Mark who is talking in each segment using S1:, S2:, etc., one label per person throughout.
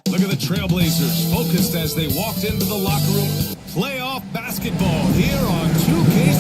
S1: Look at the Trailblazers, focused as they walked into the locker room. Playoff basketball here on 2K.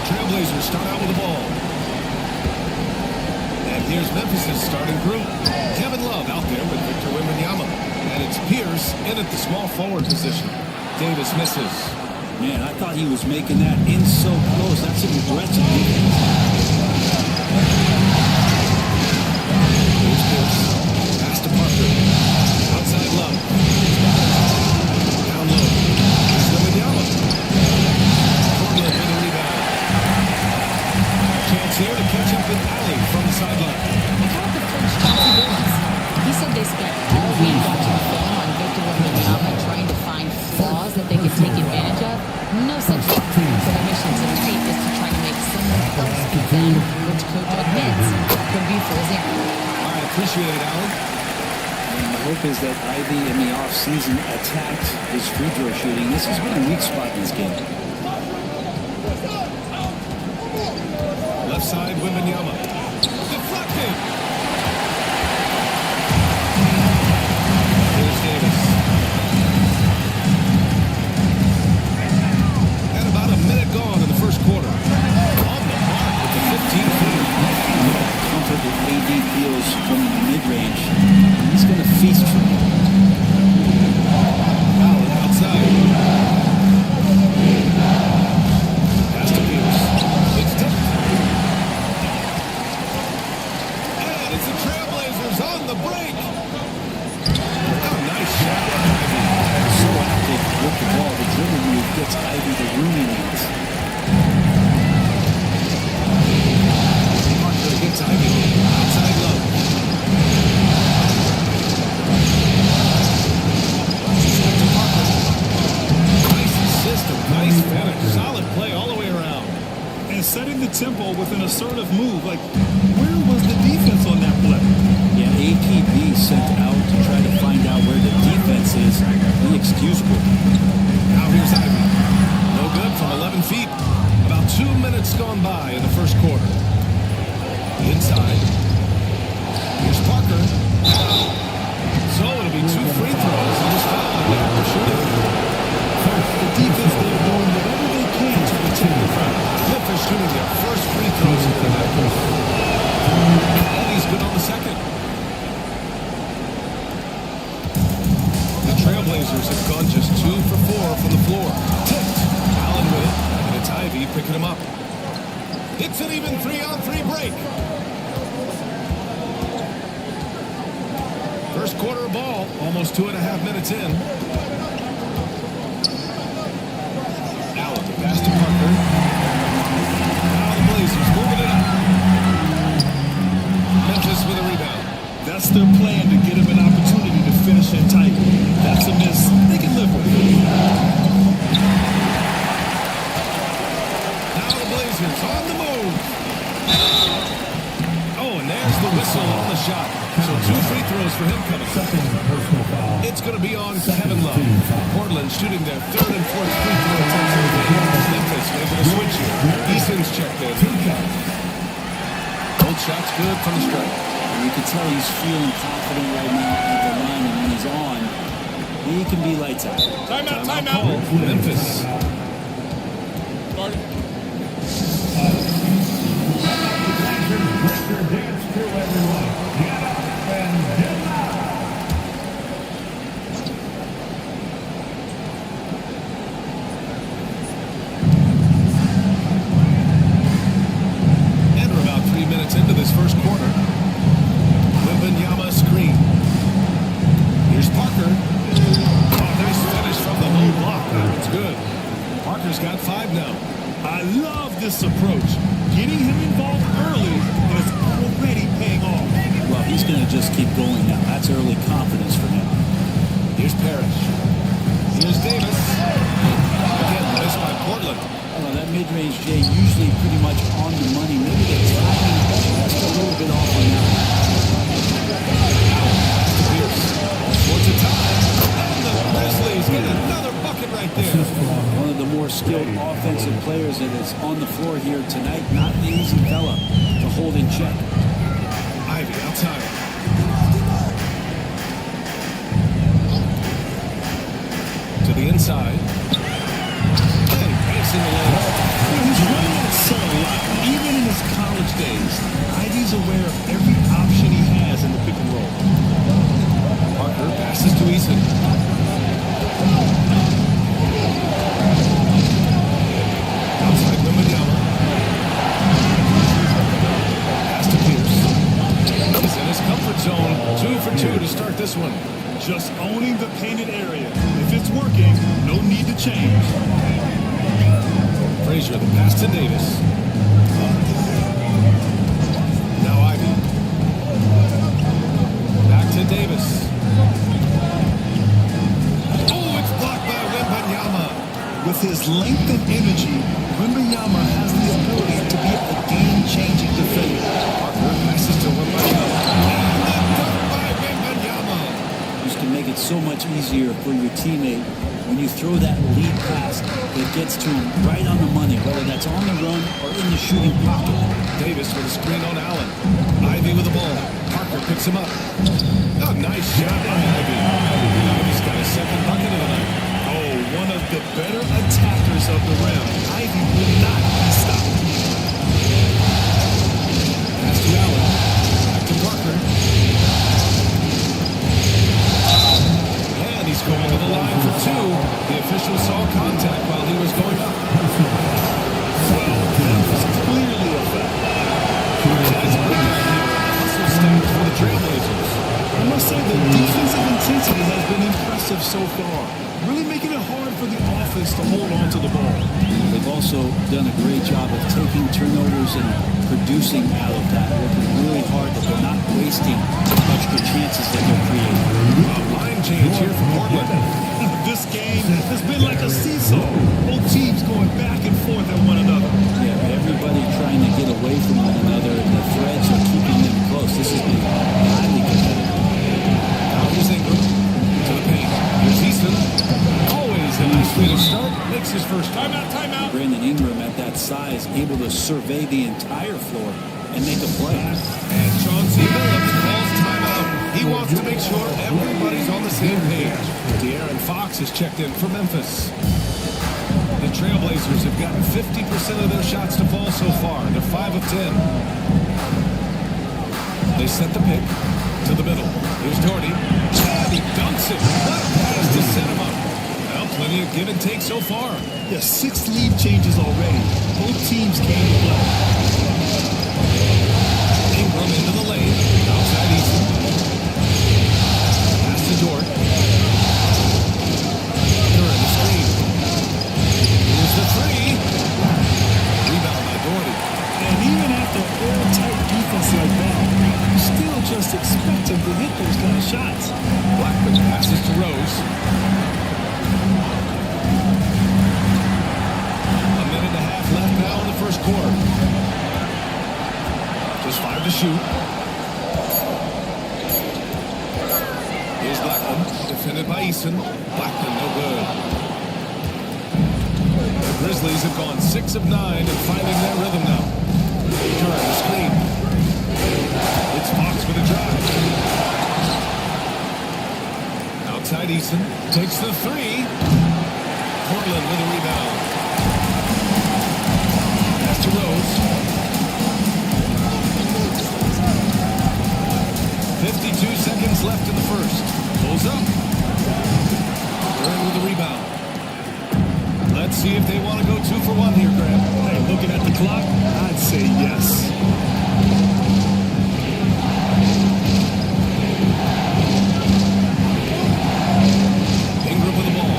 S1: Trailblazers start out with the ball. And here's Memphis' starting group. Kevin Love out there with Victor Wembanyama. And it's Pierce in at the small forward position. Davis misses.
S2: Man, I thought he was making that in so close. That's an aggressive defense.
S1: Here's Pierce. Pass to Parker. Outside Love. Down low. Here's Wembanyama. Portland with a rebound. Chance here to catch up with Allen from the sideline.
S3: I caught the coach Chauncey Billups. He said they spent all week watching film on Victor Wembanyama trying to find flaws that they could take advantage of. No such luck. So the mission tonight is to try to make someone else beat them, which coach admits could be Frozen.
S1: All right, appreciate it, Allen.
S2: And the hope is that Ivy in the offseason attacked his free throw shooting. This has been a weak spot in this game.
S1: Left side, Wembanyama. Deflected. Here's Davis. And about a minute gone in the first quarter. On the mark with the 15-footer.
S2: Comfort that AD feels from the mid-range. He's going to feast from it.
S1: Allen outside. Pass to Pierce. It's tipped. And it's the Trailblazers on the break. Oh, nice shot.
S2: So active with the ball. The dribble move gets Ivy the room he needs.
S1: Parker against Ivy. Outside Love. Back to Parker. Nice assist, a nice finish. Solid play all the way around.
S4: And setting the tempo with an assertive move. Like, where was the defense on that play?
S2: Yeah, APB sent out to try to find out where the defense is. Inexcusable.
S1: Now here's Ivy. No good from 11 feet. About 2 minutes gone by in the first quarter. Inside. Here's Parker. So it'll be 2 free throws. He just fouled him there for shooting.
S4: The defense, they're doing whatever they can to protect the foul.
S1: Memphis shooting their first free throws of the night. And he's good on the second. The Trailblazers have gone just 2 for 4 from the floor. Tipped. Allen with it. And it's Ivy picking him up. It's an even 3-on-3 break. First quarter ball, almost 2.5 minutes in. Allen, pass to Parker. Now the Blazers moving it up. Memphis with a rebound.
S4: That's their plan, to get him an opportunity to finish in tight. That's a miss they can live with.
S1: Now the Blazers on the move. Oh, and there's the whistle on the shot. So 2 free throws for him coming. It's going to be on Kevin Love. Portland shooting their 3rd and 4th free throw attempts of the game. Memphis making a switch here. Easton's checked in. Both shots good from the stripe.
S2: You can tell he's feeling confident right now at the line, and when he's on, he can be lights out.
S1: Timeout. Memphis. Pacers got 5 now.
S4: I love this approach. Getting him involved early is already paying off.
S2: Well, he's going to just keep going now. That's early confidence for him.
S1: Here's Parrish. Here's Davis. Again, missed by Portland.
S2: Well, that mid-range J usually pretty much on the money. Maybe the timing just a little bit off on that one.
S1: Pierce. Towards a tie. And the Grizzlies get another bucket right there.
S2: One of the more skilled offensive players that is on the floor here tonight. Not an easy fella to hold in check.
S1: Ivy outside. To the inside. And breaks in the lane.
S4: He's running that set a lot, even in his college days. Ivy's aware of every option he has in the pick and roll.
S1: Parker passes to Eason. Outside Wembanyama. Pass to Pierce. He's in his comfort zone. 2 for 2 to start this one.
S4: Just owning the painted area. If it's working, no need to change.
S1: Frazier, the pass to Davis. Now Ivy. Back to Davis. Oh, it's blocked by Wembanyama.
S4: With his length and energy, Wembanyama has the ability to be a game-changing defender.
S1: Parker passes to Wembanyama. And the dunk by Wembanyama.
S2: Just to make it so much easier for your teammate when you throw that lead pass that gets to him right on the money, whether that's on the run or in the shooting pocket.
S1: Davis with a screen on Allen. Ivy with the ball. Parker picks him up. Oh, nice shot by Ivy. Ivy's got a second bucket of the night.
S4: Oh, one of the better attackers of the rim. Ivy will not be stopped.
S1: Pass to Allen. Back to Parker. And he's going to the line for 2. The official saw contact while he was going up.
S4: Well, that was clearly a foul.
S1: It's a rebound here. Hustle start for the Trailblazers.
S4: I must say the defensive intensity has been impressive so far. Really making it hard for the offense to hold on to the ball.
S2: They've also done a great job of taking turnovers and producing out of that, working really hard that they're not wasting extra chances that they're creating.
S1: A line change here for Portland.
S4: This game has been like a seesaw. Both teams going back and forth at one another.
S2: Yeah, everybody trying to get away from one another, and the threads are keeping them close. This has been highly competitive.
S1: Now here's Ingram to the paint. Here's Easton. Always a nice way to start. Makes his first timeout.
S2: Brandon Ingram at that size, able to survey the entire floor and make a play.
S1: And Chauncey Billups calls timeout. He wants to make sure everybody's on the same page. De'Aaron Fox has checked in for Memphis. The Trailblazers have gotten 50% of their shots to fall so far. They're 5 of 10. They set the pick to the middle. Here's Doherty. And he dunks it. What a pass to set him up. Well, plenty of give and take so far.
S4: Yeah, 6 lead changes already. Both teams came to play.
S1: Ingram into the lane. Outside Easton. Pass to Dort. During the screen. Here's the 3. Rebound by Doherty.
S4: And even after airtight defense like that, you still just expect him to hit those kind of shots.
S1: Blackman passes to Rose. A minute and a half left now in the first quarter. Just 5 to shoot. Here's Blackman, defended by Eason. Blackman, no good. The Grizzlies have gone 6 of 9 and finding their rhythm now. During the screen. It's Fox with a drive. Outside Eason, takes the 3. Portland with a rebound. Pass to Rose. 52 seconds left in the first. Pulls up. Durant with the rebound. Let's see if they want to go 2 for 1 here, Graham.
S4: Hey, looking at the clock, I'd say yes.
S1: Ingram with the ball.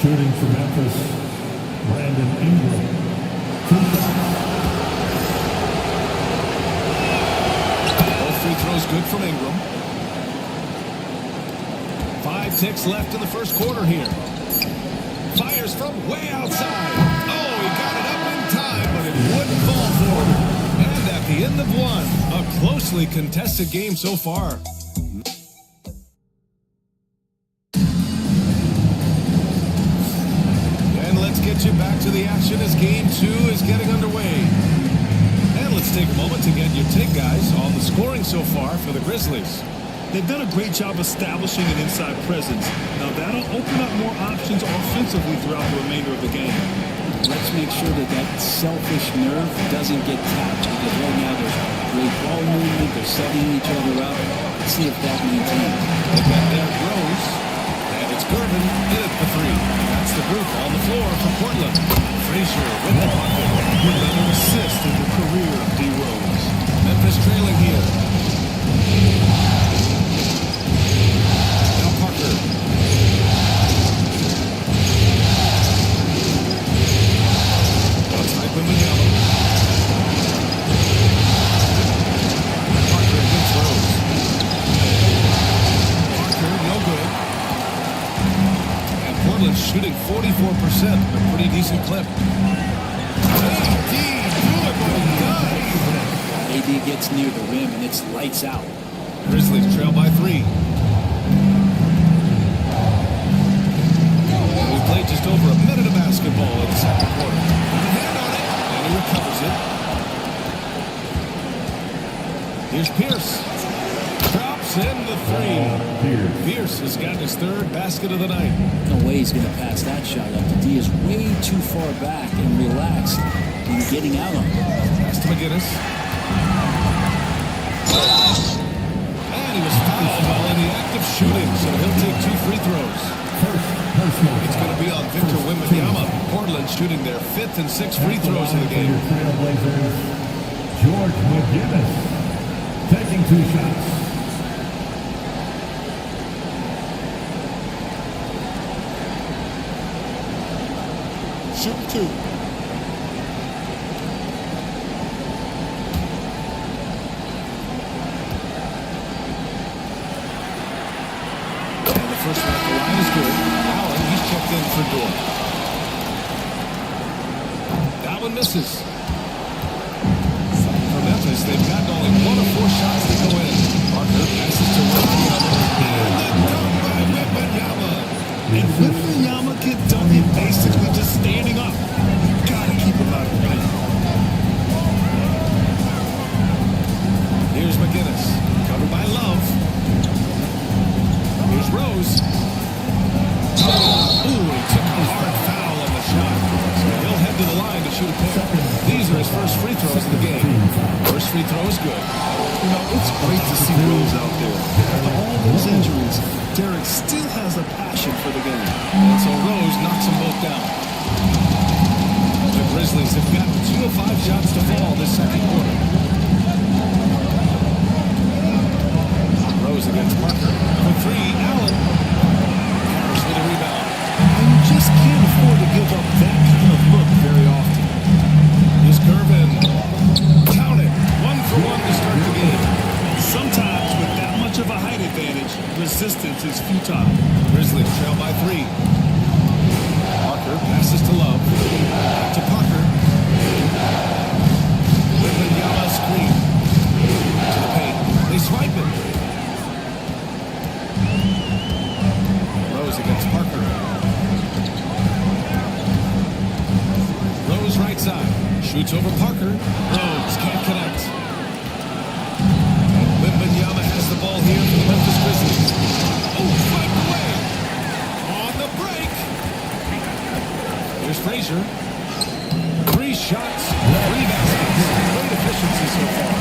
S5: Shooting for Memphis, Brandon Ingram. 2 shots.
S1: Both free throws good from Ingram. 5 ticks left in the first quarter here. Fires from way outside. Oh, he got it up in time, but it wouldn't fall for him. And at the end of one, a closely contested game so far. And let's get you back to the action as game 2 is getting underway. And let's take a moment to get your take, guys, on the scoring so far for the Grizzlies.
S4: They've done a great job establishing an inside presence. Now that'll open up more options offensively throughout the remainder of the game.
S2: Let's make sure that that selfish nerve doesn't get tapped, because right now there's great ball movement. They're setting each other up. Let's see if that maintains.
S1: They got Derrick Rose, and it's Gervin in at the 3. That's the group on the floor for Portland. Frazier with the bucket.
S4: Another assist in the career of D. Rose.
S1: Memphis trailing here. Now Parker. Outside Wembanyama. Parker against Rose. Parker, no good. And Portland shooting 44%, a pretty decent clip. AD, good one.
S2: AD gets near the rim, and it's lights out.
S1: Grizzlies trail by 3. We played just over a minute of basketball in the second quarter. Hand on it, and he recovers it. Here's Pierce. Drops in the 3. Pierce has gotten his 3rd basket of the night.
S2: No way he's going to pass that shot up. The D is way too far back and relaxed in getting out on it.
S1: Pass to McGinnis. And he was fouled while in the act of shooting, so he'll take 2 free throws. It's going to be on Victor Wembanyama. Portland shooting their 5th and 6th free throws in the game.
S5: Trailblazers, George McGinnis taking 2 shots.
S4: Shoot 2.
S1: First one at the line is good. Allen, he's checked in for Dort. That one misses. For Memphis, they've gotten only 1 of 4 shots to go in. Parker passes to Wembanyama. And the dunk by Wembanyama.
S4: And Wembanyama can dunk it basically just standing up. Gotta keep him out of the paint.
S1: Here's McGinnis. Covered by Love. Here's Rose. Ooh, he took a hard foul on the shot. So he'll head to the line to shoot a pair. These are his first free throws of the game. First free throw is good.
S4: You know, it's great to see Rose out there. After all those injuries, Derek still has a passion for the game.
S1: And so Rose knocks them both down. The Grizzlies have gotten 2 of 5 shots to fall this second quarter. Rose against Parker. For 3, Allen. Harris with a rebound.
S4: And you just can't afford to give up that kind of look very often.
S1: Here's Gervin. Count it. 1 for 1 to start the game.
S4: Sometimes with that much of a height advantage, resistance is futile.
S1: Grizzlies trail by 3. Parker passes to Love. Back to Parker. Wembanyama screen. To the paint. They swipe it. Rose against Parker. Rose right side. Shoots over Parker. Rose can't connect. And Wembanyama has the ball here for the Memphis Grizzlies. Oh, fight away. On the break. Here's Frazier. 3 shots, 3 baskets. Great efficiency so far.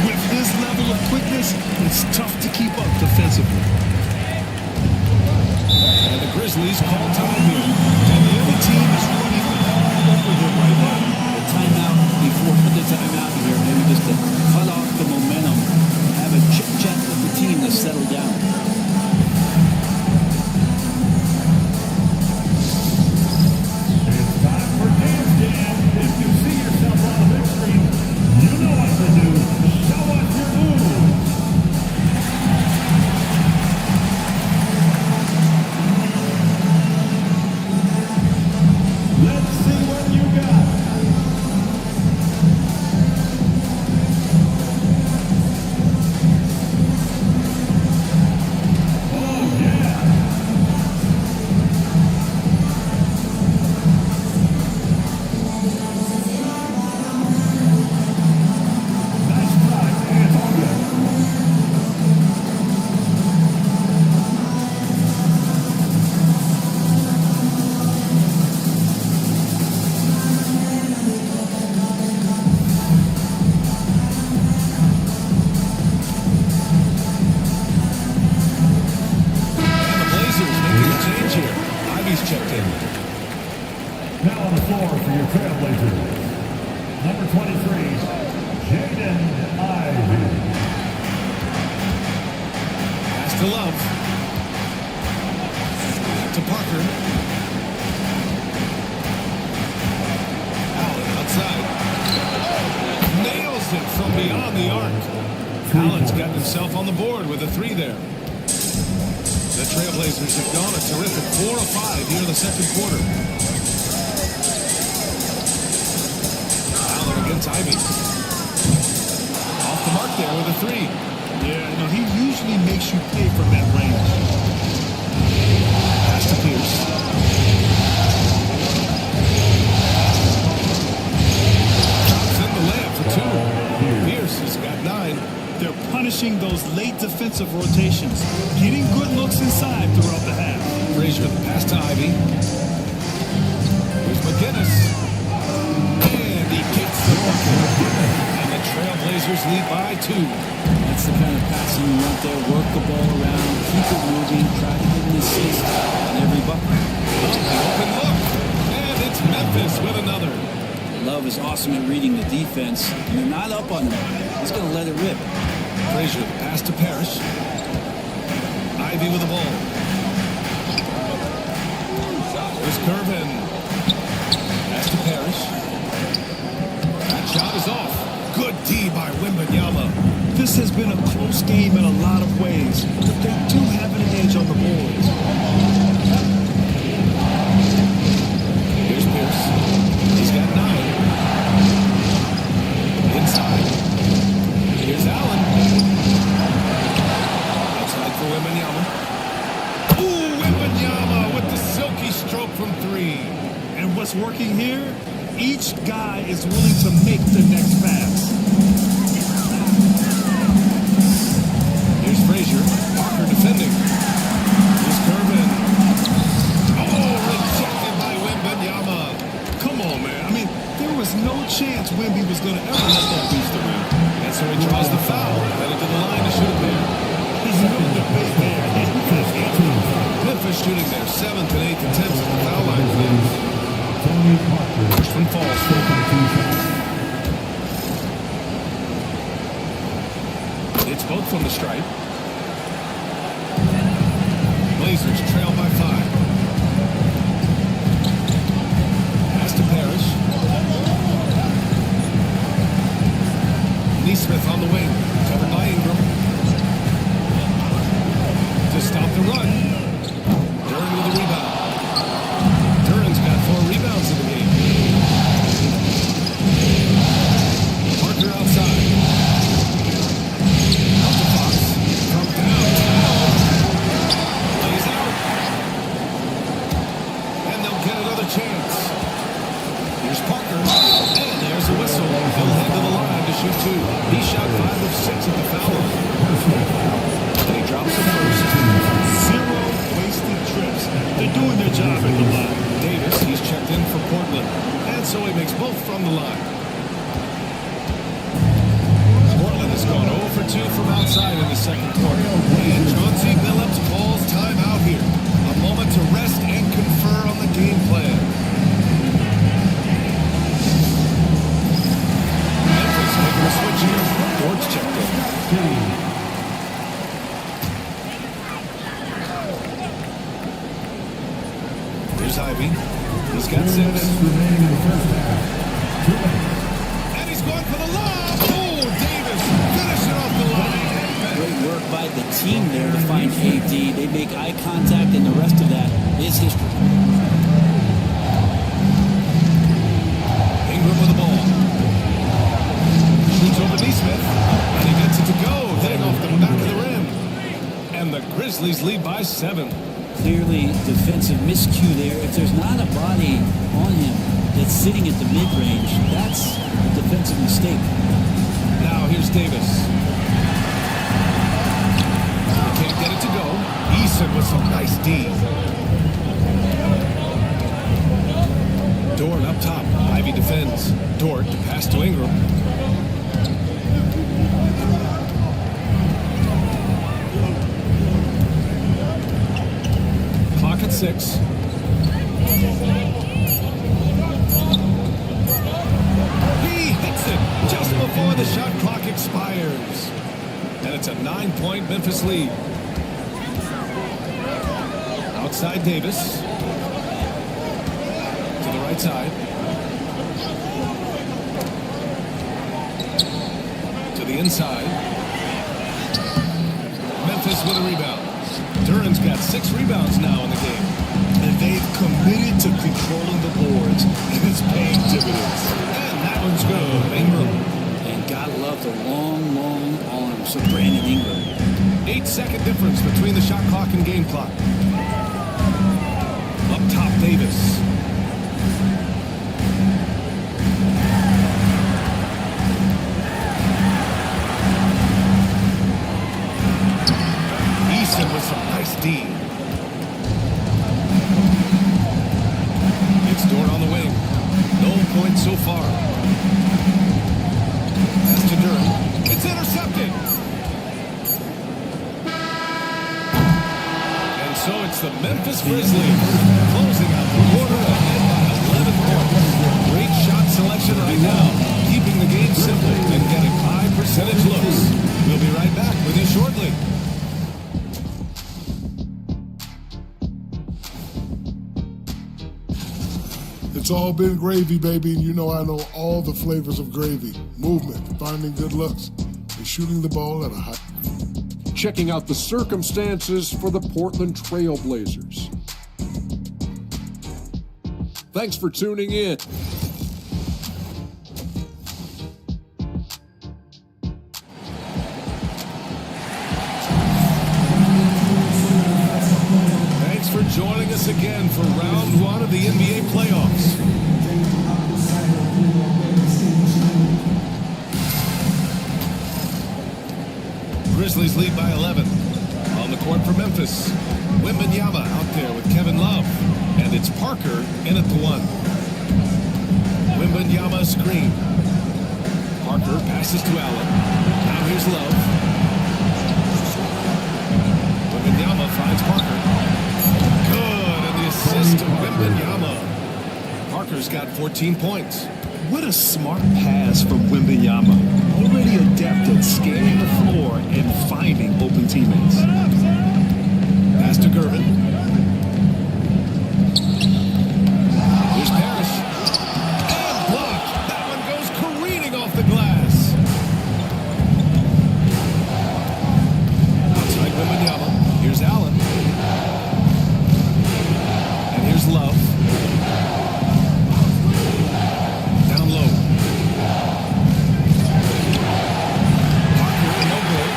S4: With his level of quickness, it's tough to keep up defensively.
S1: And the Grizzlies call time here.
S4: And the other team is running all over him right now.
S2: The timeout before the timeout here, maybe just to cut off the momentum, have a chit chat with the team to settle down.
S5: Now on the floor for your Trailblazers, number 23, Jaden Ivey.
S1: Pass to Love. Back to Parker. Allen outside. Nails it from beyond the arc. Allen's got himself on the board with a 3 there. The Trailblazers have gone a terrific 4 of 5 here in the second quarter. Allen against Ivy. Off the mark there with a 3.
S4: Yeah, no, he usually makes you pay from that range.
S1: Pass to Pierce. Drops in the layup for 2. Pierce has got 9.
S4: They're punishing those late defensive rotations, getting good looks inside throughout the half.
S1: Frazier, the pass to Ivy. Here's McGinnis. And he gets the bucket. And the Trailblazers lead by 2.
S2: That's the kind of passing you want there. Work the ball around, keep it moving, try to get an assist on every bucket.
S1: Open look. And it's Memphis with another.
S2: Love is awesome at reading the defense. And they're not up on him. He's going to let it rip.
S1: Frazier, the pass to Parrish. Ivy with the ball. Here's Curvin. Pass to Parrish. That shot is off. Good D by Wembanyama.
S4: This has been a close game in a lot of ways, but they do have an edge on the boards.
S1: Here's Pierce. He's got 9. Inside. Here's Allen. Outside for Wembanyama. Ooh, Wembanyama with the silky stroke from 3.
S4: And what's working here? Each guy is willing to make the next pass.
S1: Here's Frazier. Parker defending. Here's Curvin. Oh, rejected by Wembanyama.
S4: Come on, man. I mean, there was no chance Wemby was going to ever let that reach the rim.
S1: And so he draws the foul. Headed to the line to shoot a pair.
S4: There's no debate there.
S1: Memphis shooting their 7th and 8th attempts at the foul line.
S5: Tony Parker.
S1: First one falls. It's both from the stripe. Blazers trail by 5. Pass to Parrish. Neesmith on the wing. Covered by Ingram. To stop the run. Duran with the rebound. Duran's got 4 rebounds in the game. Parker outside. Out to Fox. From downtown. Lays out. And they'll get another chance. Here's Parker. And there's a whistle. He'll head to the line to shoot 2. He shot 5 of 6 at the foul line. And he drops the first.
S4: 0 wasted trips. They're doing their job at the line.
S1: Davis, he's checked in for Portland. And so he makes both from the line. Portland has gone 0 for 2 from outside in the second quarter. And Chauncey Billups calls time out here. A moment to rest and confer on the game plan. Memphis making a switch here. Dort's checked in. Here's Ivy. He's got 6.
S5: Remaining in the first half.
S1: And he's going for the lob. Oh, Davis finishing off the line.
S2: Great work by the team there to find AD. They make eye contact, and the rest of that is history.
S1: Ingram with the ball. Shoots over Neesmith. And he gets it to go. Hitting off the back of the rim. And the Grizzlies lead by 7.
S2: Clearly defensive miscue there. If there's not a body on him that's sitting at the mid-range, that's a defensive mistake.
S1: Now here's Davis. He can't get it to go. Eason with some nice D. Dort up top. Ivy defends. Dort to pass to Ingram. Clock at 6. He hits it just before the shot clock expires. And it's a 9-point Memphis lead. Outside Davis. To the right side. To the inside. Memphis with a rebound. Duran's got 6 rebounds now in the game.
S4: And they've committed to controlling the boards, and it's paying dividends.
S1: And that one's good. Ingram.
S2: And gotta love the long, long arms of Brandon Ingram.
S1: 8-second difference between the shot clock and game clock. Up top, Davis. Eason with some nice D. It's Dort on the wing. No points so far. Pass to Durham. It's intercepted. And so it's the Memphis Grizzlies closing out the quarter ahead by 11 points. Great shot selection right now, keeping the game simple and getting high percentage looks. We'll be right back with you shortly.
S6: It's all been gravy, baby, and you know I know all the flavors of gravy. Movement, finding good looks, and shooting the ball at a high...
S7: Checking out the circumstances for the Portland Trail Blazers. Thanks for tuning in.
S1: Thanks for joining us again for round 1 of the NBA playoffs. Grizzlies lead by 11. On the court for Memphis, Wembanyama out there with Kevin Love. And it's Parker in at the 1. Wembanyama screen. Parker passes to Allen. Now here's Love. Wembanyama finds Parker. Good, and the assist to Wembanyama. Parker's got 14 points.
S4: What a smart pass from Wembanyama. Already adept at scanning the floor and finding open teammates.
S1: Pass to Gervin. Here's Parrish. And blocked. That one goes careening off the glass. Outside Wembanyama. Here's Allen. And here's Love. Down low. Parker, no good.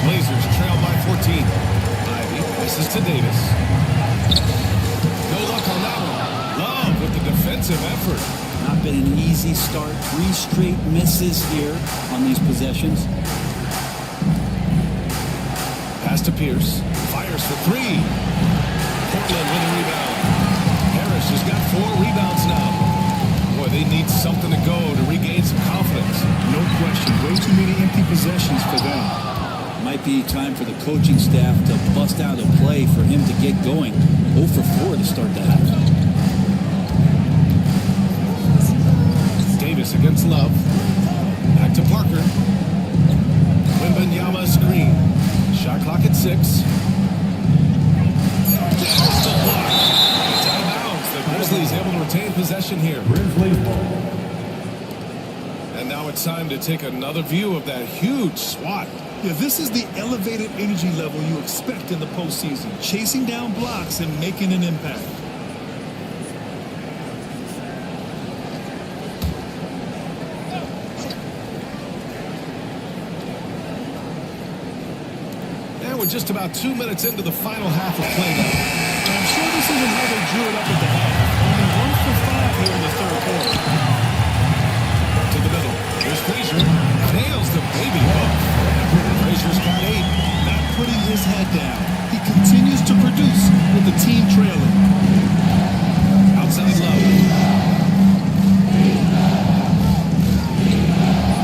S1: Blazers trail by 14. Ivy passes to Davis. No luck on that one. Love with the defensive effort.
S2: Not been an easy start. 3 straight misses here on these possessions.
S1: Pass to Pierce. Fires for 3. Portland with a rebound. Parrish has got 4 rebounds now. Boy, they need something to go to regain some confidence.
S4: No question. Way too many empty possessions for them.
S2: Might be time for the coaching staff to bust out a play for him to get going. 0 for 4 to start the half.
S1: Davis against Love. Back to Parker. Wembanyama screen. Shot clock at 6. There's the block. It's out of bounds. The Grizzlies able to retain possession here.
S5: Grizzlies ball.
S1: And now it's time to take another view of that huge swat.
S4: Yeah, this is the elevated energy level you expect in the postseason. Chasing down blocks and making an impact.
S1: And we're just about 2 minutes into the final half of play now.
S4: I'm sure this isn't how they drew it up at the half. Only 1 for 5 here in the third quarter.
S1: To the middle. Here's Frazier. Nails the baby hook. Frazier's got 8.
S4: Not putting his head down. He continues to produce with the team trailing.
S1: Outside Love.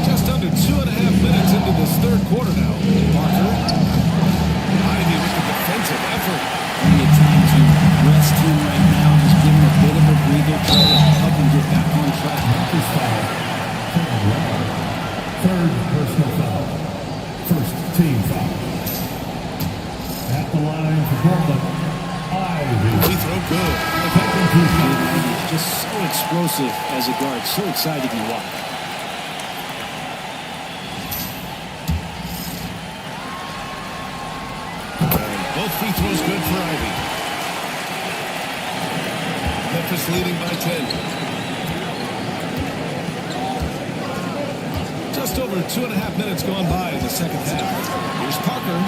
S1: Just under 2.5 minutes into this third quarter now. Parker. Ivy with the defensive effort.
S2: Maybe a time to rest him right now. He's
S5: At the line for Portland, Ivy.
S1: Free throw good.
S2: He's just so explosive as a guard, so exciting to watch.
S1: Both free throws good for Ivy. Memphis leading by 10. Just over 2.5 minutes gone by in the second half. Here's Parker.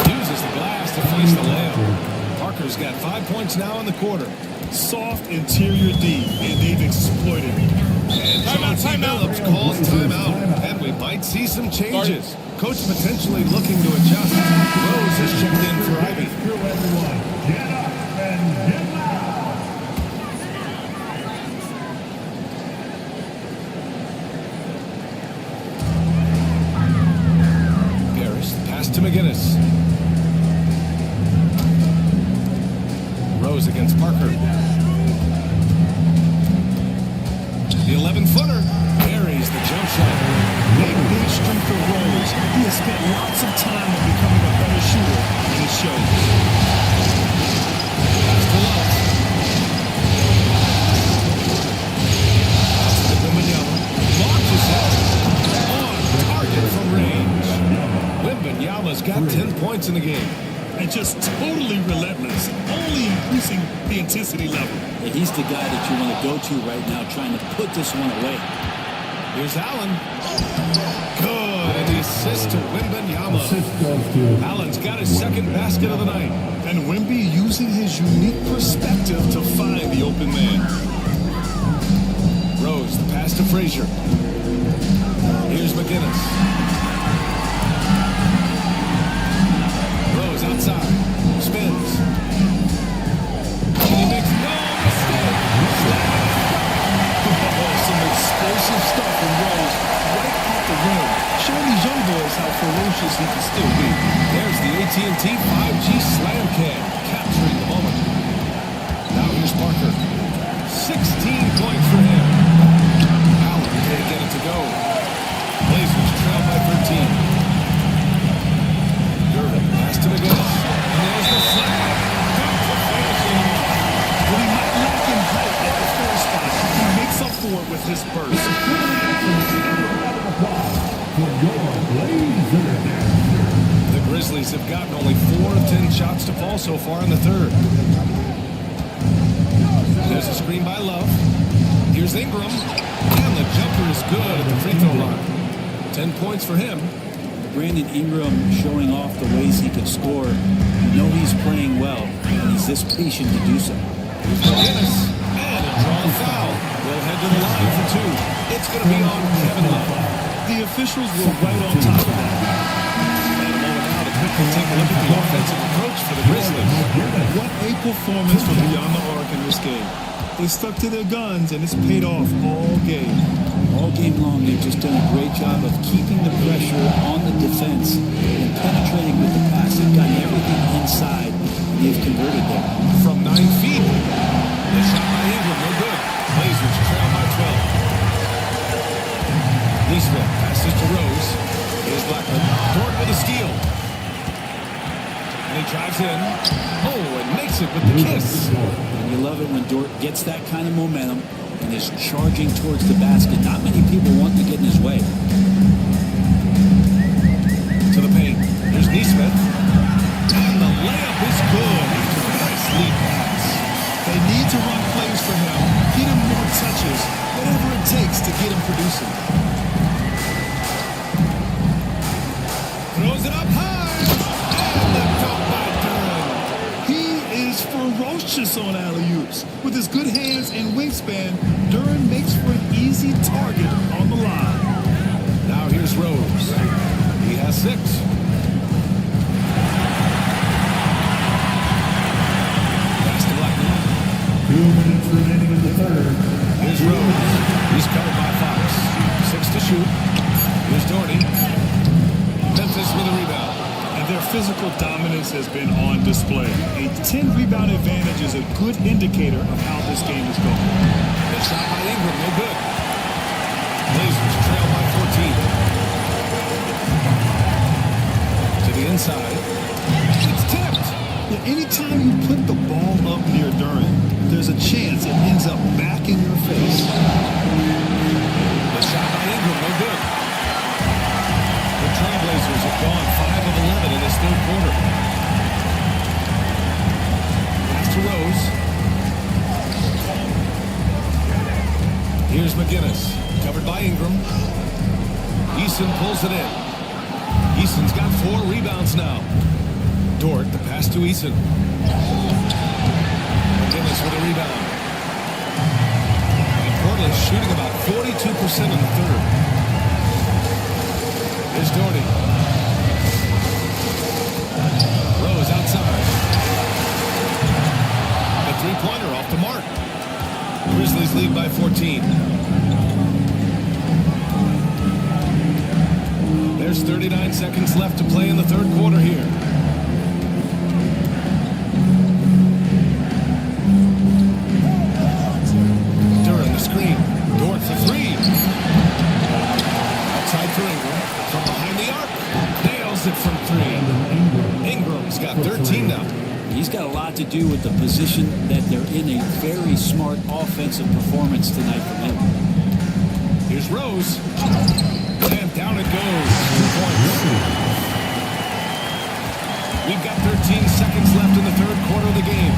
S1: Uses the glass to face the layup. Parker's got 5 points now in the quarter.
S4: Soft interior D, and they've exploited it.
S1: And Chauncey Billups calls timeout. And we might see some changes. Coach potentially looking to adjust. Rose has checked in for Ivy.
S5: Screw everyone. Get up and get loud.
S1: Parrish, the pass to McGinnis. Rose against Parker. The 11-footer buries the jump shot.
S4: Big strength of Rose. He has spent lots of time on becoming a better shooter, and it shows.
S1: Pass to Love. Pass to Wembanyama. Launches it. On target from range. Wembanyama's got 10 points in the game.
S4: And just totally relentless, only increasing the intensity level.
S2: Yeah, he's the guy that you want to go to right now, trying to put this one away.
S1: Here's Allen. Good. And the assist to Wembanyama.
S5: Assist goes to
S1: Allen's got his second basket of the night.
S4: And Wemby using his unique perspective to find the open man.
S1: Rose, the pass to Frazier. Here's McGinnis. Rose outside. Spins. And he makes no mistake.
S4: Some explosive stuff from Rose right off the rim. Showing these young boys how ferocious he can still be.
S1: There's the AT&T 5G Slam Cam, capturing the moment. Now here's Parker. 16 points for him. Allen can't get it to go. Blazers trail by 13. Durbin pass to McGinnis. And there's the slam. Good for finishing.
S4: When he might lack in height at the first spot, he makes up for it with his burst.
S5: for your Blazers.
S1: The Grizzlies have gotten only 4 of 10 shots to fall so far in the third. There's a screen by Love. Here's Ingram. And the jumper is good at the free throw line. 10 points for him.
S2: Brandon Ingram showing off the ways he can score. You know he's playing well, and he's this patient to do so.
S1: Here's McGinnis. And a drawn foul. They'll head to the line for 2. It's going to be on Kevin Love.
S4: The officials were right on top of that.
S1: And a moment now to quickly take a look at the offensive approach for the Grizzlies.
S4: What a performance from beyond the arc in this game. They stuck to their guns, and it's paid off all game.
S2: All game long, they've just done a great job of keeping the pressure on the defense and penetrating with the pass. They've gotten everything inside, and they've converted there.
S1: From 9 feet. The shot by Ingram, no good. Blazers trail by 12. Neesmith passes to Rose. Here's Blackman. Dort with a steal. And he drives in. Oh, and makes it with the kiss.
S2: And you love it when Dort gets that kind of momentum and is charging towards the basket. Not many people want to get in his way.
S1: To the paint. Here's Neesmith. And the layup is good after a nice lead pass.
S4: They need to run plays for him, get him more touches, whatever it takes to get him producing.
S1: Throws it up high. And the dunk by Durham.
S4: He is ferocious on alley-oops. With his good hands and wingspan, Duran makes for an easy target on the line.
S1: Now here's Rose. He has 6. Pass to Blackman.
S5: 2 minutes remaining in the third.
S1: Here's Rose. He's covered by Fox. 6 to shoot. Here's Doherty. Memphis with a rebound.
S4: And their physical dominance has been on display. A 10-rebound advantage is a good indicator of how this game is going.
S1: The shot by Ingram, no good. Blazers trail by 14. To the inside. It's tipped.
S4: Anytime you put the ball up near Duran, there's a chance it ends up back in your face.
S1: The shot by Ingram, no good. The Trailblazers have gone 5 of 11 in this third quarter. Pass to Rose. Here's McGinnis, covered by Ingram. Eason pulls it in. Eason's got 4 rebounds now. Dort, the pass to Eason. McGinnis with a rebound. And Portland's shooting about 42% in the third. Here's Doherty. Rose outside. The three-pointer off the mark. Grizzlies lead by 14. There's 39 seconds left to play in the third quarter here. Duran the screen. Dort for 3. Outside for Ingram. From behind the arc. Nails it from 3. Ingram's got 13 now.
S2: He's got a lot to do with the position that they're in. A very smart offensive performance tonight from him.
S1: Here's Rose. And down it goes. 2 points. We've got 13 seconds left in the third quarter of the game.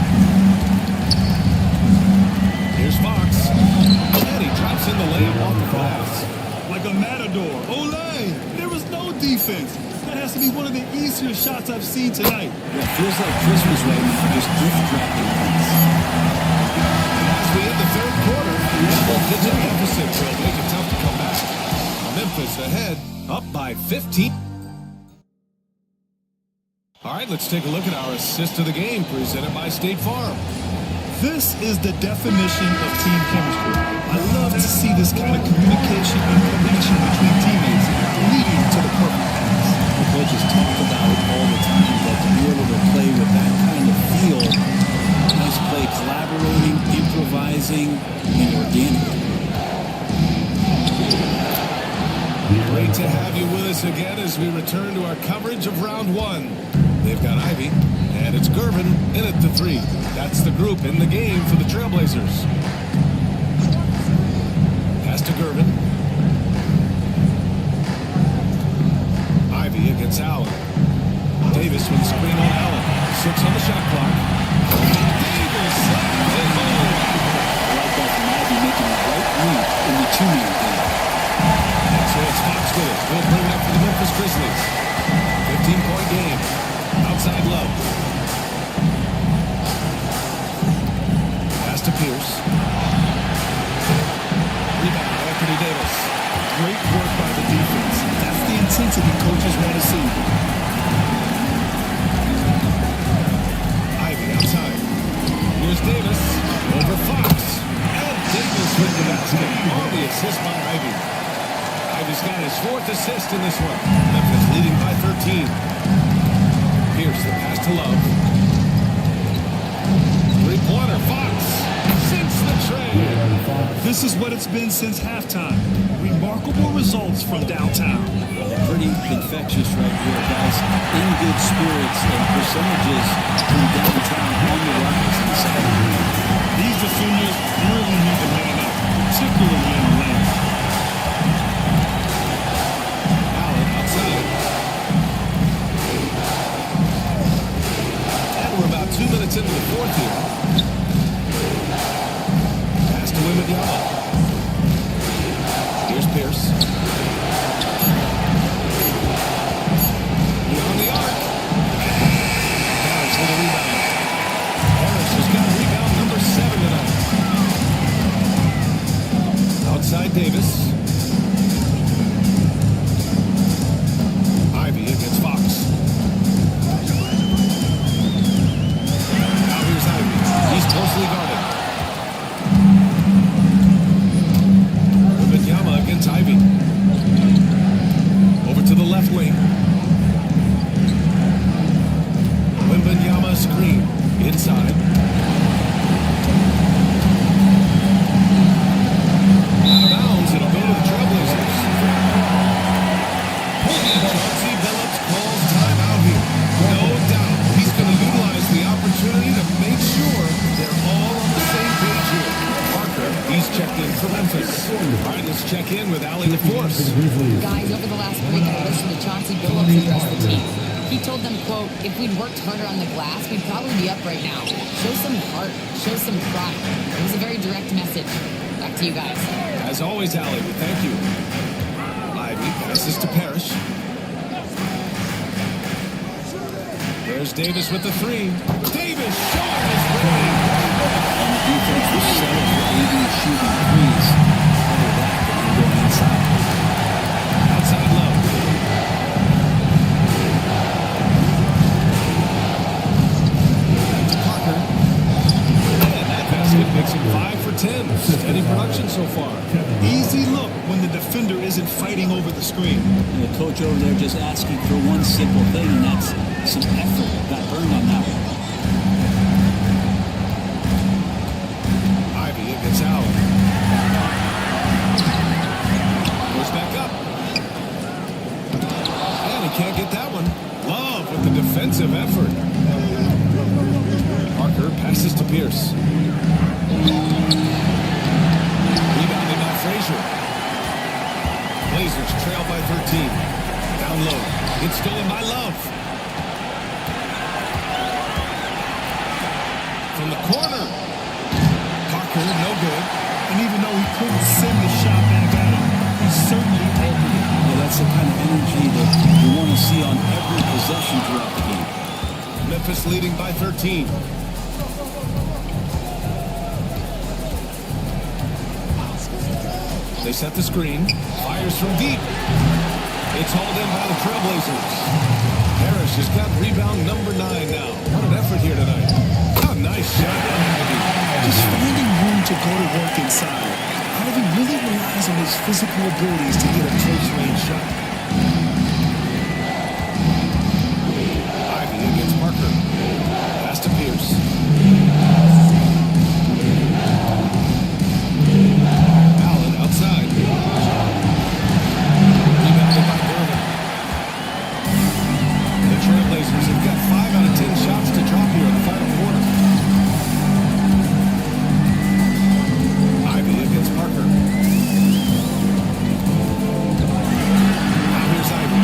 S1: Here's Fox. And he drops in the layup off the glass.
S4: Like a matador. Olay! There was no defense. That has to be one of the easier shots I've seen tonight.
S2: Yeah, feels like Christmas right now, just gift wrapping.
S1: As we end the third quarter, double-digit deficit will make it tough to come back. Memphis ahead, up by 15. All right, let's take a look at our assist of the game presented by State Farm.
S4: This is the definition of team chemistry. I love to see this kind of communication and connection between teammates leading to the perfect pass.
S2: The coaches talk about it all the time, that to be able to play with that kind of feel, nice play, collaborating, improvising, and organic.
S1: Great to have you with us again as we return to our coverage of round 1. They've got Ivy, and it's Gervin in at the 3. That's the group in the game for the Trailblazers. Pass to Gervin. Ivy against Allen. Davis with a screen on Allen. 6 on the shot clock. Davis slams it home.
S2: I like that from Ivy making the right move in the 2-man game.
S1: So it's Fox with it. We'll bring it up for the Memphis Grizzlies. 15-point game. Outside Love. Pass to Pierce. Rebound, Anthony Davis.
S4: Great work by the defense. That's the intensity coaches want to see.
S1: Ivy outside. Here's Davis. Over Fox. And Davis with the basket. On the assist by Ivy. Ivy's got his 4th assist in this one. Memphis leading by 13. Here's the pass to Love. Three-pointer, Fox. Since the trade.
S4: This is what it's been since halftime. Remarkable results from downtown.
S2: Pretty infectious right here, guys. In good spirits and percentages from downtown on the Rockets side.
S4: These defenders really need to man up, particularly in the lane.
S1: Allen outside. And we're about 2 minutes into the fourth here. Pass to Wembanyama. Here's Pierce. Beyond the arc. Harris with a rebound. Harris has got rebound number 7 tonight. Outside Davis. Ivy against Fox. Now here's Ivy. He's closely guarded. Wembanyama against Ivy. Over to the left wing. Wembanyama screen. Inside. Out of bounds. It'll go to the Trailblazers. Chauncey Billups calls timeout here. No doubt he's going to utilize the opportunity check in with Allie LaForce.
S3: Guys, over the last week, I listened to Chauncey Billups address the team. He told them, quote, if we'd worked harder on the glass, we'd probably be up right now. Show some heart. Show some pride. It was a very direct message. Back to you guys.
S1: As always, Allie, we thank you. Ivy passes to Parrish. There's Davis with the three. Davis showing his range.
S2: And the defense was settled for AD shooting threes. Cover that and then going inside.
S1: Outside low. Parker. And that basket makes him 5 for 10. Steady production so far.
S4: Easy look when the defender isn't fighting over the screen.
S2: And the coach over there just asking for one simple thing, and that's some effort. Got burned on that one.
S1: Ivy, it gets out. Goes back up. And he can't get that one. Love with the defensive effort. Parker passes to Pierce. Rebounded by Frazier. Blazers trail by 13. Down low. It's stolen by Love. From the corner. Parker, no good.
S4: And even though he couldn't send the shot back at him, he certainly opened it.
S2: Yeah, that's the kind of energy that you want to see on every possession throughout the game.
S1: Memphis leading by 13. They set the screen. Fires from deep. It's hauled in by the Trailblazers. Parrish has got rebound number 9 now. What an effort here tonight. Oh, nice shot by Ivy.
S4: Just finding room to go to work inside. Ivy really relies on his physical abilities to get a close-range shot.
S1: Ivy against Parker. Pass to Pierce. Allen outside. Rebounded by Gordon. The Trailblazers have got 5 out of 10 shots to drop here in the final quarter. Ivy against Parker. Now here's Ivy.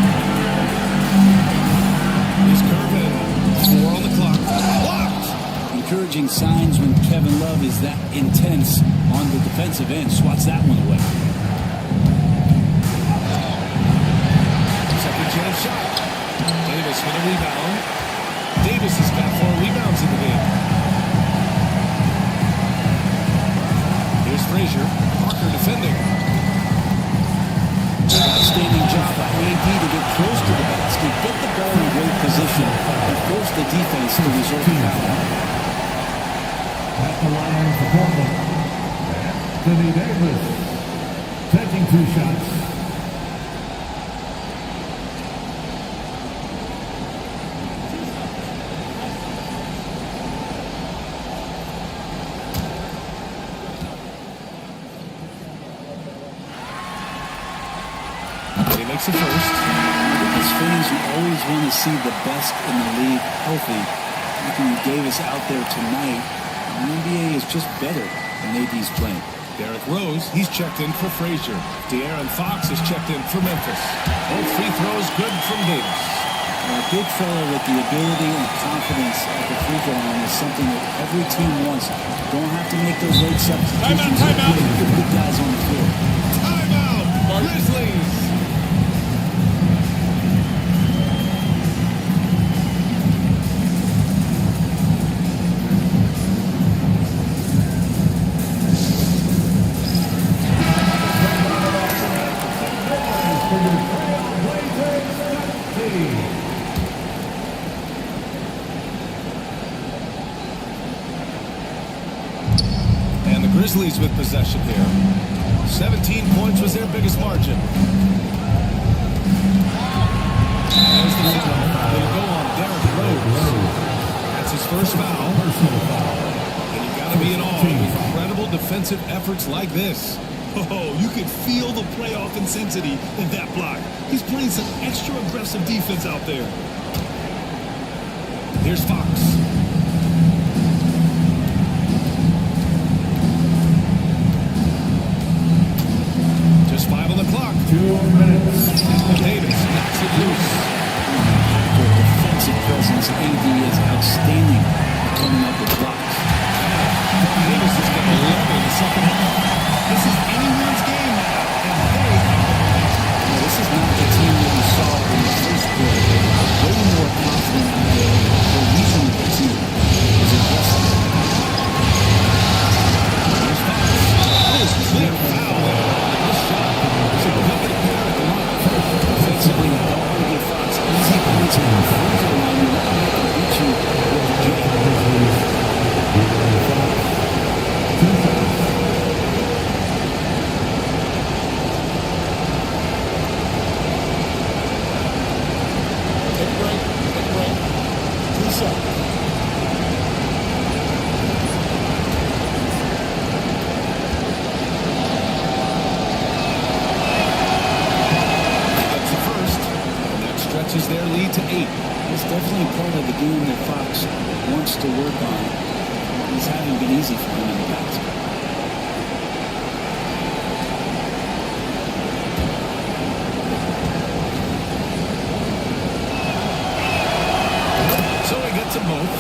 S1: He's curving. 4 on the clock. Blocked!
S2: Encouraging signs when Kevin Love is that intense on the defensive end. Swats that one away.
S1: Second chance shot. Davis with a rebound. Davis has got 4 rebounds in the game. Here's Frazier. Parker defending.
S2: Outstanding job by AD to get close to the basket, get the ball in great position, and force the defense to resort to foul.
S5: At the line for Portland, Anthony Davis taking 2 shots.
S1: He makes it first.
S2: As fans, you always want to see the best in the league healthy. Anthony Davis out there tonight, the NBA is just better when AD's playing.
S1: Derrick Rose, he's checked in for Frazier. De'Aaron Fox is checked in for Memphis. Both free throws good from Davis.
S2: A big fella with the ability and confidence at the free throw line is something that every team wants. Don't have to make those late substitutions.
S1: Timeout.
S2: Good guys on the floor.
S1: Timeout! Grizzlies! And the Grizzlies with possession here. 17 points was their biggest margin. There's the foul. It'll go on Derrick Rose. That's his first foul. And you got to be in awe of incredible defensive efforts like this.
S4: Oh, you could feel the playoff intensity in that block. He's playing some extra aggressive defense out there.
S1: Here's Fox. Just 5
S5: minutes.
S1: Davis knocks it loose.
S2: Their defensive presence, AD, is outstanding at coming up with blocks.
S1: Davis is going to level the second half.
S4: This is anyone's game now, and they
S2: Now, this is not the team that we saw in the first quarter. Way more confident out there. The reason of the team is aggressive.
S1: Clear foul there. This shot is a good repair at the line.
S2: Offensively, don't want to give Fox easy points on the free throw line. You want to make them beat you with the jump.
S4: take a break. 2 seconds.
S1: That's the first. And that stretches their lead to 8.
S2: It's definitely part of the game that Fox wants to work on. These haven't been easy for him in the past.
S1: So we get to both.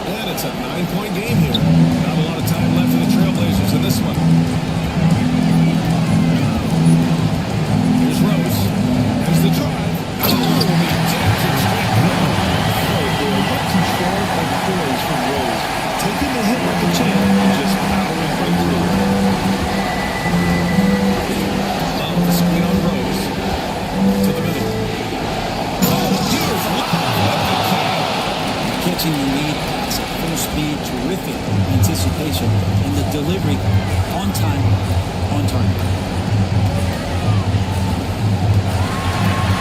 S1: And it's a 9-point game here. Not a lot of time left for the Trailblazers in this one. Here's Rose. There's the drive. Oh, he jams it straight down.
S4: What control and poise from Rose. Taking the hit like a champ and just powering right through it.
S1: Love the screen on Rose. To the middle. Oh, here's
S2: Catching the lead pass at full speed, terrific anticipation, and the delivery on time, on target.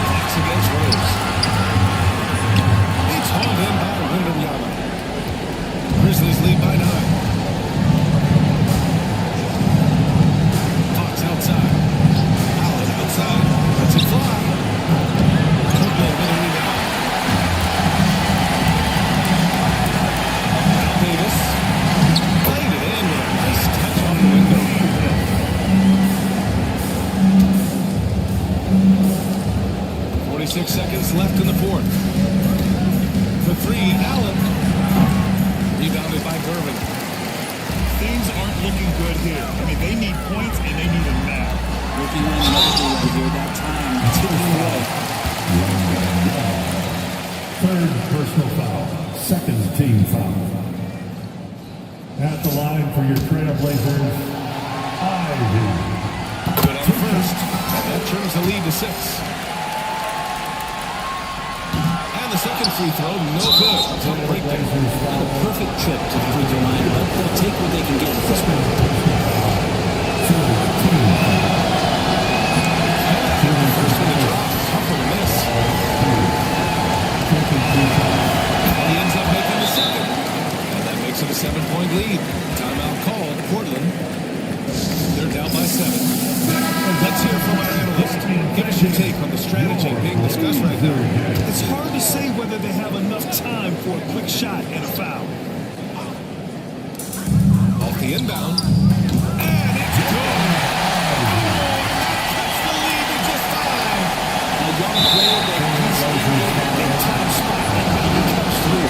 S1: Fox against Rose. It's hauled in by Wembanyama. Grizzlies lead by 9. Fox outside. Allen outside. Lets it fly. Copeland with a rebound. Davis. Played it in with a nice touch off the window. 46 seconds left in the fourth. For 3, Allen. Rebounded by Gervin.
S4: Things aren't looking good here. I mean, they need points and they need them now.
S2: Working on another thing right here, that time ticking away.
S5: Third personal foul. Second team foul. At the line for your Trailblazers, Ivy.
S1: Good on first. And that turns the lead to 6. And the second free throw, no good. It's on the breakdown.
S2: Not a perfect trip to the free throw line, but they'll take what they can get at this point.
S1: First one to drop. Tough one to miss. And he ends up making the second. And that makes it a 7-point lead. Timeout called. Portland. They're down by 7. Let's hear from our analyst. Give us your take on the strategy being discussed right now.
S4: It's hard to say whether they have enough time for a quick shot and a foul.
S1: Off the inbound. And it's good. Cuts the lead to just 5.
S2: A young player that he's in a big-time spot, and he comes through.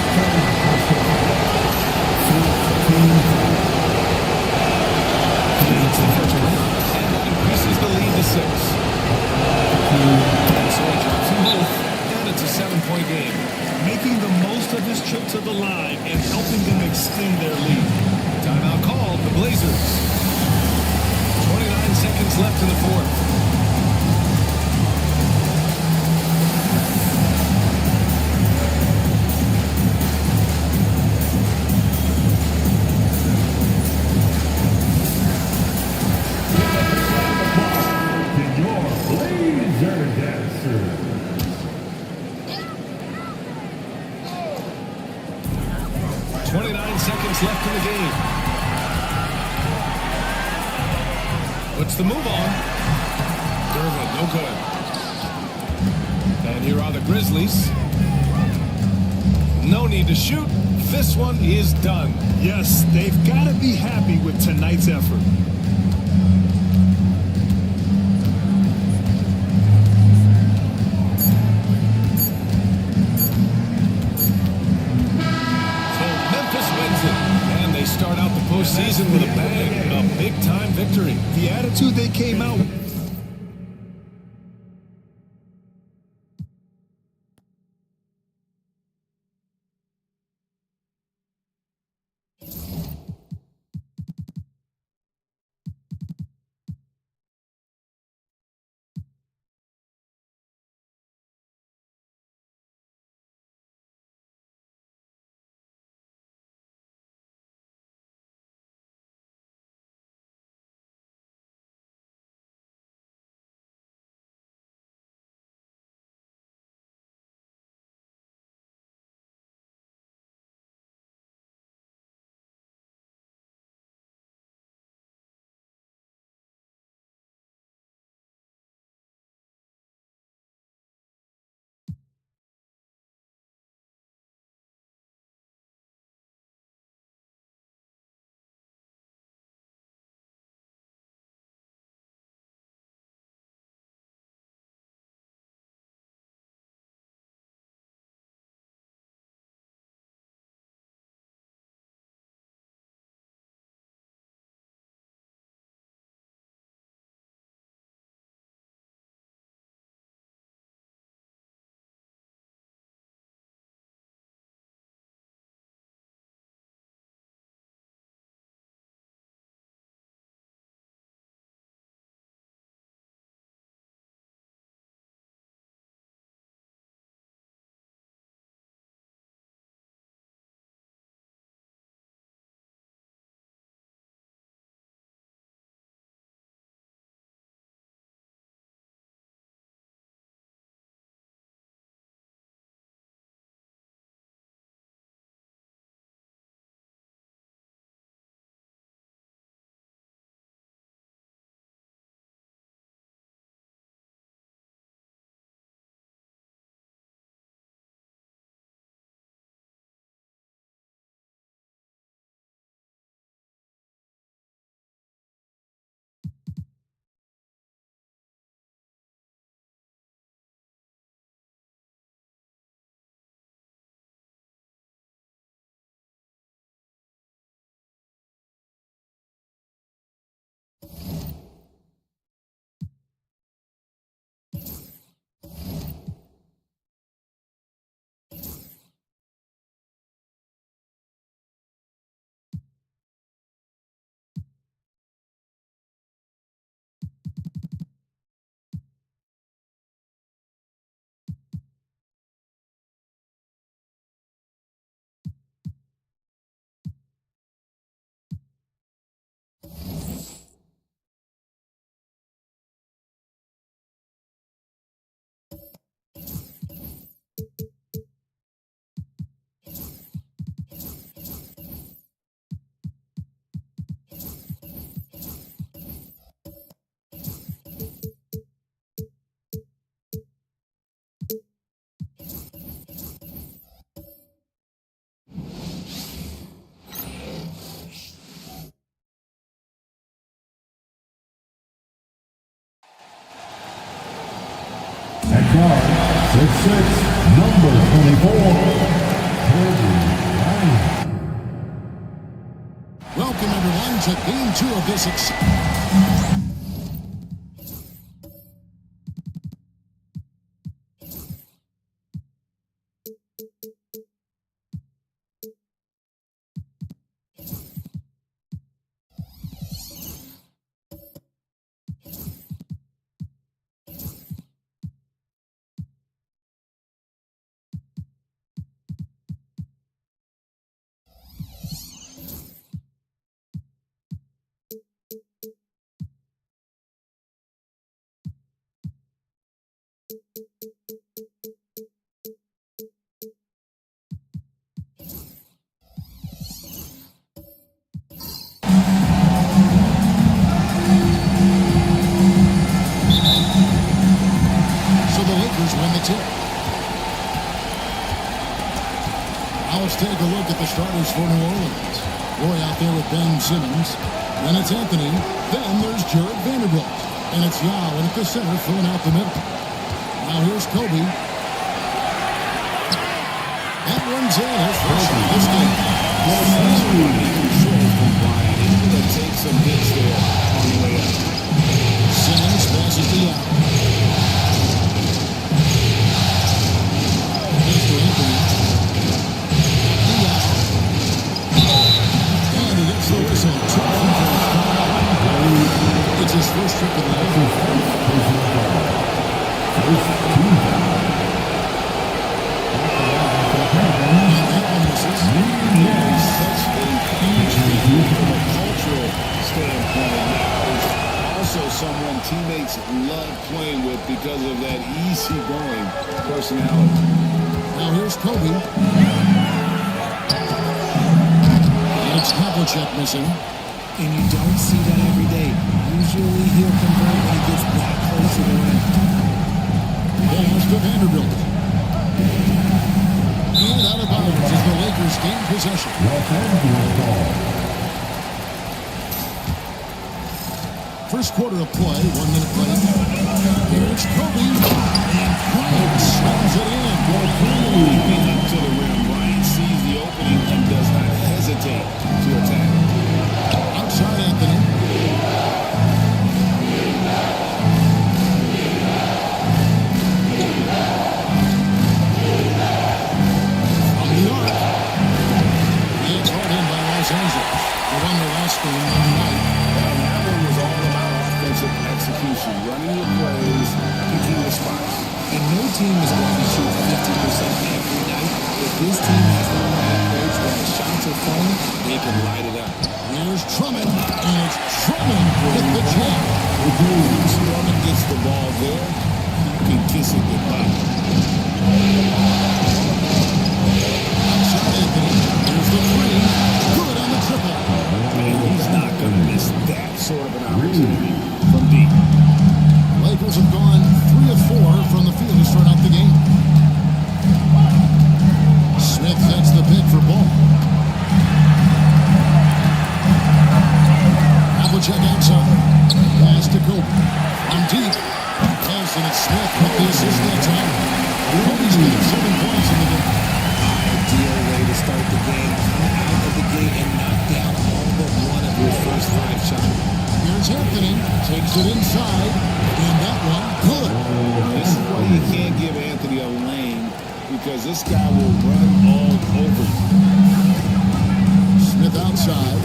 S1: Leads the first one. And that increases the lead to 6. And so he drops them both. And it's a 7-point game.
S4: Making the most of his trip to the line and helping them extend their lead.
S1: Timeout called. The Blazers. 29 seconds left in the fourth.
S5: To your Blazer dancers.
S1: 29 seconds left in the game. What's the move on? Gervin, no good. And here are the Grizzlies. No need to shoot. This one is done.
S4: Yes, they've got to be happy with tonight's effort.
S1: season with a bang, a big-time victory.
S4: The attitude they came out with.
S5: At guard, 6'6", number 24, Kobe Bryant.
S8: Welcome, everyone, to Game 2 of this So the Lakers win the tip. Now let's take a look at the starters for New Orleans. Roy out there with Ben Simmons. Then it's Anthony. Then there's Jared Vanderbilt. And it's Yao at the center filling out the middle. Now here's Kobe. That one's in his first shot of this game.
S1: teammates love playing with because of that easygoing personality.
S8: Now here's Kobe. And it's Havlicek missing.
S2: And you don't see that every day. Usually he'll convert when he gets that close to the rim.
S8: Pass to Vanderbilt. And out of bounds as the Lakers gain possession. First quarter of play, 1 minute left. Here's Kobe. And Bryant slams it in.
S1: Leaping up to the rim, Bryant sees the opening and does not hesitate to attack.
S8: Outside Anthony. From the arc. It's brought in by Los Angeles. They won the last game Monday night.
S1: And that one was all about offensive execution, running your plays, picking the spots.
S2: And no team is going to shoot 50% every night. If this team has the right approach when the shots are falling, they can light it up.
S8: Here's Drummond, and it's Drummond with the jam.
S1: Once Drummond gets the ball there, you can kiss it goodbye.
S8: Outside Anthony. Here's the three. Good on the triple.
S1: And he's not going to miss that sort of an opportunity from deep.
S8: Lakers have gone 3 of 4 from the field to start out the game. Smith sets the pick for Ball. Havlicek outside. Pass to Kobe. From deep. Nelson and Smith with the assist that time. Kobe's getting 7 points in the game.
S2: Ideal way to start the game. Come out of the gate and knock down all but one of your first 5 shots.
S8: Here's Anthony. Takes it inside. And that one, good.
S1: This is why you can't give Anthony a lane, because this guy will run all over you.
S8: Smith outside.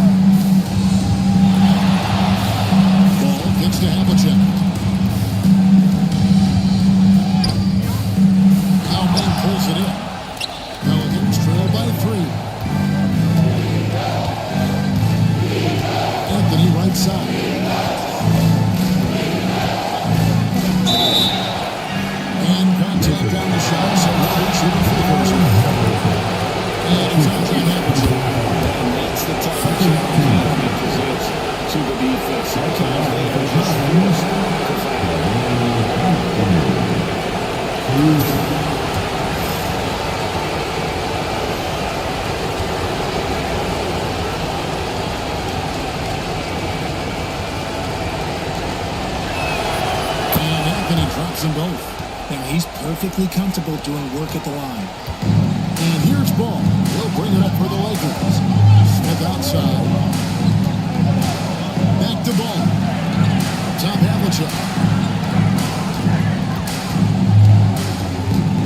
S8: Ball gets to Havlicek. Now Bang pulls it in. Pelicans trail by 3. Anthony right side. And contact down the shot, so Lakers shooting for the first one. And it's Andre Havlicek.
S1: And that's the type of challenge Anthony presents to the defense. Sometimes they are just forced to foul.
S8: And Anthony drops them both.
S2: Now he's perfectly comfortable doing work at the line.
S8: And here's Ball. He'll bring it up for the Lakers. Smith outside. Back to Ball. Top Havlicek.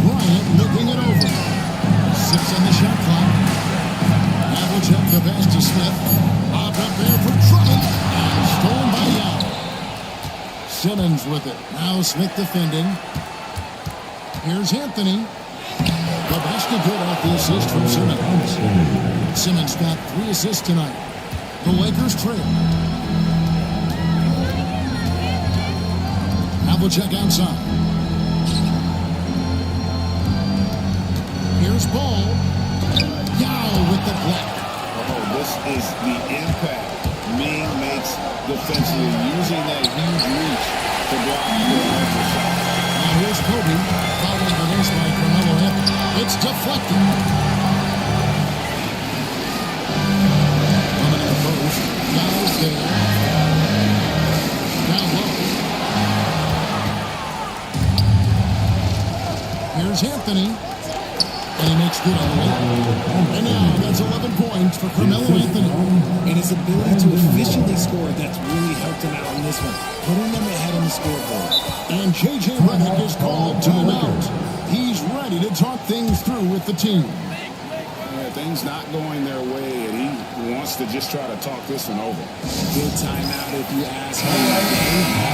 S8: Bryant looking it over. 6 on the shot clock. Havlicek the pass to Smith. Popped up there for Drummond. And stolen by Young. Simmons with it. Now Smith defending. Here's Anthony. The basket good off the assist from Simmons. Simmons got 3 assists tonight. The Lakers trail. Havlicek outside. Here's Ball. Yao with the block.
S1: Oh, this is the impact Ming makes defensively, using that huge reach to block the offensive shot.
S8: Now here's Kobe. Following the miss by Carmelo Anthony. It's deflected. Coming in the post. Yao's there. Down low. Here's Anthony. And he makes good on the way. And now that's 11 points for Carmelo Anthony.
S2: And his ability to efficiently score, that's really helped him out in this one, putting them ahead on the scoreboard.
S8: And J.J. Redick is called timeout. He's ready to talk things through with the team.
S1: Yeah, things not going their way, and he wants to just try to talk this one over.
S2: Good timeout if you ask me.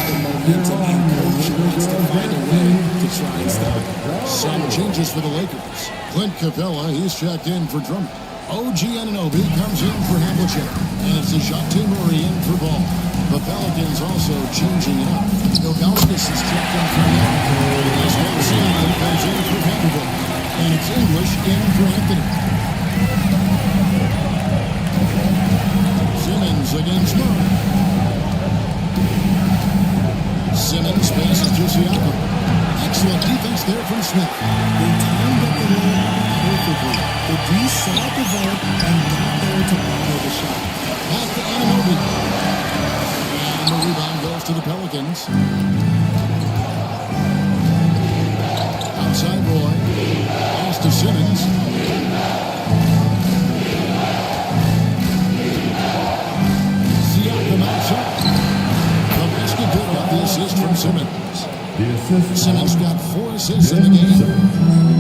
S2: The momentum and coach wants to find a way to try and stop it.
S8: Some changes for the Lakers. Clint Capella, he's checked in for Drummond. OG Anunoby comes in for Havlicek. And it's Dejounte Murray in for Ball. The Pelicans also changing it up. Ilgauskas is checked in for the as well as Siakam comes in for Vanderbilt. And it's English in for Anthony. Simmons against Murray. Simmons passes to Siakam. Excellent defense there from Smith.
S4: They timed up the layup perfectly. The D saw it develop and not there to bother the shot.
S8: Back to Anunoby. And the rebound goes to the Pelicans. Outside Roy. Pass to Simmons. Siakam outside. The basket did off the assist from Simmons. Simmons got 4 assists in the game.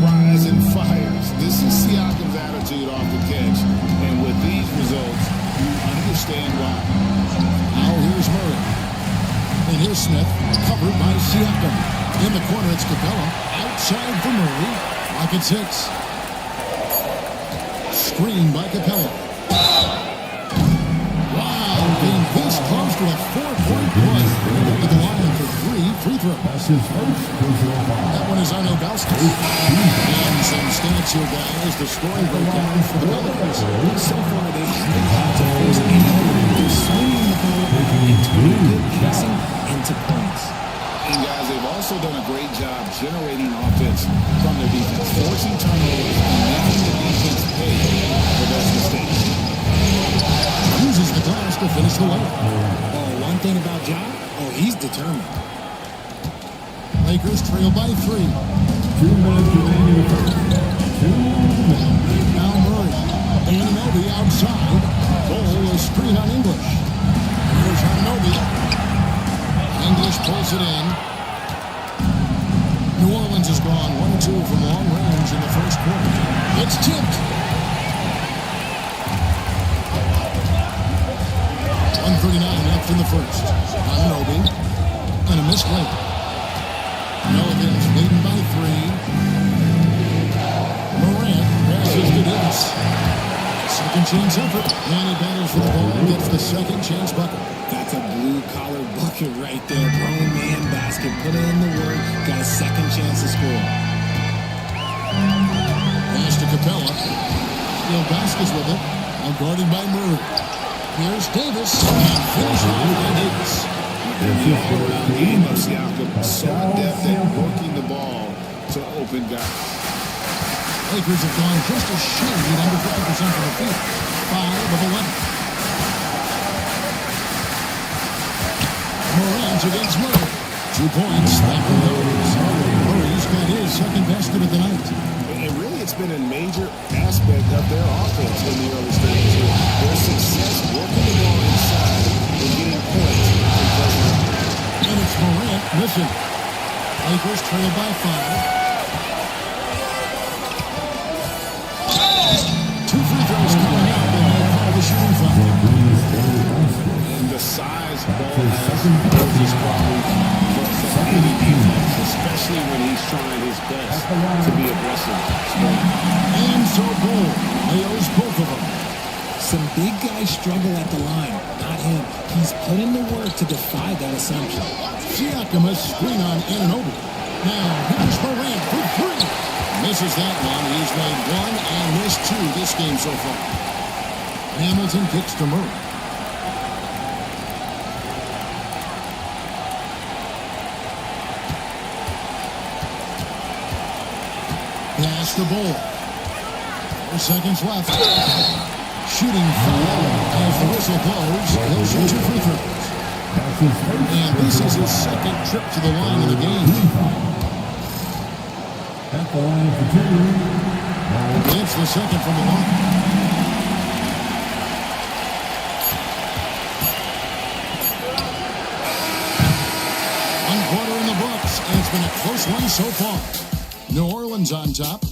S1: Rise and fires. This is Siakam's attitude off the catch. And with these results, you understand why.
S8: Now here's Murray. And here's Smith, covered by Siakam. In the corner, it's Capella. Outside for Murray. Lock at 6. Screen by Capella. Wow, being this close to a 4-point play. To the line for 3 free throws. That one is on Ilgauskas. And some stats here, guys. The scoring breakdown for the Pelicans.
S4: So far, they haven't had to force anything. They're swinging the ball and turning good passing into points.
S1: And guys, they've also done a great job generating offense from their defense, forcing turnovers and making the defense pay for those mistakes.
S8: Uses the glass to finish the layup.
S4: Oh, one thing about Ja, he's determined.
S8: Lakers trail by 3.
S5: 2 minutes remaining in the first. 2 minutes.
S8: Now Murray. Anunoby outside. Goal is screen on English. Here's Anunoby. English pulls it in. New Orleans has gone 1-2 from long range in the first quarter. It's tipped. 1:39 left in the first. Anunoby. And a missed layup. Pelicans leading by 3. Morant passes to Davis. Second chance effort. And he battles for the ball and gets the second chance bucket.
S4: That's a blue-collar bucket right there. Grown man basket. Put in the work. Got a second chance to score.
S8: Pass to Capella. Ilgauskas with it. Guarded by Murray. Here's Davis. And finishes by Davis.
S1: The all-around game of Siakam, so adept at working the ball to open guys.
S8: Lakers have gone just a shade under 50% from the field. 5 of 11. Morant against Murray. 2 points. That one goes. Murray's got his second basket of the night.
S1: And really, it's been a major aspect of their offense in the early stages here. Their success working the ball inside and getting points from players.
S8: And it's Morant missing. Lakers trail by 5. 2 free throws coming up in the shooting foul.
S1: And the size ball has is probably for any defense, especially when he's trying his best to be aggressive.
S8: And so goal. Leo's both of them.
S4: Some big guys struggle at the line. Not him. He's put in the work to defy that assumption.
S8: Siakam a screen on Anunoby. Now here's Morant for 3. Misses that one. He's made 1 and missed 2 this game so far. Hamilton kicks to Murray. Pass the ball. 4 seconds left. Shooting foul as the whistle blows. He'll shoot 2 free throws. And this is his second trip to the line of the game.
S5: At the line for 2.
S8: It's the second from the line. One quarter in the books, and it's been a close one so far. New Orleans on top.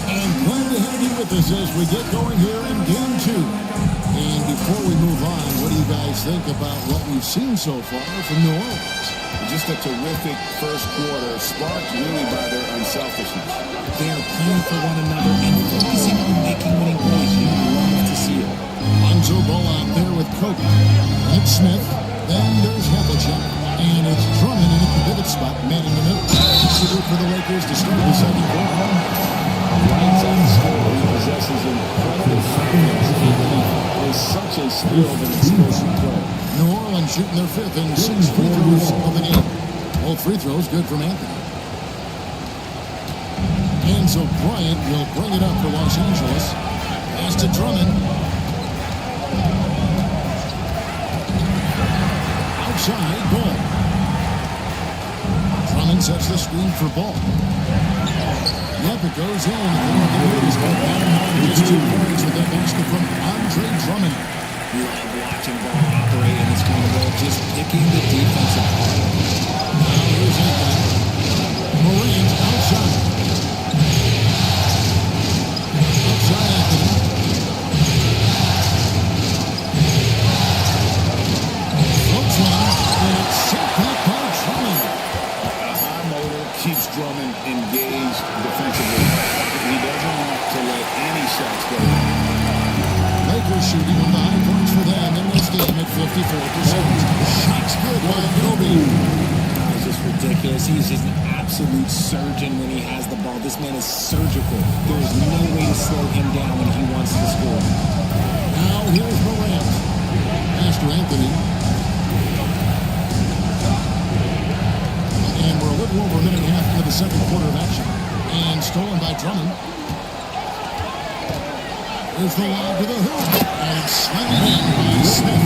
S8: And glad to have you with us as we get going here in Game 2. And before we move on, what do you guys think about what we've seen so far from New Orleans?
S1: Just a terrific first quarter, sparked really by their unselfishness.
S4: They are playing for one another and focusing on making winning plays. You
S8: Kobe. And it's Smith. Then there's Havlicek. And it's Drummond in at the pivot spot, manning the middle. It's the for the Lakers to start the second quarter.
S1: Right on score. He possesses incredible confidence. Is such a skilled and explosive player.
S8: New Orleans shooting their fifth and 6 free throws of the game. Both free throws good from Anthony. And so Bryant will bring it up for Los Angeles. Pass to Drummond. Outside, Ball. Drummond sets the screen for Ball. Yep, it goes in. He's got down just 2 points with that basket from Andre Drummond.
S1: You love watching Ball operate in this kind of role, just picking the defensive part.
S8: Now here's Anthony. Morant outside. Outside Anthony. Floats one, and it's set back by Drummond.
S1: A high motor keeps Drummond engaged defensively. He doesn't want to let any shots go.
S8: Lakers shooting one of the high points for them in this game at 54%. Shots good by Kobe.
S1: It's just ridiculous. He's just an absolute surgeon when he has the ball. This man is surgical. There is no way to slow him down when he wants to score.
S8: Now here's Morant. Pass to Anthony. And we're a little over a minute and a half into the second quarter of action. And stolen by Drummond. Here's the lob to the hoop. And it's slammed in by Smith.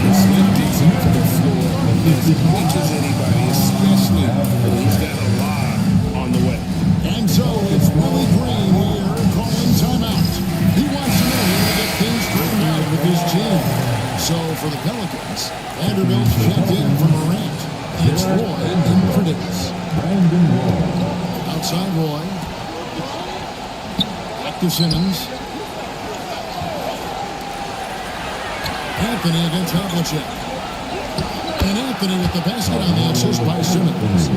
S1: Smith gets into the floor as much as anybody, especially when he's got a lob on the way.
S8: And so it's Willie Green here calling timeout. He wants to know how to get things straightened out with his team. So for the Pelicans, Vanderbilt checked in for Morant. And it's Roy in Prentice. Outside Roy. Back to Simmons. Anthony against Havlicek. And Anthony with the basket on the assist by Simmons.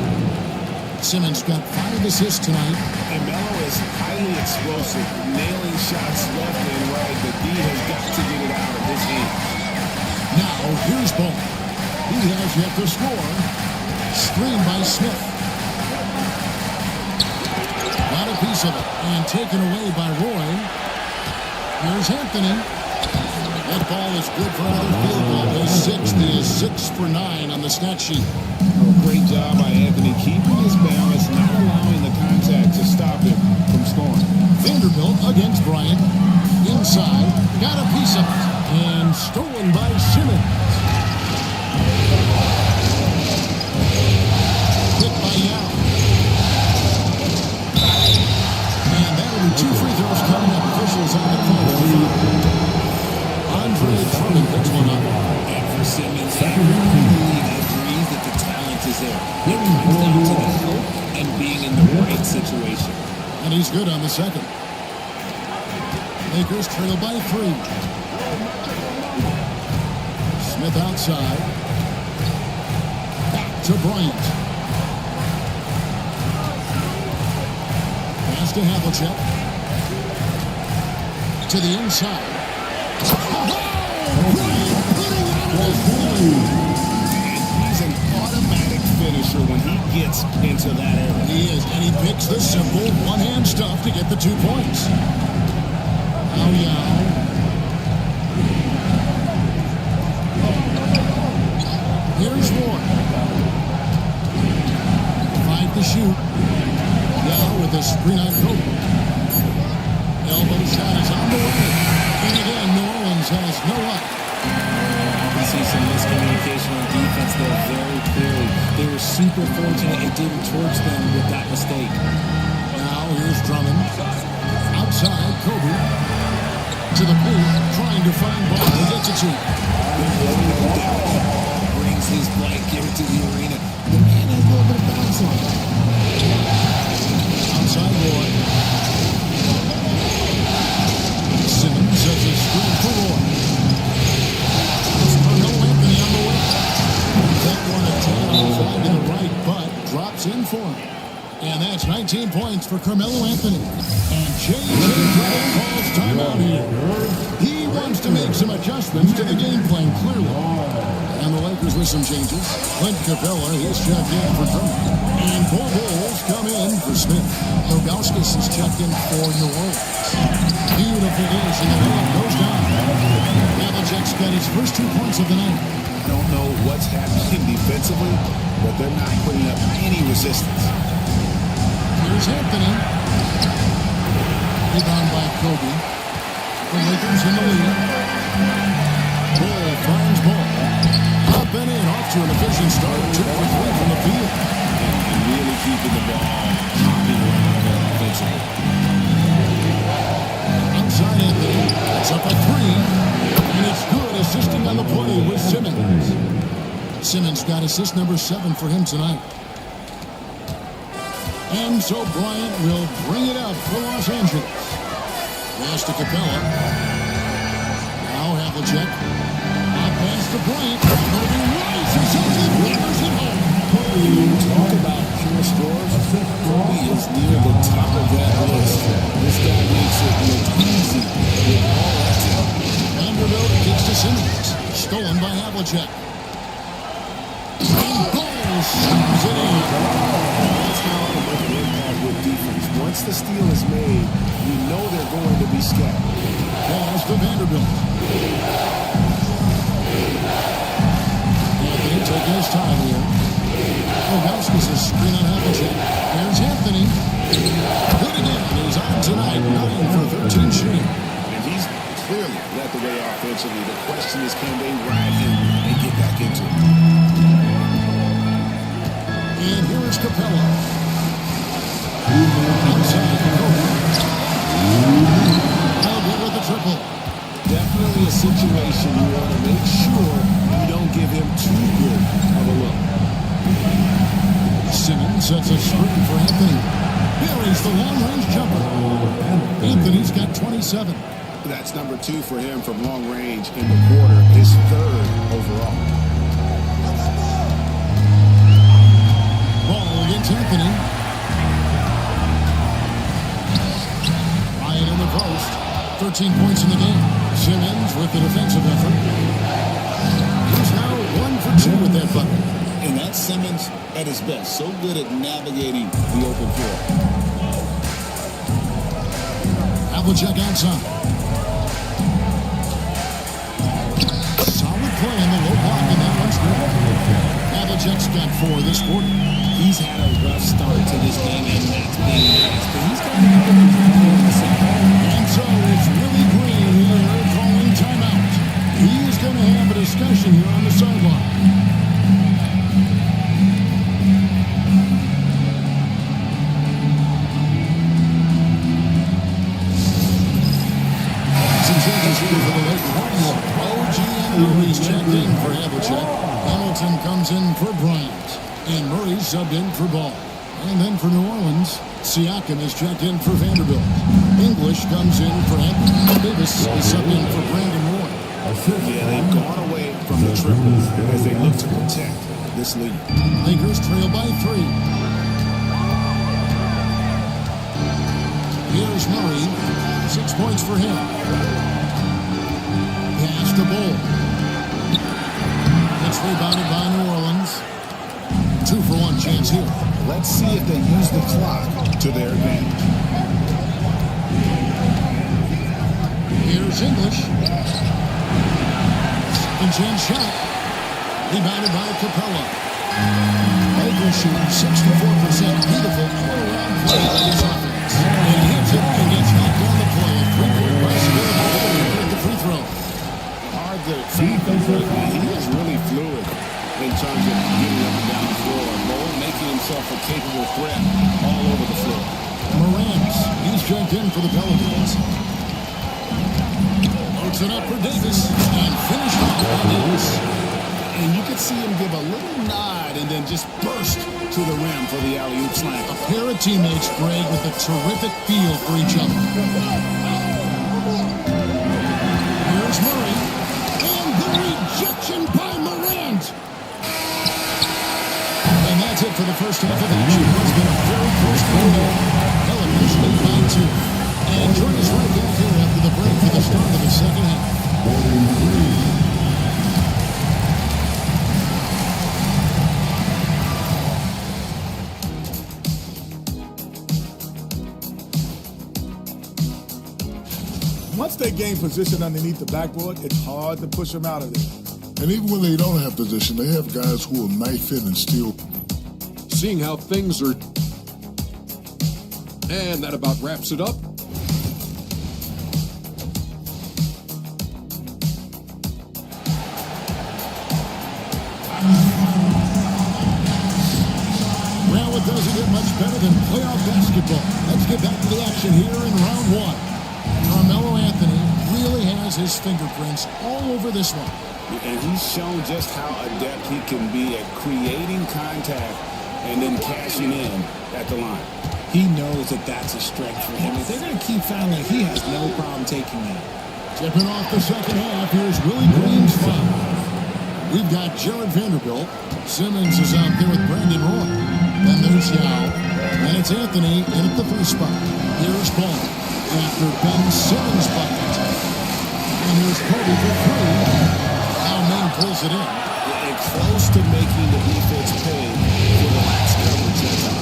S8: Simmons got 5 assists tonight.
S1: And Melo is highly explosive, nailing shots left and right, but D has got to get it out of his hand.
S8: Now here's Ball. He has yet to score. Screen by Smith. Got a piece of it and taken away by Roy. Here's Anthony. That ball is good for another field goal. His 6th. He is 6 for 9 on the stat sheet.
S1: Great job by Anthony keeping his balance, not allowing the contact to stop him from scoring.
S8: Vanderbilt against Bryant. Inside. Got a piece of it. And stolen by Simmons. Hit by Yao. And that'll be 2 free throws coming up. Officials on the call. Andre Drummond picks one up.
S1: And for Simmons, everyone in the league agrees that the talent is there. It comes down to the hope and being in the right situation.
S8: And he's good on the second. Lakers trail by 3. Smith outside. Back to Bryant. Pass to Havlicek. To the inside.
S1: He's an automatic finisher when he gets into that area.
S8: He is, and he picks the simple one-hand stuff to get the 2 points. Now Yao. Here's Roy. 5 to shoot. Yao with a screen on Kobe. Elbow shot is on the way. And again, New Orleans has no luck.
S1: You can see some miscommunication on defense there very clearly. They were super fortunate it didn't torch them with that mistake.
S8: Now here's Drummond. Outside, Kobe. To the booth, trying to find Ball. He gets it to him.
S1: Brings his blanket to the arena. The man has a little bit of bounce on him.
S8: Outside Roy. Simmons sets a screen for Roy. It's Carmelo Anthony on the way. That one a 10 to the right, but drops in for him. And that's 19 points for Carmelo Anthony. And J.J. calls timeout here. He wants to make some adjustments to the game plan, clearly. And the Lakers with some changes. Clint Capella, he's checked in for Drummond. And Bull Bulls come in for Smith. Ilgauskas is checked in for New Orleans. Beautiful dish, and the layup goes down. Havlicek's got his first 2 points of the night.
S1: I don't know what's happening defensively, but they're not putting up any resistance.
S8: Here's Anthony. Rebound by Kobe. The Lakers in the lead. Bull finds ball. Up and in, off to an efficient start. 2 for 3 from the field.
S1: And really keeping the ball hopping around there offensively.
S8: Outside Anthony. It's up a 3. And it's good, assisting on the play with Simmons. Simmons got assist number 7 for him tonight. And so Bryant will bring it up for Los Angeles. Pass to Capella. Now Havlicek. Now pass to Bryant. Kobe rises up and hammers it home.
S1: Talk about pure scores. Kobe is near the top of that list. This guy makes it look easy with all that talent.
S8: Vanderbilt kicks to Simmons. Stolen by Havlicek. And Bull slams it in.
S1: That's how to make an impact with defense. Once the steal is made, you know they're going to be scattered.
S8: Pass to Vanderbilt. Anthony taking his time here. Ilgauskas is screen on Havlicek. Here's Anthony. Good again. He's on tonight. 9 for 13 shooting.
S1: And he's clearly led the way offensively. The question is, can they ride him and get back into it?
S8: And here is Capella. Outside, Kobe. I'll get with the triple.
S1: Definitely a situation you want to make sure you don't give him too good of a look.
S8: Simmons sets a screen for Anthony. Here is the long-range jumper. Anthony's got 27.
S1: That's number 2 for him from long range in the quarter, his 3rd overall.
S8: Ball against Anthony. Ryan in the post. 13 points in the game. Simmons with the defensive effort. He's now 1 for 2 with that bucket.
S1: And that's Simmons at his best. So good at navigating the open floor.
S8: Havlicek outside. Solid play in the low block, and that one's good. Havlicek's got 4 this quarter.
S1: He's had a rough start to this game, and that's been nice. But he's got to be able to in the second half.
S8: And so it's Willie Green here calling timeout. He's going to have a discussion here on the sideline. Some changes here for the Lakers. OG Anunoby's checked in for Havlicek. Hamilton comes in for Bryant. And Murray subbed in for Ball. And then for New Orleans, Siakam is checked in for Vanderbilt. English comes in for Anthony. Davis is subbed in for Brandon Moore.
S1: Yeah, they've gone away from the triple as they look to protect this lead.
S8: Lakers trail by 3. Here's Murray. 6 points for him. Pass to Bull. It's rebounded by New Orleans. 2 for 1 chance here.
S1: Let's see if they use the clock to their advantage.
S8: Here's English. And chance shot. Rebounded by Capella. Lakers shooting 64%. Beautiful all-around play by this offense. And he hits it and gets knocked on the play. 3-point possibility at the free throw.
S1: Hard to fact, he is really fluid in terms of getting up and down the floor. Moore making himself a capable threat all over the floor.
S8: Morant, he's checked in for the Pelicans. Loads it up for Davis and finished off by Davis.
S1: And you could see him give a little nod and then just burst to the rim for the alley-oop slam.
S8: A pair of teammates, Greg, with a terrific feel for each other. Here's Murray. And the rejection by Morant. And that's it for the first half of action. It's been a very close game. Pelicans lead by 2. And join us right back here after the break for the start of the second half.
S9: Once they gain position underneath the backboard, it's hard to push them out of there.
S6: And even when they don't have position, they have guys who will knife in and steal.
S7: Seeing how things are... And that about wraps it up.
S8: Well, it doesn't get much better than playoff basketball. Let's get back to the action here in round one. Carmelo Anthony really has his fingerprints all over this one.
S10: And he's shown just how adept he can be at creating contact and then cashing in at the line.
S11: He knows that that's a strength for him. If they're going to keep fouling, he has no problem taking that.
S8: Tipping off the second half, here's Willie Green's foul. We've got Jared Vanderbilt. Simmons is out there with Brandon Roy. Then there's Yao. And it's Anthony in at the three spot. Here's Paul after Ben Simmons' bucket. And here's Kobe for three. Now Maine pulls it in.
S10: And close to making the defense pay for the last coverage of time.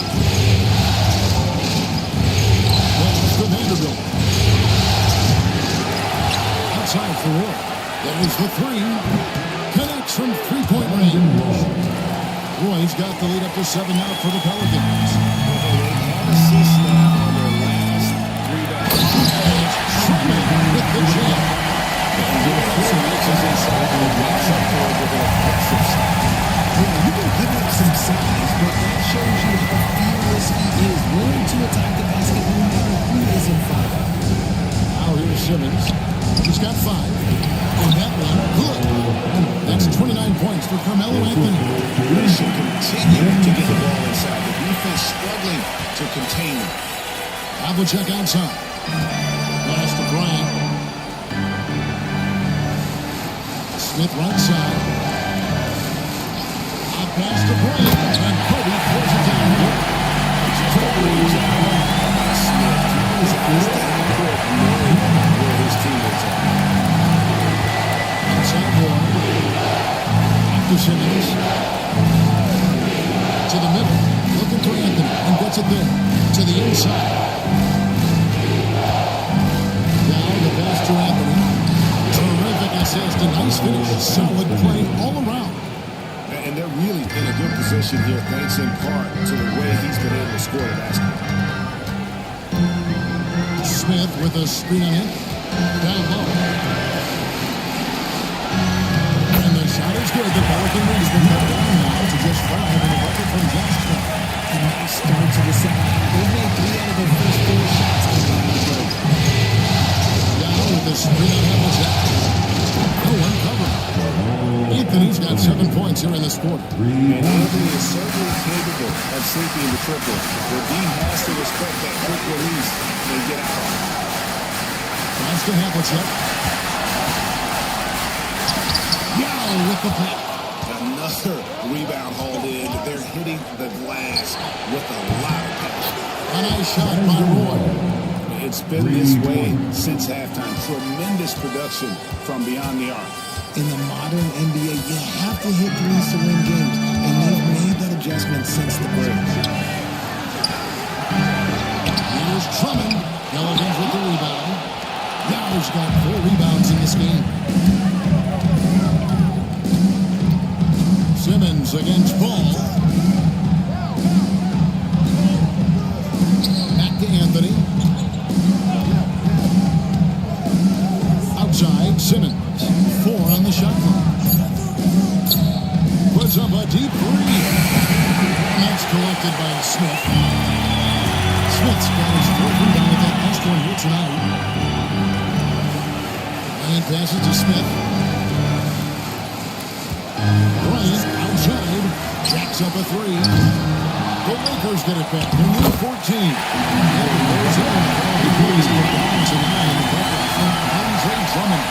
S8: For Vanderbilt. Outside for Roy. There's the three. Connects from three-point range. Roy's got the lead up to 7 now for the Pelicans.
S10: Assist now on their last rebound.
S8: And it's Truman with the jam.
S10: And also reaches inside and blocks up for with an aggressive shot.
S11: You can give up some size, but that shows you how fearless he is, willing to attack the basket no matter who is in front.
S8: Now here's Simmons. He's got 5. And that one, good. That's 29 points for Carmelo Anthony.
S10: They should continue to get the ball inside. The defense struggling to contain him.
S8: Havlicek outside. Pass to Bryant. Smith right side. Out pass to Bryant. And Kobe throws it down.
S10: Totally Smith. He's out of court knowing where his teammates are.
S8: Outside Roy. After Simmons. To the middle. Looking for Anthony. And gets it there. To the inside. Now the pass to Anthony. Terrific assist. A nice finish. Solid play all around.
S10: And they're really in a good position here, thanks in part to the way he's been able to score the basket.
S8: Smith with a screen on it. Down low. And the shot is good. The Pelican has been cut down now to just 5 in the bucket from Josh Smith.
S11: A nice start to the second half. They've made 3 out of their first 4 shots coming out of the break.
S8: Now with the screen on Havlicek. No one covering. Anthony's got 7 points here in this quarter.
S10: And Anthony is certainly capable of sinking the triple. The D has to respect that quick release and get out.
S8: Pass to Havlicek. Yao with the block.
S10: Another rebound hauled in. They're hitting the glass with a lot of passion.
S8: A nice shot by Roy.
S10: It's been this way since halftime. Tremendous production from beyond the arc.
S11: In the modern NBA, you have to hit threes to win games, and they've made that adjustment since the break.
S8: Here's Drummond. Pelicans with the rebound. Yao's got 4 rebounds in this game. Simmons against Ball. Back to Anthony. Outside, Simmons. 4 on the shot clock. Puts up a deep 3. And that's collected by Smith. Smith's got his 4th rebound with that last one here tonight. And passes to Smith. Bryant outside. Jacks up a 3. The Lakers get it back. They're near 14. There goes in. The Bulls go down to 9 in the bucket from Andre Drummond.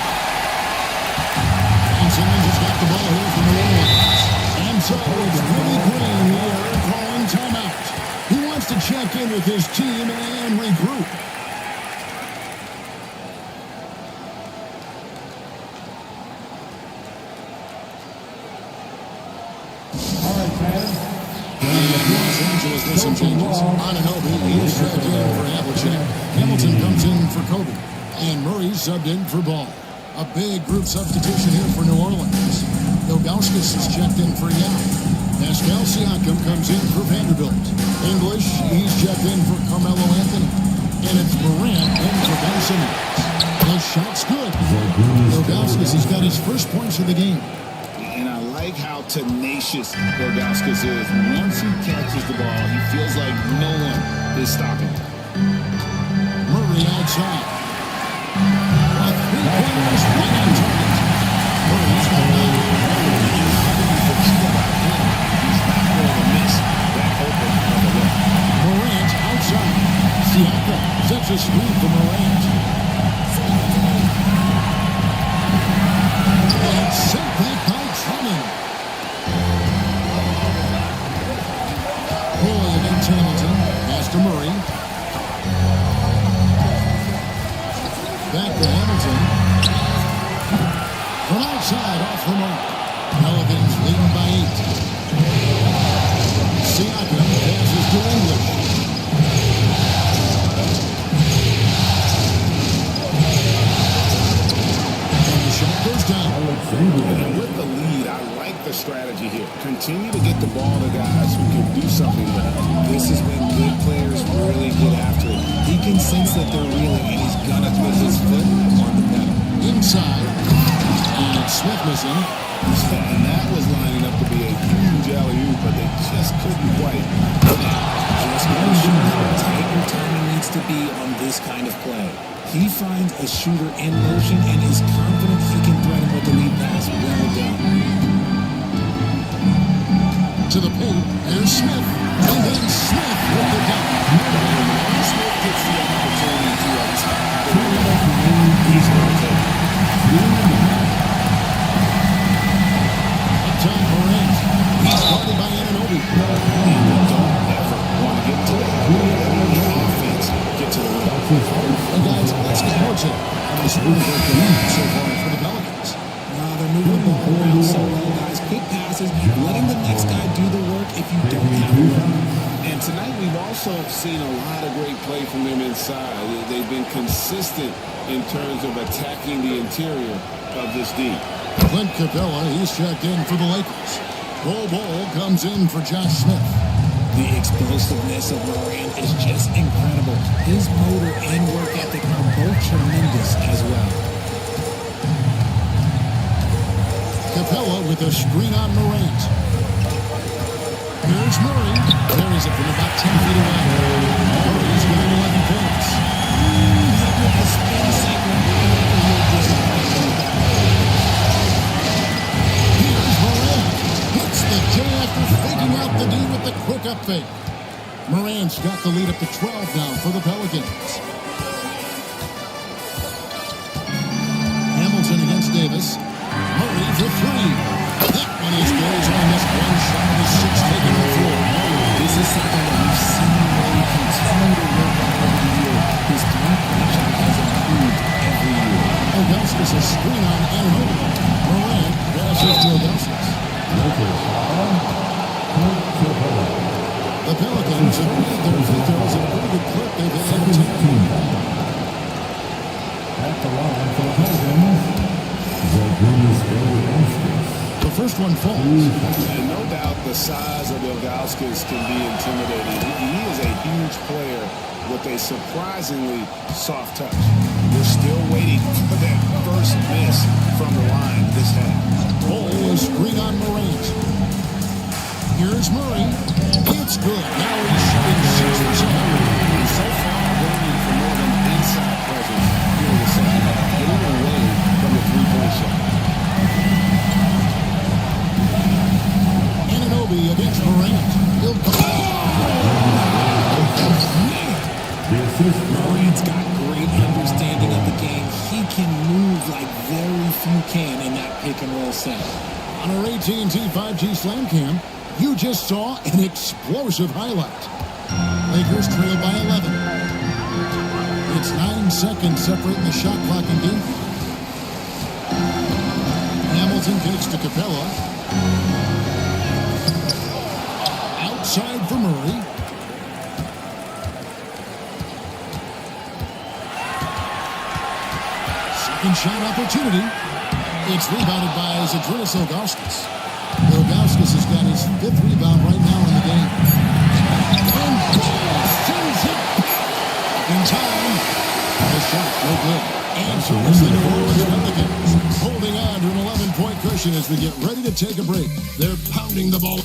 S8: And Simmons has got the ball here from the Warriors. And so it's Willie Green here calling timeout. He wants to check in with his team and regroup. Los Angeles with some changes. Anunoby is dragged in for Havlicek. Hamilton comes in for Kobe. And Murray subbed in for Ball. A big group substitution here for New Orleans. Ilgauskas is checked in for Yao. Pascal Siakam comes in for Vanderbilt. English, he's checked in for Carmelo Anthony. And it's Morant in for Ben Simmons. The shot's good. Ilgauskas has got his first points of the game.
S10: And I like how tenacious Ilgauskas is. Once he catches the ball, he feels like no one is stopping him.
S8: Murray outside. A three-pointer is right on target. Murray's got 9.
S10: He's not going to miss that open on the left.
S8: Morant outside. Siakam sets a screen for Morant. And sent back by Drummond. Boy against Hamilton. Pass to Murray. Back to Hamilton. From outside, off the mark. Pelicans leading by 8. Siakam passes to English. And the shot goes down.
S10: And with the lead, I like the strategy here. Continue to get the ball to guys who can do something with it. This is when good players really get after it.
S11: He can sense that they're reeling, and he's gonna put his foot on the pedal.
S8: Inside. And Smith missing.
S10: And that was lining up to be a huge alley-oop, but they just couldn't quite.
S11: Just mention how tight your timing needs to be on this kind of play. He finds a shooter in motion and is confident he can thread him with the lead pass. Well done.
S8: To the paint. There's Smith. And then Smith with the dunk.
S10: Smith gets the opportunity to attack the rim. He's going to take it.
S8: Uptown Morant. He's guarded by Anunoby.
S10: And you don't ever want to get to the offense. Get to the rim.
S8: And guys, let's get more to it. On this really good game so far for the Pelicans.
S11: They're moving the ball around so well, guys. Quick passes, letting the next guy do the work if you don't have to run.
S10: And tonight we've also seen a lot of great play from them inside. They've been consistent in terms of attacking the interior of this D.
S8: Clint Capella, he's checked in for the Lakers. Bol comes in for Josh Smith.
S11: The explosiveness of Morant is just incredible. His motor and work ethic are both tremendous as well.
S8: Capella with a screen on Morant. Here's Murray. Carries it from about 10 feet away. Murray's got 11 points. Here's Morant. Hits the J after faking out the D with the quick up fake. Morant's got the lead up to 12 now for the Pelicans. Hamilton against Davis. Murray for 3. That one is good. He's on this one shot of his 6 taking the floor.
S11: This is something that we've seen Murray continue to work on over the year. His three-point shot has improved every year.
S8: Ilgauskas a screen on Anunoby. Morant passes to Ilgauskas. The Pelicans have made their free throws at a pretty good clip. They've hit 17.
S5: At the line for the Pelicans,
S8: The first one falls.
S10: And no doubt the size of Ilgauskas can be intimidating. He is a huge player with a surprisingly soft touch. We're still waiting for that first miss from the line this half.
S8: Ball is screen on Morant. Here's Murray. It's good. Now he's shooting 6%.
S10: He's so far going for more than inside presence here in the second half, getting away from the three-point shot.
S8: Anunoby against Morant.
S11: Morant's got great understanding of the game. He can move like very few can in that pick and roll set.
S8: On our AT&T 5G Slam Cam, you just saw an explosive highlight. Lakers trail by 11. It's 9 seconds separating the shot clock and D. Hamilton takes to Capella. Outside for Murray. second shot opportunity. It's rebounded by Zydrunas Ilgauskas. Ilgauskas has got his 5th rebound right now in the game. And sends it in time. The shot, no good. And so it's the New Orleans Pelicans holding on to an 11-point cushion as we get ready to take a break. They're pounding the ball.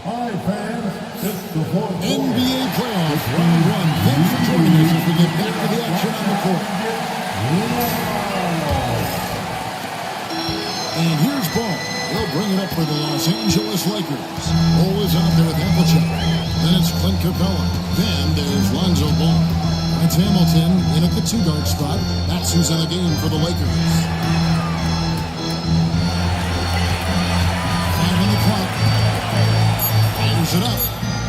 S5: All right, fans, it's the fourth
S8: NBA playoff round 1. Thanks for joining us as we get back to the action on the court. And here's Ball. He'll bring it up for the Los Angeles Lakers. Ball is out there with Havlicek. Then it's Clint Capella. Then there's Lonzo Ball. That's Hamilton in at the 2-guard spot. That's who's in the game for the Lakers. 5 on the clock. Fires it up.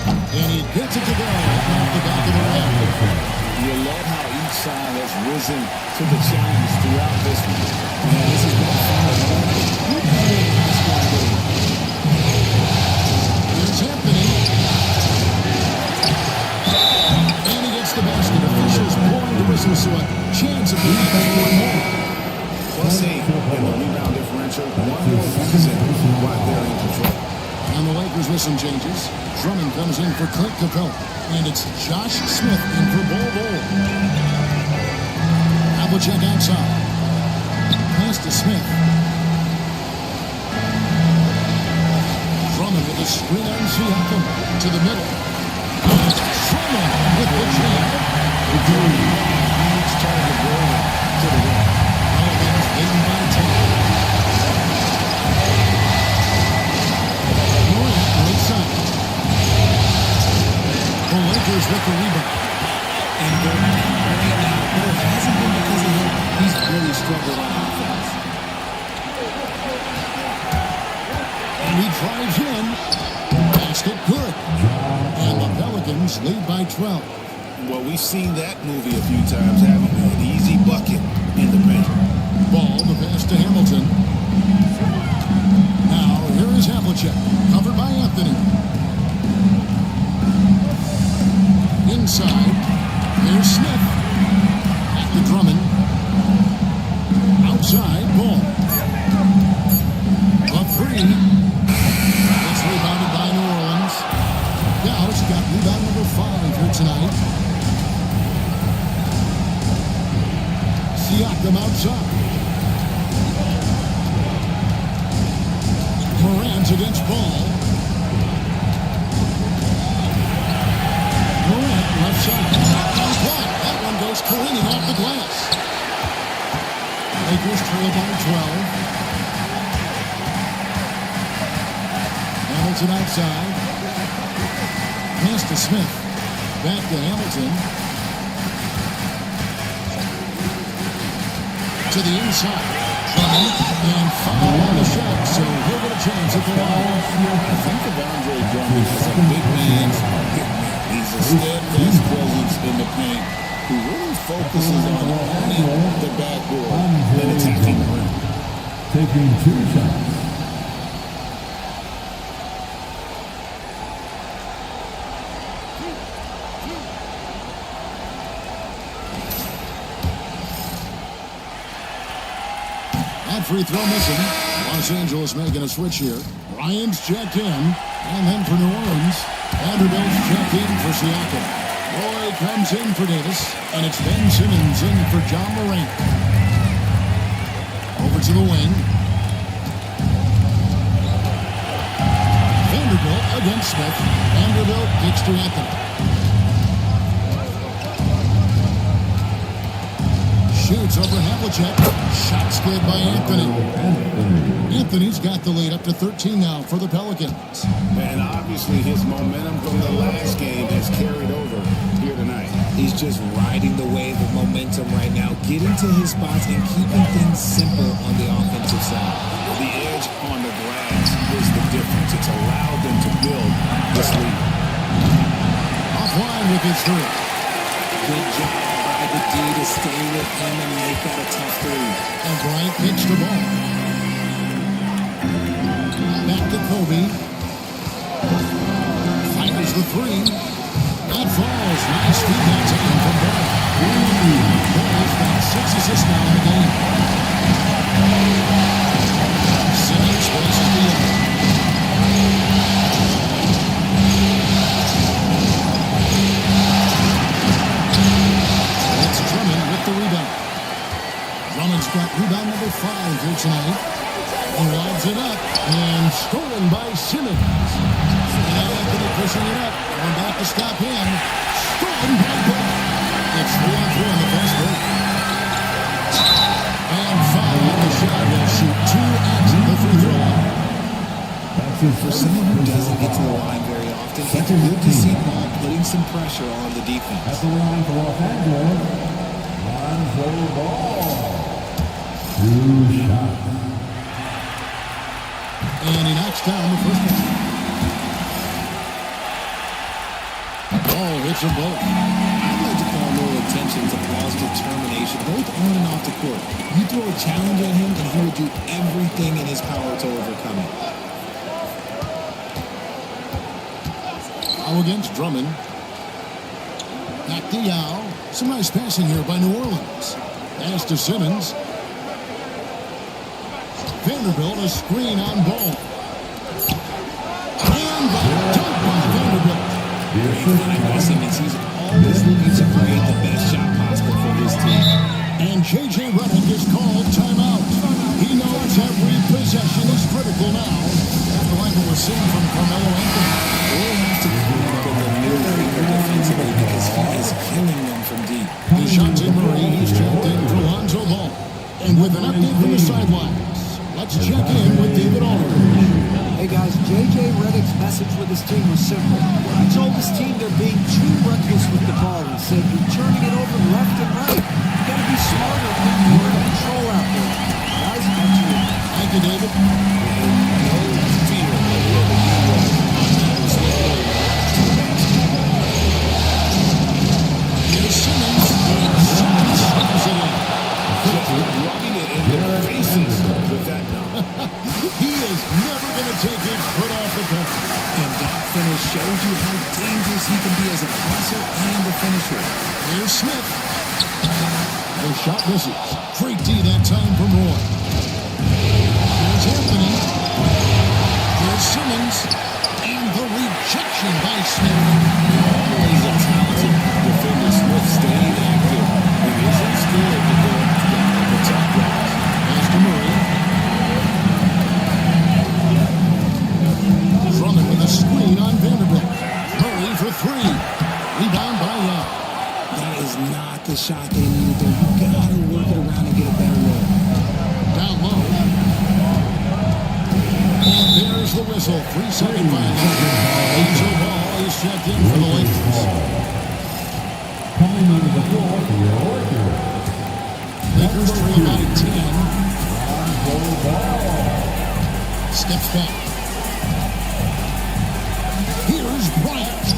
S8: And he gets it to go off the back of the rim.
S10: You love how each side has risen to the challenge throughout this one. Man, this has been fun.
S8: Here's Anthony. And he gets the basket. Officials blowing the whistle, so a chance of being one more.
S10: +8 in the rebound differential. One more reason why they're in control.
S8: And the Lakers with some changes. Drummond comes in for Clint Capella. And it's Josh Smith in for Bol. Havlicek outside. Pass to Smith. Drummond with a screen on Siakam to the middle. And Drummond with the jam.
S10: Huge target going to the rim.
S8: Pelicans leading by 10. Morant right side. The Lakers with the rebound.
S11: And right now, but it hasn't been because of him. He's really struggled on offense.
S8: And he drives in. Basket good. And the Pelicans lead by 12.
S10: Well, we've seen that movie a few times, haven't we? An easy bucket in the paint.
S8: Ball, the pass to Hamilton. Now, here is Havlicek. Covered by Anthony. Inside. Here's Smith. Back to Drummond. Outside. Ball. A 3. It's rebounded by New Orleans. Gauss got rebound number 5 here tonight. Siakam outside. Morant against Ball. Morant left side. Comes blocked. That one goes careening off the glass. Lakers trail by 12. Hamilton outside. Pass to Smith. Back to Hamilton. To the inside. Drummond and foul on the shot, so he'll get a chance at the line.
S10: I think of Andre Drummond as a big man, he's a steadfast presence in the paint who really focuses on owning the backboard and attacking the rim.
S5: Taking 2 shots.
S8: Free throw missing. Los Angeles making a switch here. Ryan's checked in. And then for New Orleans, Vanderbilt's checked in for Siakam. Roy comes in for Davis. And it's Ben Simmons in for John Morant. Over to the wing. Vanderbilt against Smith. Vanderbilt kicks to Anthony. Shoots over Havlicek. Shots good by Anthony. Anthony's got the lead up to 13 now for the Pelicans.
S10: And obviously his momentum from the last game has carried over here tonight.
S11: He's just riding the wave of momentum right now, getting to his spots and keeping things simple on the offensive side.
S10: The edge on the glass is the difference. It's allowed them to build this lead.
S8: Offline with his 3.
S11: Good job by the D to stay with him and make that a tough 3.
S8: And Bryant pitched the ball. Back to Kobe. Fires the 3. That falls. Nice feed that time from Bryant. assists now in the game. Simmons places the other. It's Drummond with the rebound. Drummond's got rebound number 5 here tonight. He lobs it up and stolen by Simmons. And Anthony pushing it up. Going back to stop him. Stolen by Ball. It's 3-on-3 on the fast break. And foul on the shot. Will shoot 2 at the free throw line.
S11: For someone who doesn't get to the line very often, it's good to see Ball putting some pressure on the defense.
S5: At the line for Los Angeles, Lonzo Ball. 2 shots.
S8: And he knocks down the first one. Ball hits them both.
S11: I'd like to call more attention to Ball's determination, both on and off the court. You throw a challenge at him, and he will do everything in his power to overcome it.
S8: Foul against Drummond. Back to Yao. Some nice passing here by New Orleans. Pass to Simmons. Vanderbilt, a screen on Ball. And the dunk by Vanderbilt.
S11: Simmons, he's always looking to create the best shot possible for his team.
S8: And J.J. Redick is called timeout. He knows every possession is critical now. After like what we're seeing from Carmelo Anthony.
S11: They'll have to clean up a little deeper defensively because he is killing them from deep.
S8: DeJounte Murray, he's checked in for Lonzo Ball. And with an update from the sidelines, let's check in with David Aldridge.
S12: Hey guys, J.J. Redick's message with his team was simple. He told his team they're being too reckless with the ball. He said, you're turning it over left and right. You gotta be smarter, put more control out there. Guys, back to you.
S8: Thank you, David. Here's Simmons. Simmons snaps it in.
S10: Rubbing it in their faces with that now.
S8: He is never going to take his foot off the pedal.
S11: And that finish shows you how dangerous he can be as a passer and a finisher.
S8: Here's Smith. The shot misses. Great D that time from Roy. Here's Anthony. Here's Simmons. And the rejection by Smith.
S10: Always a talented defender. Smith staying active. He isn't scared to go up to the top guys.
S8: Pass to Murray. Drummond with a screen on Vanderbilt. Murray for 3. Rebound by Young.
S11: That is not the shot they needed. You gotta work it around and get a better look.
S8: Down low. And there's the whistle. 3-second violation. Lonzo Ball is checked in for the Lakers.
S5: Coming onto the floor for your Lakers.
S8: Lakers trail by 10.
S5: Lonzo Ball.
S8: Steps back. Here's Bryant.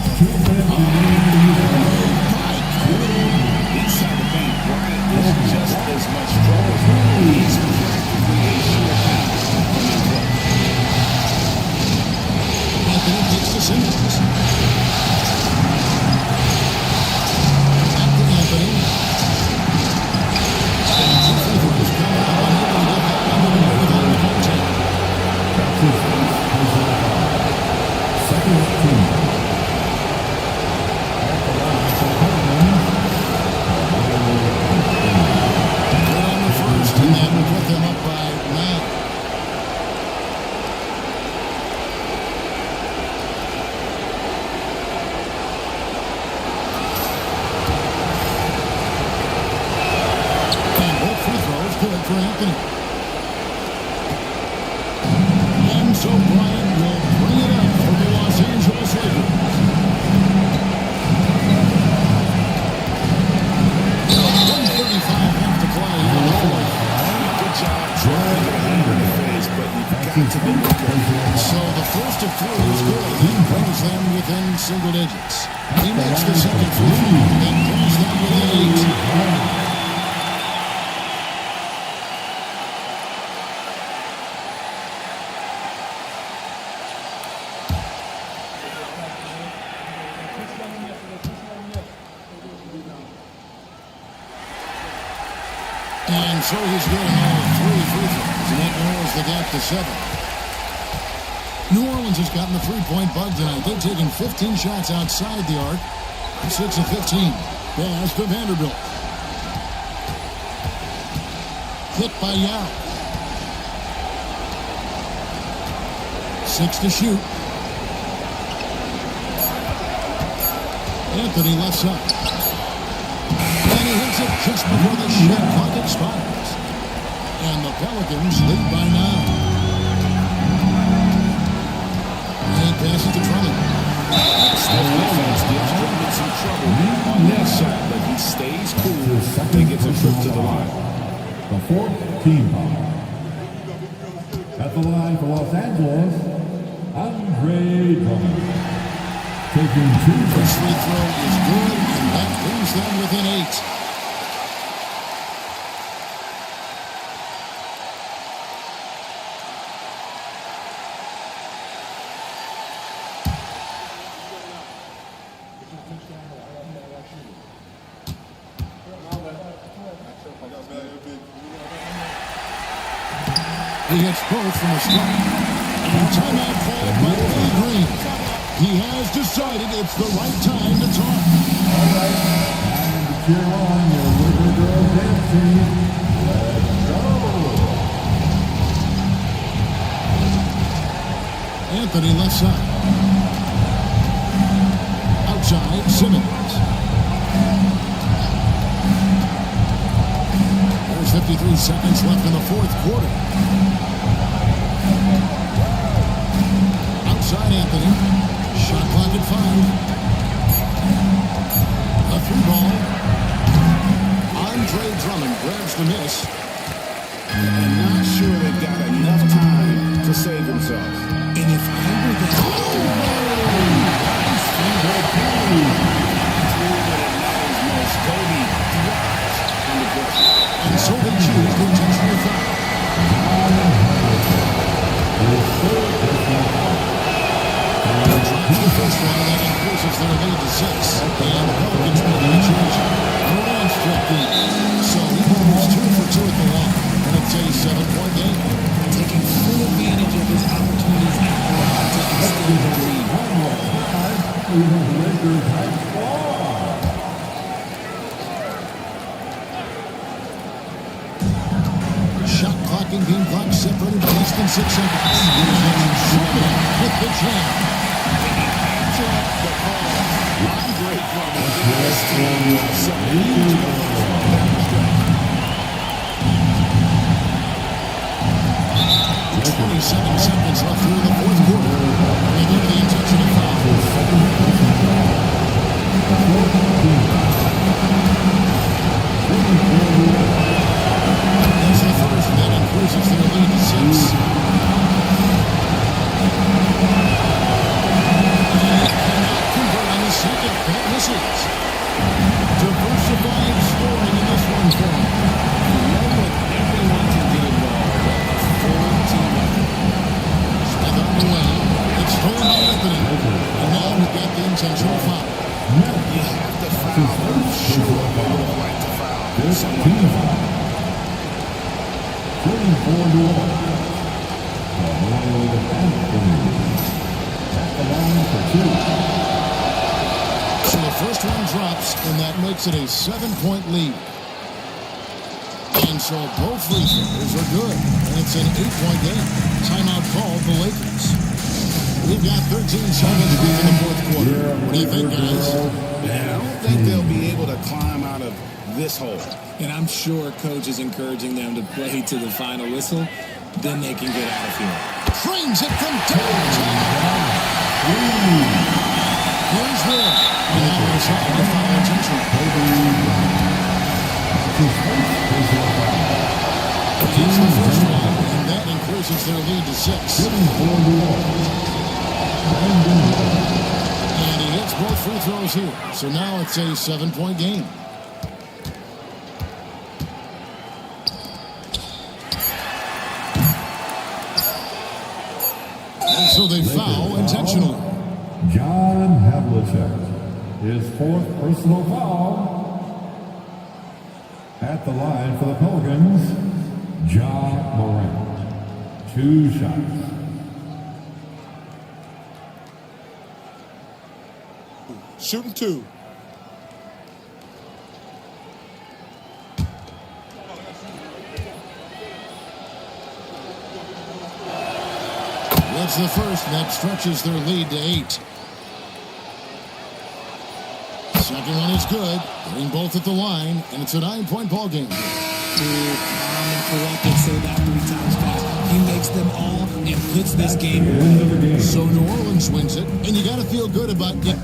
S10: Inside the paint, Bryant is just as much trouble. He's practically a sure pass on that play.
S8: Anthony takes to Simmons. Back to Anthony. And 2 free throws coming up. Unable to get that under the without the contact.
S5: Second team.
S8: They're on the first, and that will put them up by 9. And both free throws good for Anthony. And so Bryant will bring it up for the Los Angeles Lakers. 1:35 left to play in the fourth.
S10: Good job trying to hammer the face, but you've got to be careful.
S8: So the first of 3 is good. He brings them within single digits. He makes the second free throw and brings them within 8. And so he's getting all 3 free throws, and that narrows the gap to 7. New Orleans has gotten the three-point bug tonight. They've taken 15 shots outside the arc. 6 of 15. Pass to Vanderbilt. Hit by Yao. 6 to shoot. Anthony left side. And he hits it just before the shot clock expires. And the Pelicans lead by 9. And passes to Drummond.
S10: Steph defense gives Drummond some trouble on that shot, but he stays cool. They get the trip to the line.
S5: The fourth team foul. At the line for Los Angeles, Andre Drummond. Taking 2
S8: First free throw is good, and that brings them within 8. He hits both from the start. And timeout called by Willie Green. He has decided it's the right time to talk.
S5: All right. Time to cheer on your River Girl dance team. Let's go.
S8: Anthony left side. Outside, Simmons. There's 53 seconds left in the fourth quarter. Outside Anthony. Shot clock at 5. A through ball. Andre Drummond grabs the miss.
S10: And not sure they've got enough time to save themselves.
S11: And if I were
S8: and so they choose the intentional foul. The first one that increases their lead to 6. And the Pelicans making a change. Moran struck in. So he was 2 for 2 at the line. And it's a 7-point game.
S11: taking full advantage of his opportunities at the line to extend the lead.
S8: Shot clock and game clock separated by less than 6 seconds. With the jam.
S10: The call. Andre Drummond giving this team some huge down the stretch.
S8: 27 seconds left here in the fourth quarter. They give the intentional foul. That's the first, and that increases their lead to 6. And cannot convert on the second. That misses. Diversifying scoring in this one for him.
S10: Everyone can get involved. A full team effort.
S8: Smith on the way. It's stolen by Anthony. And now we've got the intentional foul.
S10: You have to foul. I'm sure they would have liked to foul someone.
S8: So the first one drops, and that makes it a 7-point lead. And so both free throws are good, and it's an 8-point game. Timeout called the Lakers. We've got 13 seconds left in the fourth quarter. What do you think, guys?
S10: I don't think they'll be able to climb out of this hole.
S11: And I'm sure coach is encouraging them to play to the final whistle. Then they can get out of here.
S8: Frames it from downtown. Here's Will. And now we're shot the foul intentional. It's the first one, and that increases their lead to 6. And he hits both free throws here. So now it's a 7-point game. And so they foul intentionally.
S5: John Havlicek, his fourth personal foul. At the line for the Pelicans, Ja Morant. 2 shots.
S6: Shooting 2.
S8: That's the first, and that stretches their lead to 8. Second one is good. Getting both at the line, and it's a 9-point ball game.
S11: Calm and collected, say that 3 times fast. He makes them all and puts this game away.
S8: So New Orleans wins it, and you got to feel good about it.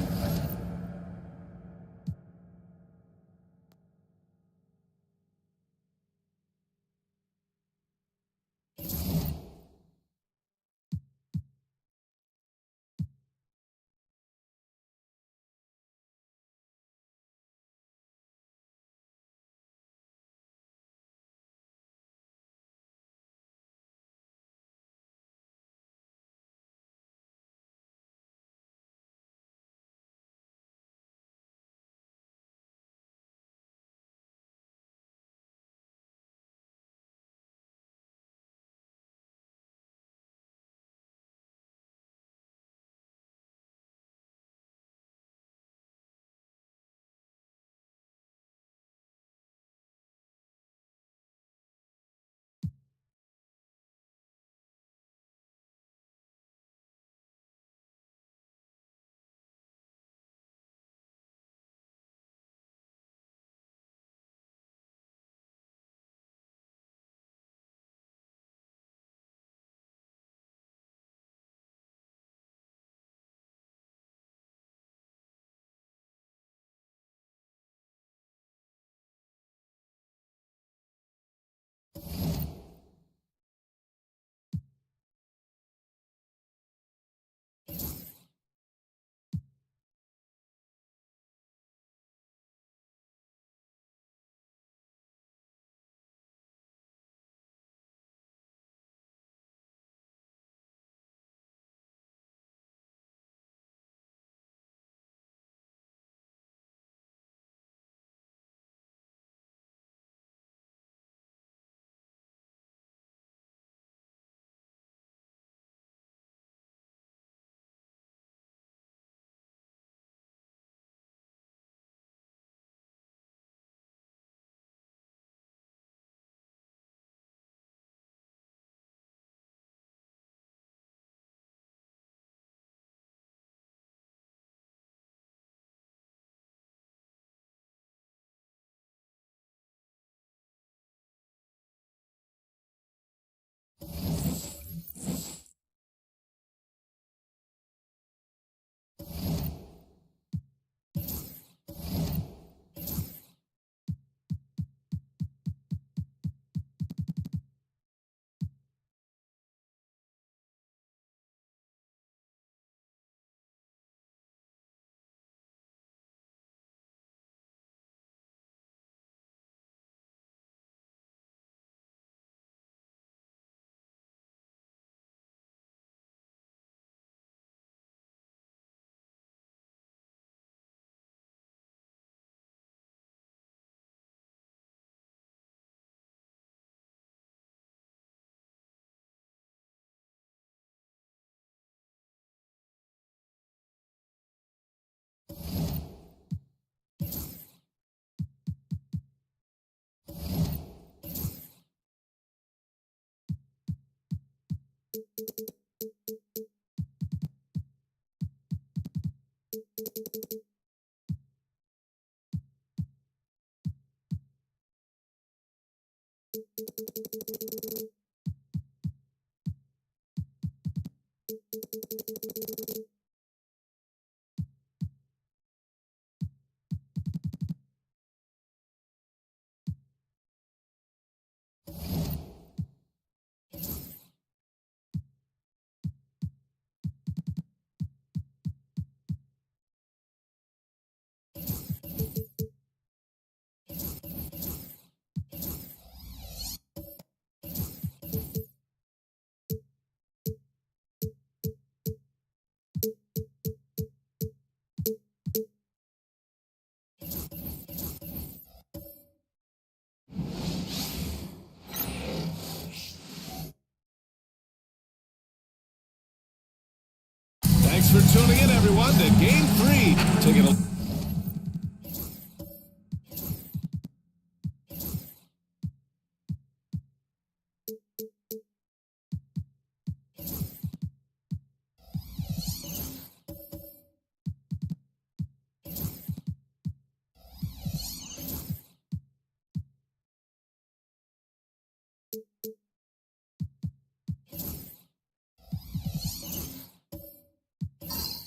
S1: Thanks for tuning in, everyone, to Game 3. Taking a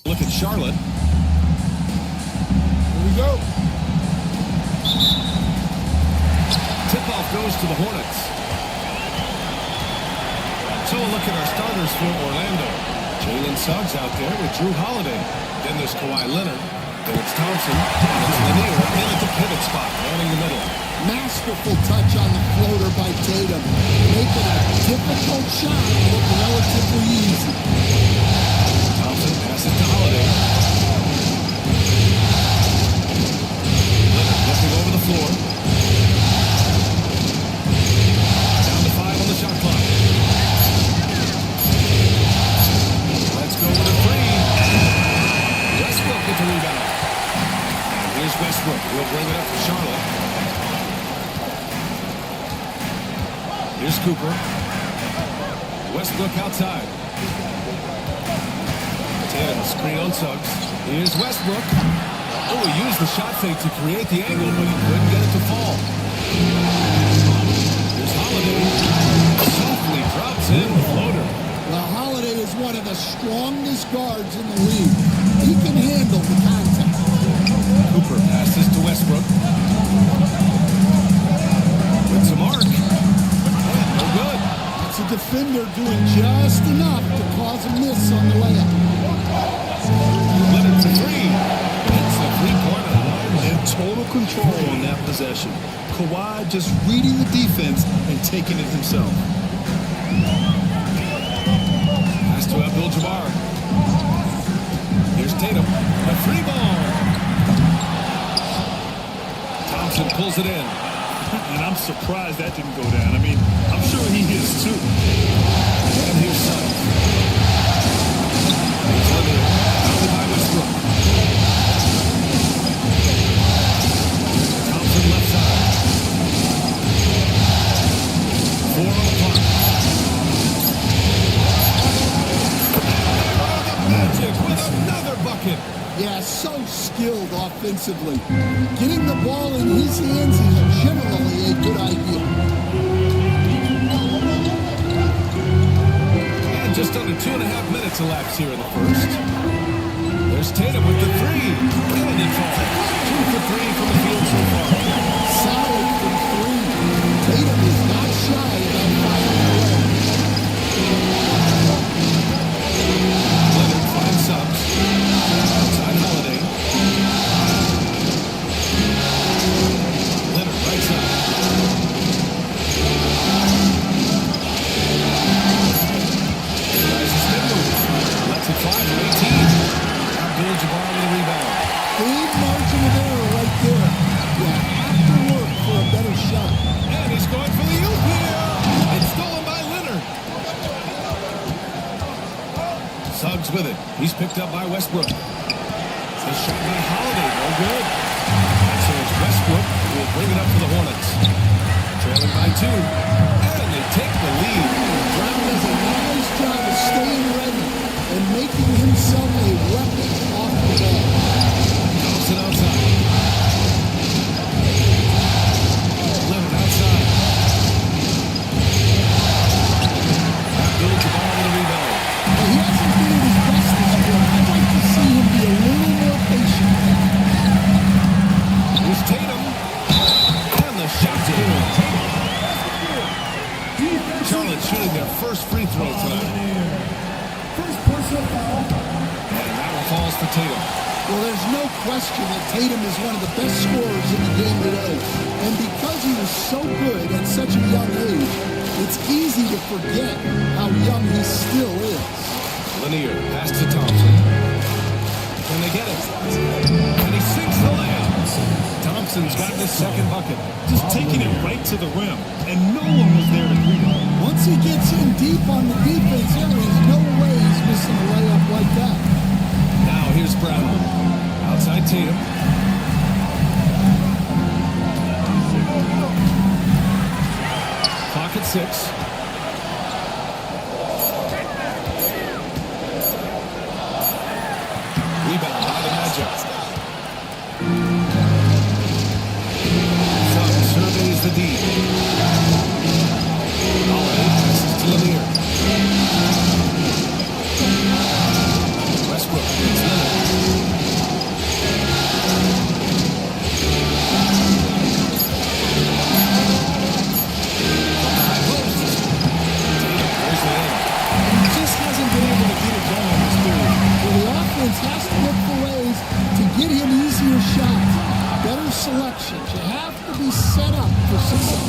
S1: look at Charlotte.
S6: Here we go.
S1: Tip-off goes to the Hornets. So a look at our starters for Orlando. Jalen Suggs out there with Drew Holiday. Then there's Kawhi Leonard. Then it's Thompson. And it's Lanier in at the pivot spot, running the middle.
S8: Masterful touch on the floater by Tatum, making a difficult shot look relatively easy.
S1: Thompson passes to Holiday. Leonard looking over the floor. Down to 5 on the shot clock. Let's go with a three. Westbrook with the rebound. And here's Westbrook. He'll bring it up for Charlotte. Here's Cooper. Westbrook outside. Tatum, screen on Suggs. Here's Westbrook. Oh, he used the shot fake to create the angle, but he couldn't get it to fall. Here's Holiday. Softly drops in the floater.
S8: Well, Holiday is one of the strongest guards in the league. He can handle the contact.
S1: Cooper passes to Westbrook. With some arc. No good.
S8: That's a defender doing just enough to cause a miss on the layup.
S1: Leonard for three. Hits the three-pointer.
S4: In total control on that possession. Kawhi just reading the defense and taking it himself.
S1: Pass to Abdul-Jabbar. Here's Tatum. A free ball. Thompson pulls it in.
S4: And I'm surprised that didn't go down. I mean, I'm sure he is too.
S1: And here's Suggs. Here's Lanier. Fouled by Westbrook. Thompson left side. 4 on the clock. Magic with another bucket.
S8: Yeah, so skilled offensively. Getting the ball in his hands is generally a good idea.
S1: And just under 2.5 minutes elapsed here in the first. There's Tatum with the three. And it falls. 2 for 3 from the field so far.
S8: Solid from three. Tatum is not shy about firing away.
S1: Leonard finds Suggs. Outside Holiday. Leonard right side. Tries to spin move. Lets it fly for 18. Abdul-Jabbar with a rebound.
S8: Big margin of error right there. You have to work for a better shot.
S1: And he's going for the oop here. It's stolen by Leonard. Suggs with it. He's picked up by Westbrook. The shot by Holiday. No good. And so it's Westbrook who will bring it up for the Hornets. Trailing by 2. And they take the lead.
S8: Brown does a nice job of staying ready and making himself a weapon off the ball.
S1: Thompson outside. Leonard outside. Abdul-Jabbar with a rebound.
S8: Well, he hasn't been at his best this year. I'd like to see him be a little more patient.
S1: Here's Tatum. And the shot's good. Charlotte shooting their first free throw tonight.
S5: First personal foul.
S1: And that one falls for Tatum.
S8: Well, there's no question that Tatum is one of the best scorers in the game today. And because he was so good at such a young age, it's easy to forget how young he still is.
S1: Lanier pass to Thompson. Can they get it? And he sinks the layup. Thompson's gotten his second bucket.
S4: Just taking it right to the rim, and no one was there to greet him.
S8: Once he gets in deep on the defense, there is no way he's missing a layup like that.
S1: Now here's Brown. Outside Tatum. Clock at 6. Rebound by the Magic. Sun surveys the D. Holiday passes to Lanier. Westbrook gets Leonard. High post. There's the end.
S8: He just hasn't been able to get it done on this period. Well, the offense has to look for ways to get him easier shots, better selections. You have to be set up for success.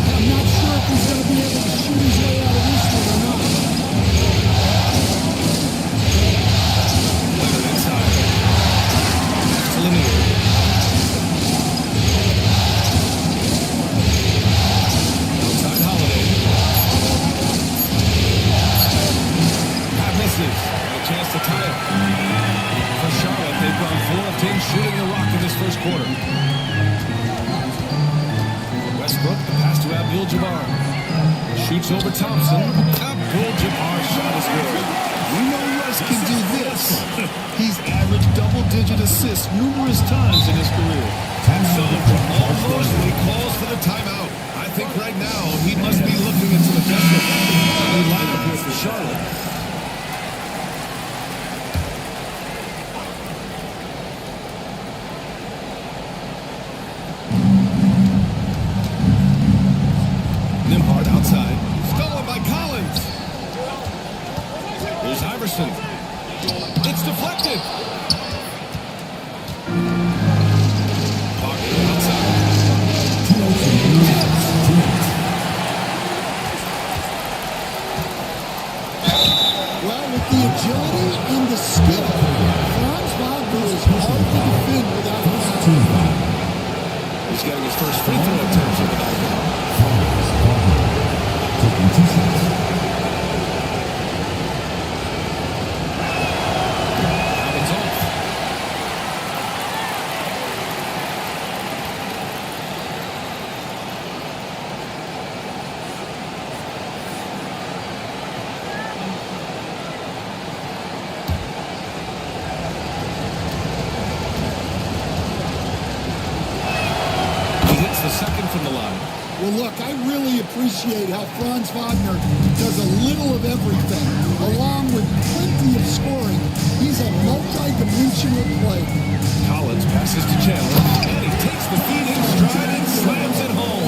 S8: I'm not sure if he's going to be able to shoot his way out of this one or not.
S1: Leonard inside. To Lanier. Outside Holiday. That misses. And a chance to tie it. For Charlotte, they've gone 4 of 10 shooting the rock in this first quarter. Westbrook, the pass to Abdul-Jabbar. Shoots over Thompson. Abdul-Jabbar's shot is good.
S4: We know Russ can do this. He's averaged double-digit assists numerous times in his career.
S1: And so Jamal Mosley calls for the timeout. I think right now he must be looking into the depth of the lineup here for Charlotte. Nembhard outside. Stolen by Collins. Here's Iverson. It's deflected. Parker outside.
S8: Well, with the agility and the skill, Franz Wagner is hard to defend without his
S1: He's getting his first free throw attempts of the night now.
S5: Taking 2 shots.
S1: Alvin's off. He hits the second from the line.
S8: Well, look, I really appreciate how Franz Wagner does a little of everything. Along with plenty of scoring, he's a multi-dimensional player.
S1: Collins passes to Chandler, and he takes the feed in stride and slams it home.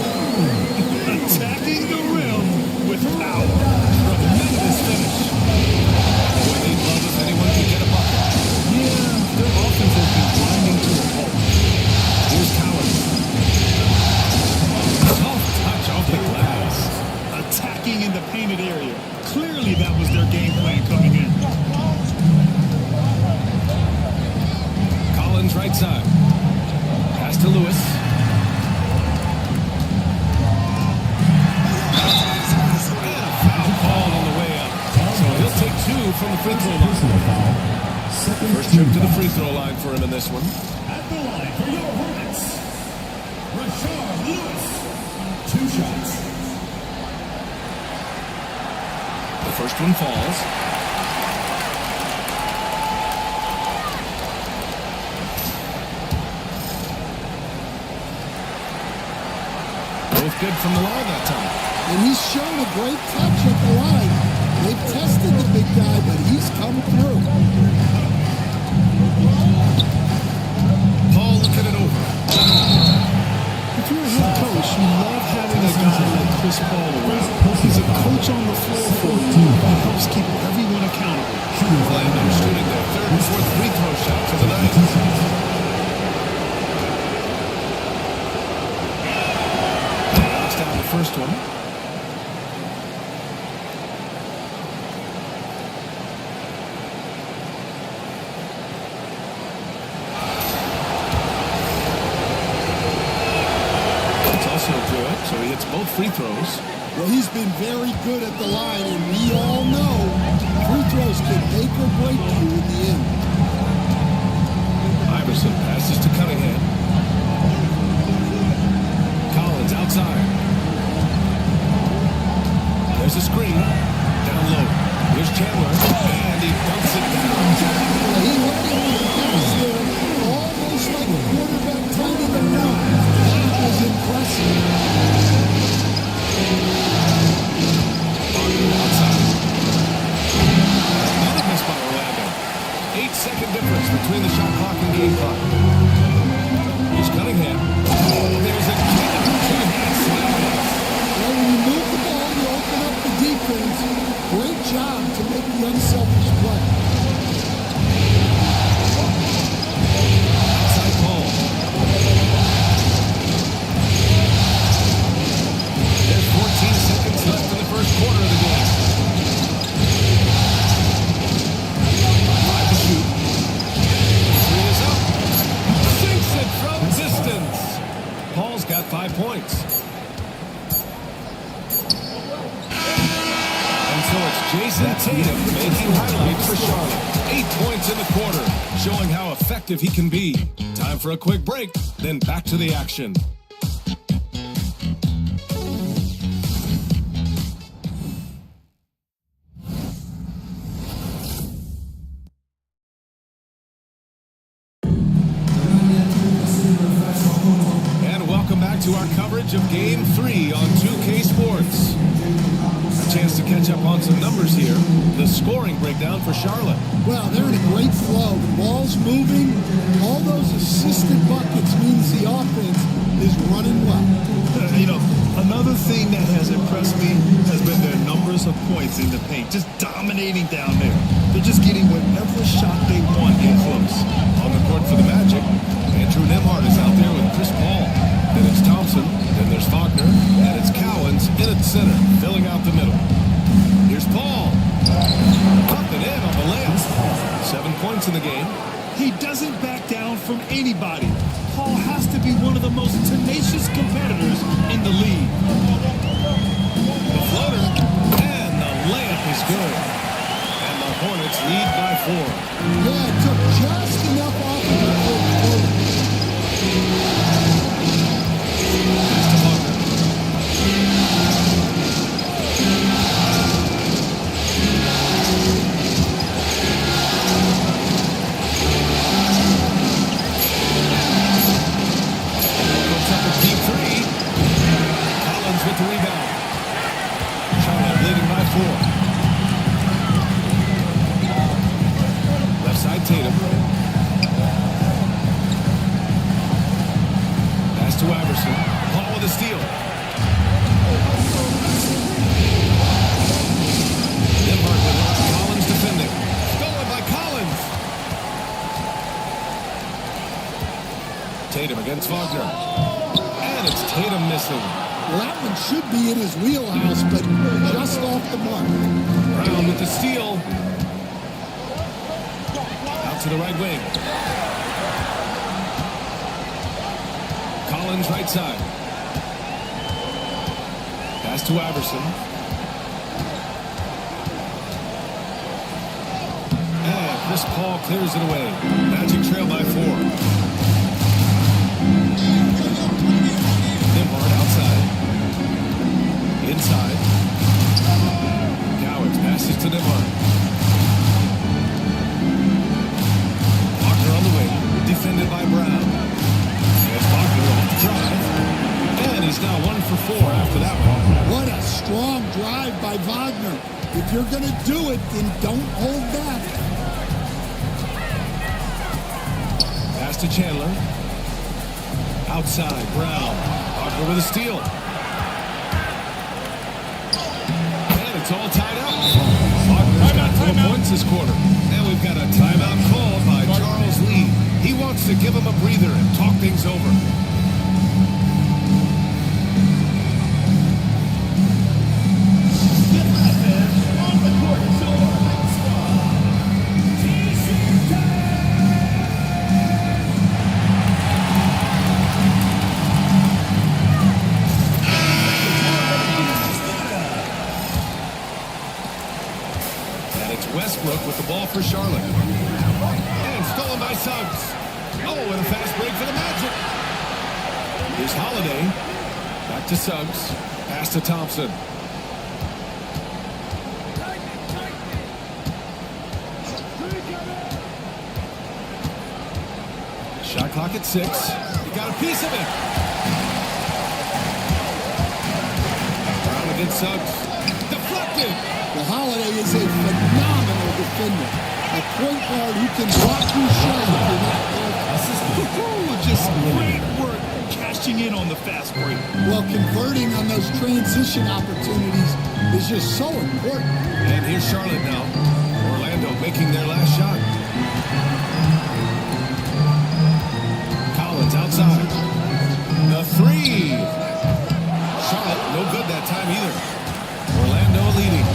S4: Attacking the rim with power.
S1: Tremendous finish. Boy, they'd love if anyone could get a bucket.
S4: Yeah, their offense has been grinding to a halt.
S1: Here's Collins. Tough touch off the glass.
S4: Attacking in the painted area. Clearly that was their game plan coming in.
S1: Collins right side. Pass to Lewis. And a foul call on the way up. So he'll take 2 from the free throw line. First trip to the free throw line for him in this one.
S5: At the line for your Hornets, Rashard Lewis. 2 shots.
S1: The first one falls. Both good from the line that time.
S8: And he's shown a great touch at the line. They've tested the big guy, but he's come through.
S1: Paul looking it over.
S4: If you're a head coach, you love having a guy like Chris Paul around. He's a coach on the floor for you. He helps keep everyone accountable.
S1: Orlando shooting their third and fourth free throw shots of the night. Knocks down the first one. It's also good, so he hits both free throws.
S8: Well, he's been very good at the line, and we all know free throws can make or break you in the end.
S1: Iverson passes to Cunningham. Collins outside. There's a screen. Down low. Here's Chandler. And he dumps it down.
S8: He went in with a pass there, almost like a quarterback timing the run. That was impressive.
S1: Outside. Another miss by Orlando. 8-second difference between the shot clock and game clock. Here's Cunningham. There's a kick.
S8: Well, when you move the ball, you open up the defense. Great job to make the unselfish play.
S1: Outside ball. There's 14 seconds left in the first quarter of the game. 5 to shoot. 3 is up. Sinks it from distance. Paul's got 5 points. And so it's Jason Tatum making highlights for Charlotte. 8 points in the quarter, showing how effective he can be. Time for a quick break, then back to the action. And welcome back to our coverage of Game 3 on 2K Sports. A chance to catch up on some numbers here. The scoring breakdown for Charlotte.
S8: Well, they're in a great flow. The ball's moving. All those assisted buckets means the offense is running well.
S4: You know, another thing that has impressed me has been their numbers of points in the paint, just dominating down there. They're just getting whatever shot they want in close.
S1: On the court for the Magic, Andrew Nembhard is out there with Chris Paul. Then it's Thompson, then there's Wagner, and it's Cowens in at center, filling out the middle. Here's Paul. Up and in on the layup. 7 points in the game.
S4: He doesn't back down from anybody. Paul has to be one of the most tenacious competitors in the league.
S1: The floater, and the layup is good. And the Hornets lead by 4.
S8: Yeah, it took just enough off of it for the floater.
S1: With the rebound. Charlotte leading by 4. Left side Tatum. Pass to Iverson. Paul with a steal. Nembhard with it. Collins defending. Stolen by Collins. Tatum against Wagner. And it's Tatum missing.
S8: Well, that one should be in his wheelhouse, but just off the mark.
S1: Brown with the steal. Out to the right wing. Collins right side. Pass to Iverson. And Chris Paul clears it away. Magic trail by 4. Nembhard outside. Inside. Cowens passes to Nembhard. Wagner on the wing. Defended by Brown. There's Wagner off the drive. And he's now 1 for 4 after that one.
S8: What a strong drive by Wagner. If you're going to do it, then don't hold back.
S1: Pass to Chandler. Outside, Brown. Wagner with a steal. And it's all tied up. Wagner's got 4 points this quarter. And we've got a timeout called by Charles Lee. He wants to give him a breather and talk things over. Westbrook with the ball for Charlotte. And stolen by Suggs. Oh, and a fast break for the Magic. Here's Holiday. Back to Suggs. Pass to Thompson. Shot clock at 6. He got a piece of it. Brown against Suggs. Deflected.
S8: Well, Holiday is a phenomenal defender. A point guard who can block your shot if you're not there.
S4: Just great work cashing in on the fast break.
S8: Well, converting on those transition opportunities is just so important.
S1: And here's Charlotte now. Orlando making their last shot. Collins outside. The 3. Charlotte, no good that time either. Orlando leading.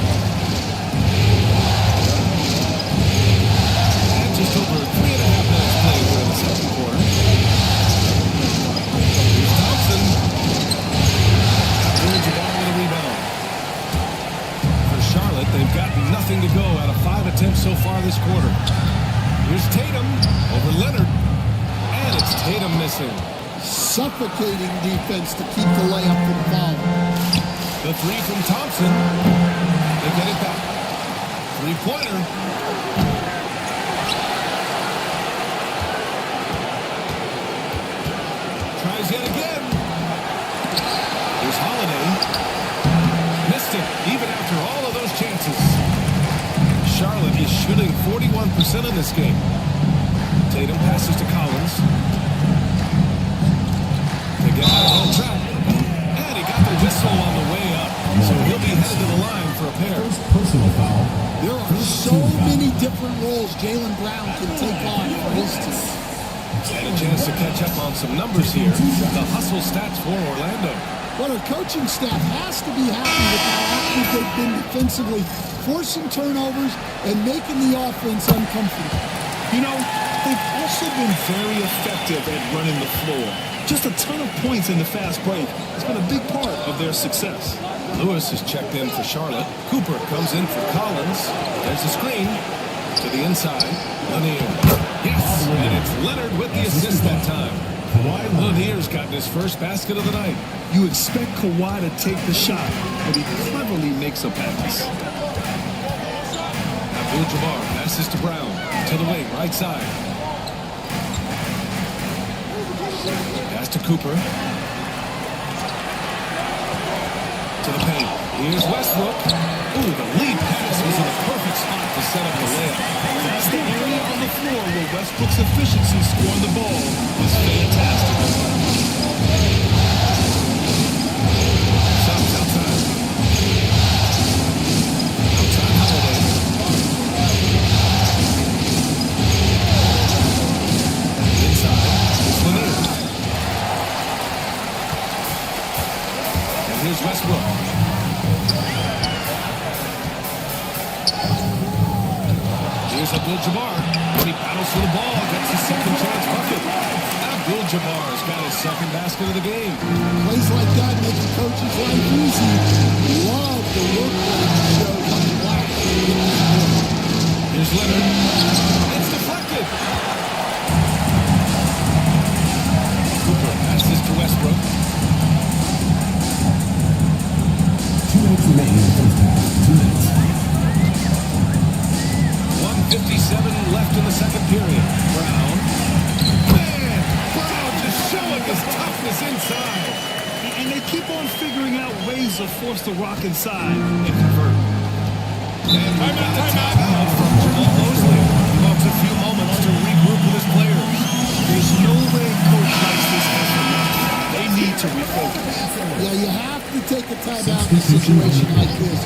S1: And just over 3.5 minutes played here in the second quarter. Here's Thompson. Abdul-Jabbar with a rebound. For Charlotte, they've got nothing to go out of 5 attempts so far this quarter. Here's Tatum over Leonard. And it's Tatum missing.
S8: Suffocating defense to keep the layup from falling.
S1: The 3 from Thompson. They get it back. 3-pointer. Tries yet again. Here's Holiday. Missed it, even after all of those chances. Charlotte is shooting 41% in this game. Tatum passes to Collins. To get out on track. And he got the whistle on the way up. So he'll be headed to the line for a pair.
S5: Personal foul.
S8: There are so many different roles Jaylen Brown can take on for his team.
S1: And a chance to catch up on some numbers here. The hustle stats for Orlando.
S8: But our coaching staff has to be happy with how active they've been defensively, forcing turnovers and making the offense uncomfortable.
S4: You know, they've also been very effective at running the floor. Just a ton of points in the fast break. It's been a big part of their success.
S1: Lewis is checked in for Charlotte. Cooper comes in for Collins. There's a screen to the inside. Lanier. Yes, and it's Leonard with the assist that time. Lanier's gotten his first basket of the night.
S4: You expect Kawhi to take the shot, but he cleverly makes a pass.
S1: Abdul-Jabbar passes to Brown. To the wing, right side. Pass to Cooper. To the paint. Here's Westbrook. Ooh, the lead pass was in a perfect spot to set up the layup.
S4: That's the area on the floor where Westbrook's efficiency scoring the ball is fantastic.
S1: Suggs outside. Outside Holiday. Inside. Lanier. And here's Westbrook. Here's Abdul-Jabbar. When he paddles for the ball, gets his second chance bucket. Abdul-Jabbar's got his second basket of the game.
S8: Plays like that make the coach's life easy. Love the work rate he shows on the glass.
S1: Here's Leonard. It's deflected. Cooper passes to Westbrook.
S5: 2 minutes remaining in the first half. 2 minutes.
S1: 1:57 left in the second period. Brown. Man, Brown just showing his toughness inside.
S4: And they keep on figuring out ways to force the rock inside and convert.
S1: And we got the timeout from Jamal Mosley. He wants a few moments to regroup with his players.
S4: There's no way coach likes this effort. They need to refocus.
S8: Yeah, you have to take a timeout in a situation like this.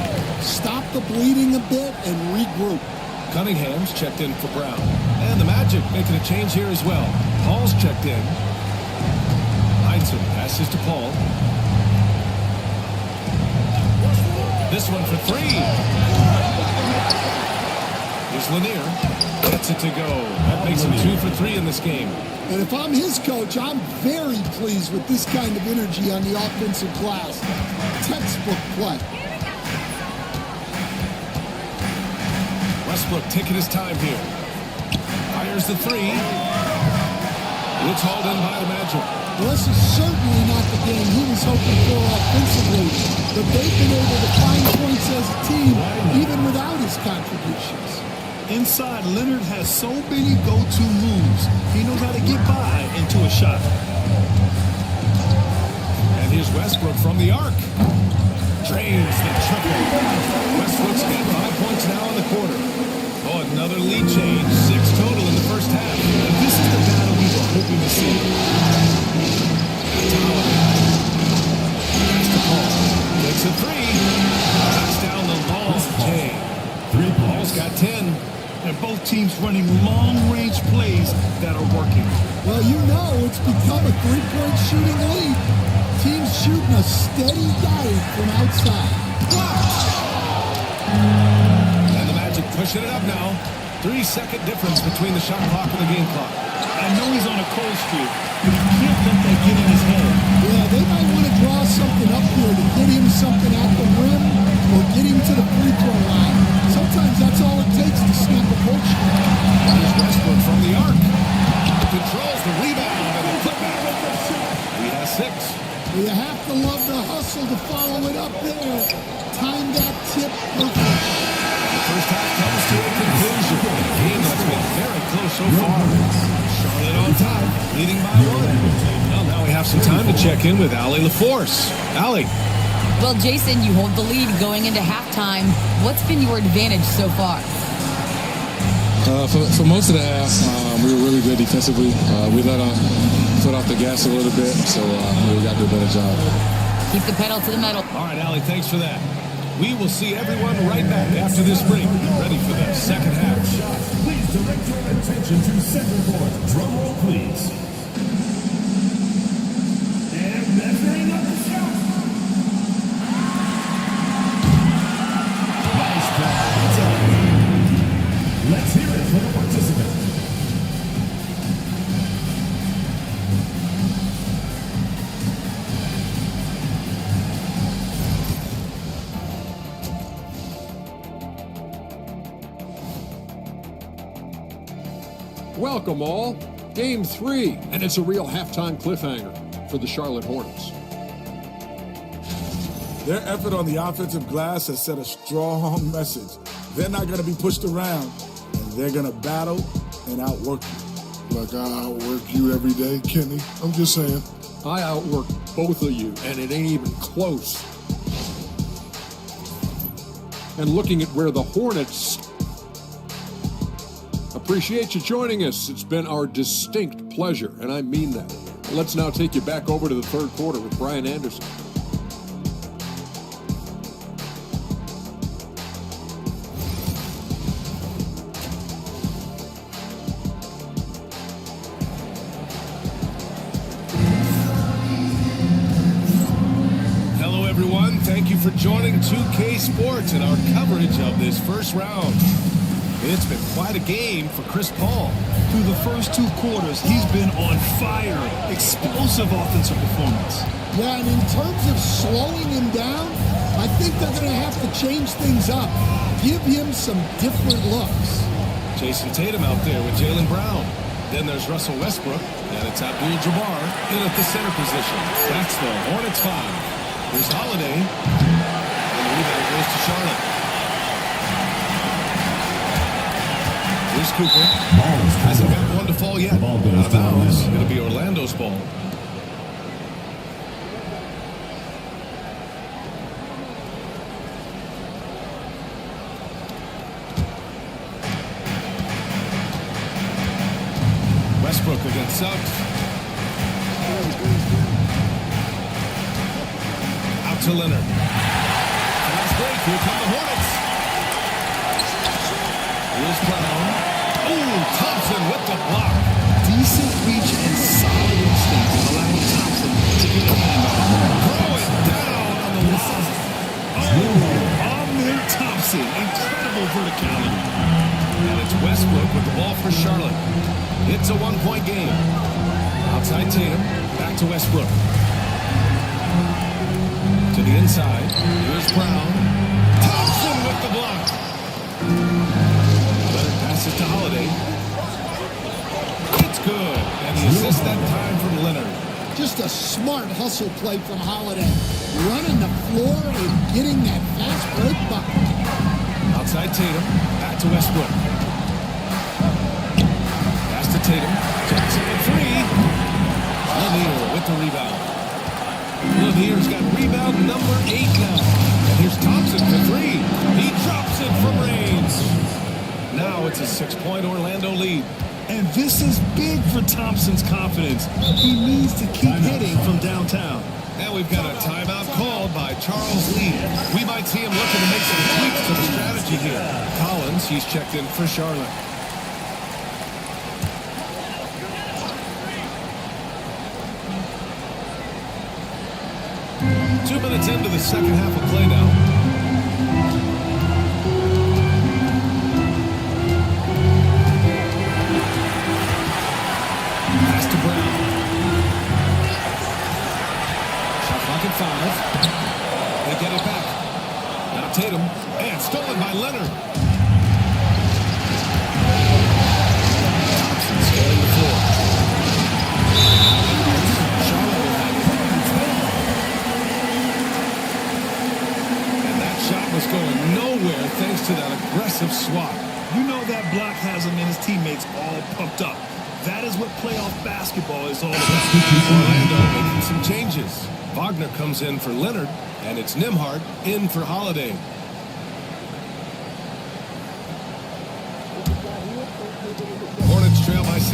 S8: Stop the bleeding a bit and regroup.
S1: Cunningham's checked in for Brown. And the Magic making a change here as well. Paul's checked in. Heinsohn passes to Paul. This one for 3. Here's Lanier. Gets it to go. That makes him 2 for 3 in this game.
S8: And if I'm his coach, I'm very pleased with this kind of energy on the offensive glass. Textbook play.
S1: Westbrook taking his time here. Fires the 3. It's hauled in by the Magic.
S8: Well, this is certainly not the game he was hoping for offensively, but they've been able to find points as a team even without his contributions.
S4: Inside, Leonard has so many go-to moves. He knows how to get by into a shot.
S1: And here's Westbrook from the arc. Drains the triple. Westbrook's got 5 points now in the quarter. Oh, another lead change. 6 total in the first half.
S4: And this is the battle we were hoping to see.
S1: That's the ball. Gets a 3. Knocks down the long Jay. Paul's got 10.
S4: And both teams running long-range plays that are working.
S8: Well, you know it's become a three-point shooting lead. Teams shooting a steady diet from outside.
S1: And the Magic pushing it up now. 3-second difference between the shot clock and the game clock.
S4: I know he's on a cold streak, but you can't let that get in his head.
S8: Yeah, they might want to draw something up here to get him something at the rim or get him to the free throw line. Sometimes that's all it takes to snap a coach.
S1: Here's Westbrook from the arc. Controls the rebound and the putback. He has 6.
S8: You have to love the hustle to follow it up there. Time that tip perfect.
S1: The first half comes to a conclusion. A game that's been very close so far. Charlotte on top, leading by 1. Well, now we have some time to check in with Allie LaForce. Allie.
S3: Well, Jason, you hold the lead going into halftime. What's been your advantage so far?
S13: For most of the half, we were really good defensively. We let our foot off the gas a little bit, so we got to do a better job.
S3: Keep the pedal to the metal.
S1: All right, Allie, thanks for that. We will see everyone right back after this break. Ready for the second half.
S5: Please direct your attention to center court. Drum roll, please. And measuring up the shot. Nice pass. Let's hear it for the participant.
S7: Welcome all. Game 3, and it's a real halftime cliffhanger for the Charlotte Hornets.
S9: Their effort on the offensive glass has set a strong message. They're not going to be pushed around, and they're going to battle and outwork you.
S6: Like I outwork you every day, Kenny. I'm just saying.
S7: I outwork both of you, and it ain't even close. And looking at where the Hornets... Appreciate you joining us. It's been our distinct pleasure, and I mean that. Let's now take you back over to the third quarter with Brian Anderson.
S1: Hello, everyone. Thank you for joining 2K Sports and our coverage of this first round. It's been quite a game for Chris Paul.
S4: Through the first 2 quarters, he's been on fire. Explosive offensive performance.
S8: Yeah, and in terms of slowing him down, I think they're going to have to change things up. Give him some different looks.
S1: Jason Tatum out there with Jaylen Brown. Then there's Russell Westbrook, and it's Abdul-Jabbar in at the center position. That's the Hornets 5. Here's Holiday, and the rebound goes to Charlotte. Here's Cooper. Hasn't got one to fall yet. Out of bounds. It'll be Orlando's ball. Westbrook against Suggs. Out to Leonard. Fast break. Here come the Hornets. Here's Brown. Thompson with the block.
S4: Decent reach and solid instinct, allowing Thompson to get a handoff.
S1: Throw it down on the wall.
S4: Ahmed Thompson, incredible verticality.
S1: And it's Westbrook with the ball for Charlotte. It's a 1-point game. Outside Tatum, back to Westbrook. To the inside, here's Brown. Thompson with the block. Leonard passes to Holiday. It's good. And the assist that time from Leonard.
S8: Just a smart hustle play from Holiday. Running the floor and getting that fast break bucket.
S1: Outside Tatum, back to Westbrook. Pass to Tatum. Jackson with three. Lanier with the rebound. Lanier's got rebound number 8 now. And here's Thompson for three. He drops it from range. Now it's a 6-point Orlando lead.
S4: And this is big for Thompson's confidence. He needs to keep hitting from downtown.
S1: Now we've got a timeout called by Charles Lee. We might see him looking to make some tweaks to the strategy here. Collins, he's checked in for Charlotte. Two minutes into the second half of play now. Five. They get it back. Now Tatum. And stolen by Leonard. Thompson scaling the floor. Charlotte will have it. And that shot was going nowhere thanks to that aggressive swat.
S4: You know that block has him and his teammates all pumped up. That is what playoff basketball is all about.
S1: Orlando making some changes. Wagner comes in for Leonard, and it's Nembhard in for Holiday. Hornets trail by 6.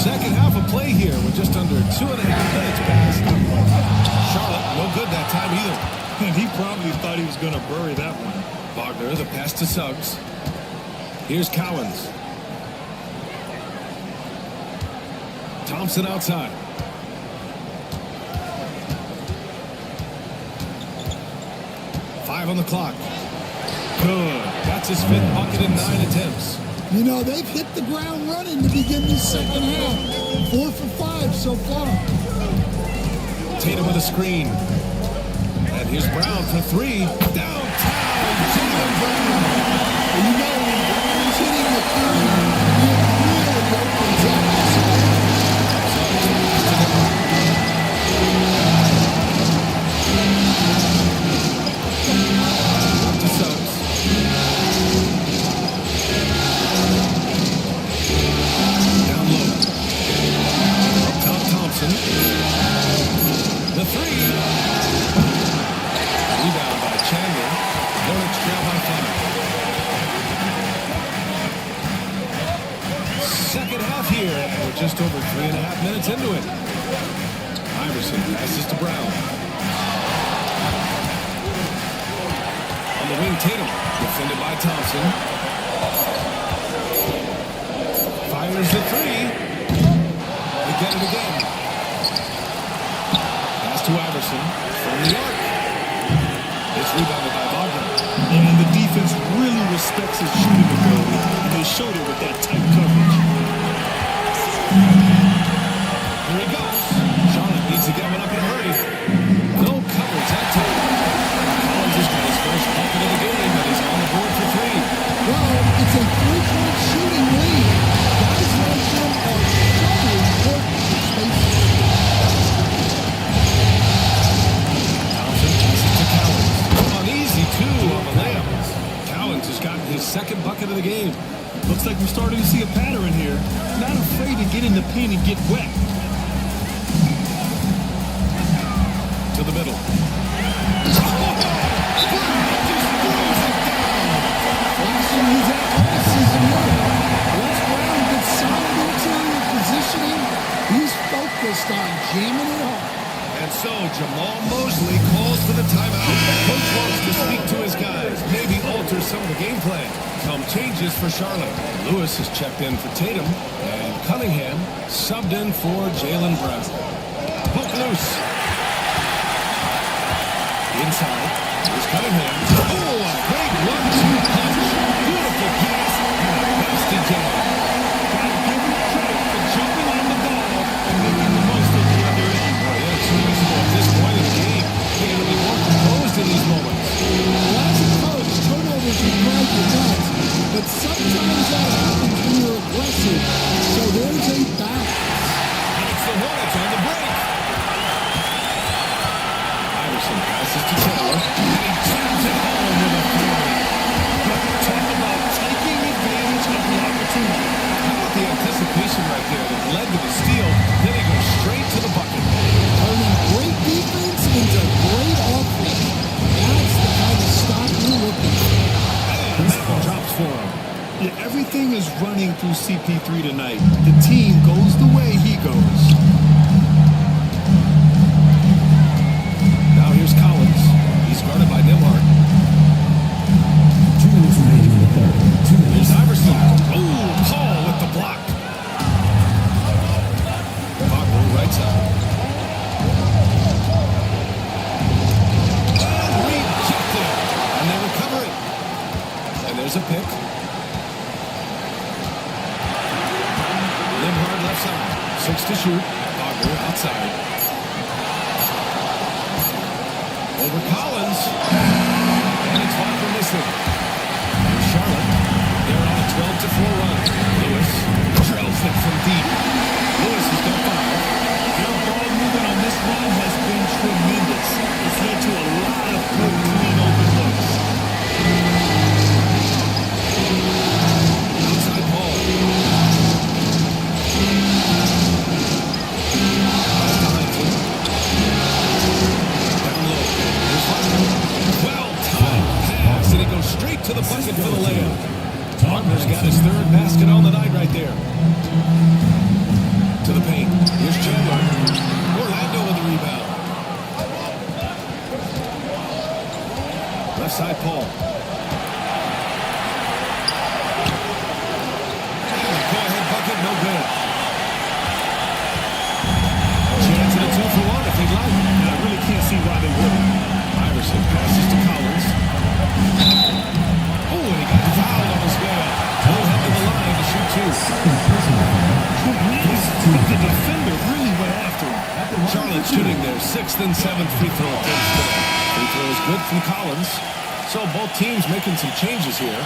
S1: Second half of play here with just under 2.5 minutes passed. Charlotte, no good that time either.
S4: And he probably thought he was going to bury that one.
S1: Wagner, the pass to Suggs. Here's Cowens. Thompson outside. Five on the clock. Good. That's his 5th bucket in 9 attempts.
S8: You know, they've hit the ground running to begin the second half. 4 for 5 so far.
S1: Tatum with a screen. And here's Brown for three. Downtown, Jaylen Brown.
S8: You know, when Brown's hitting the three, it really opens up.
S1: To Suggs. Down low. Thompson. The three. Rebound by Chandler. Hornets trail by 5. Second half here, and we're just over 3.5 minutes into it. Iverson passes to Brown. On the wing, Tatum, defended by Thompson. Fires the three. They get it again. Pass to Iverson from the arc. It's rebounded by Wagner.
S4: And the defense really respects his shooting ability, and they showed it with that tight coverage.
S1: Here he goes. Charlotte needs to get one up in a hurry. No coverage that time. Collins has got his first bucket of the game, but he's on the board for three.
S8: Well, it's a 3-point shooting lead. Guys like him are so important to space.
S1: Thompson passes to Cowens. An easy 2 on the layup. Cowens has gotten his 2nd bucket of the game.
S4: Looks like we're starting to see a pattern here. Not afraid to get in the paint and get wet.
S1: To the middle.
S8: He's focused on jamming it home.
S1: And so Jamal Mosley calls for the timeout. Coach wants to speak to his guys, maybe alter some of the game plan. Some changes for Charlotte. Lewis has checked in for Tatum, and Cunningham subbed in for Jaylen Brown. Hook loose. Inside. Here's Cunningham. Oh, a great 1-2 punch. Beautiful pass. And a nasty jam.
S4: Gotta give him credit for jumping on the ball and making the most of the other end.
S1: Boy, it's reasonable at this point in the game. They got to be more composed in these moments.
S8: Well, as a coach, turnovers are hard to touch, but sometimes
S4: through CP3 tonight. The team goes the way he goes.
S1: Now here's Collins. He's guarded by Nembhard.
S5: 2 minutes remaining in the third. 2 minutes.
S1: Here's Iverson. Oh, Paul with the block. Wagner, right side. Oh, rejected. And they recover it. And there's a pick. Nembhard left side. 6 to shoot. Wagner outside. Over Collins. And it's Wagner missing. Here's Charlotte. They're on a 12-4 run. Lewis drills it from deep. Lewis has got 5.
S4: Their ball movement on this run has been tremendous. It's led to a lot of good, clean, open looks.
S1: Outside ball. Down low. Here's Wagner. Well-timed pass, and he goes straight to the bucket for the layup. Wagner's got his 3rd basket on the night right there. To the paint. Here's Chandler. Orlando with the rebound. Left side, Paul. Go-ahead bucket, no good. Chance at a 2-for-1 if they'd like.
S4: And I really can't see why they wouldn't.
S1: Iverson passes to Collins. Oh, and he got fouled on his way up. He'll head to the line to shoot 2.
S4: The defender really went after him.
S1: Charlotte shooting their 6th and 7th free throw attempts today. Free throw is good from Collins. So both teams making some changes here.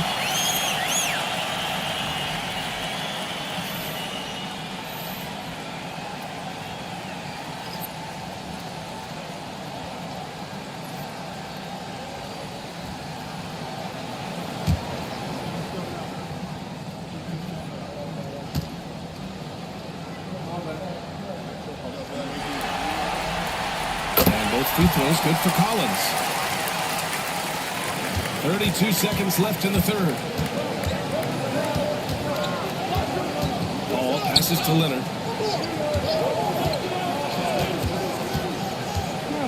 S1: Free throws good for Collins. 32 seconds left in the 3rd. Ball passes to Leonard.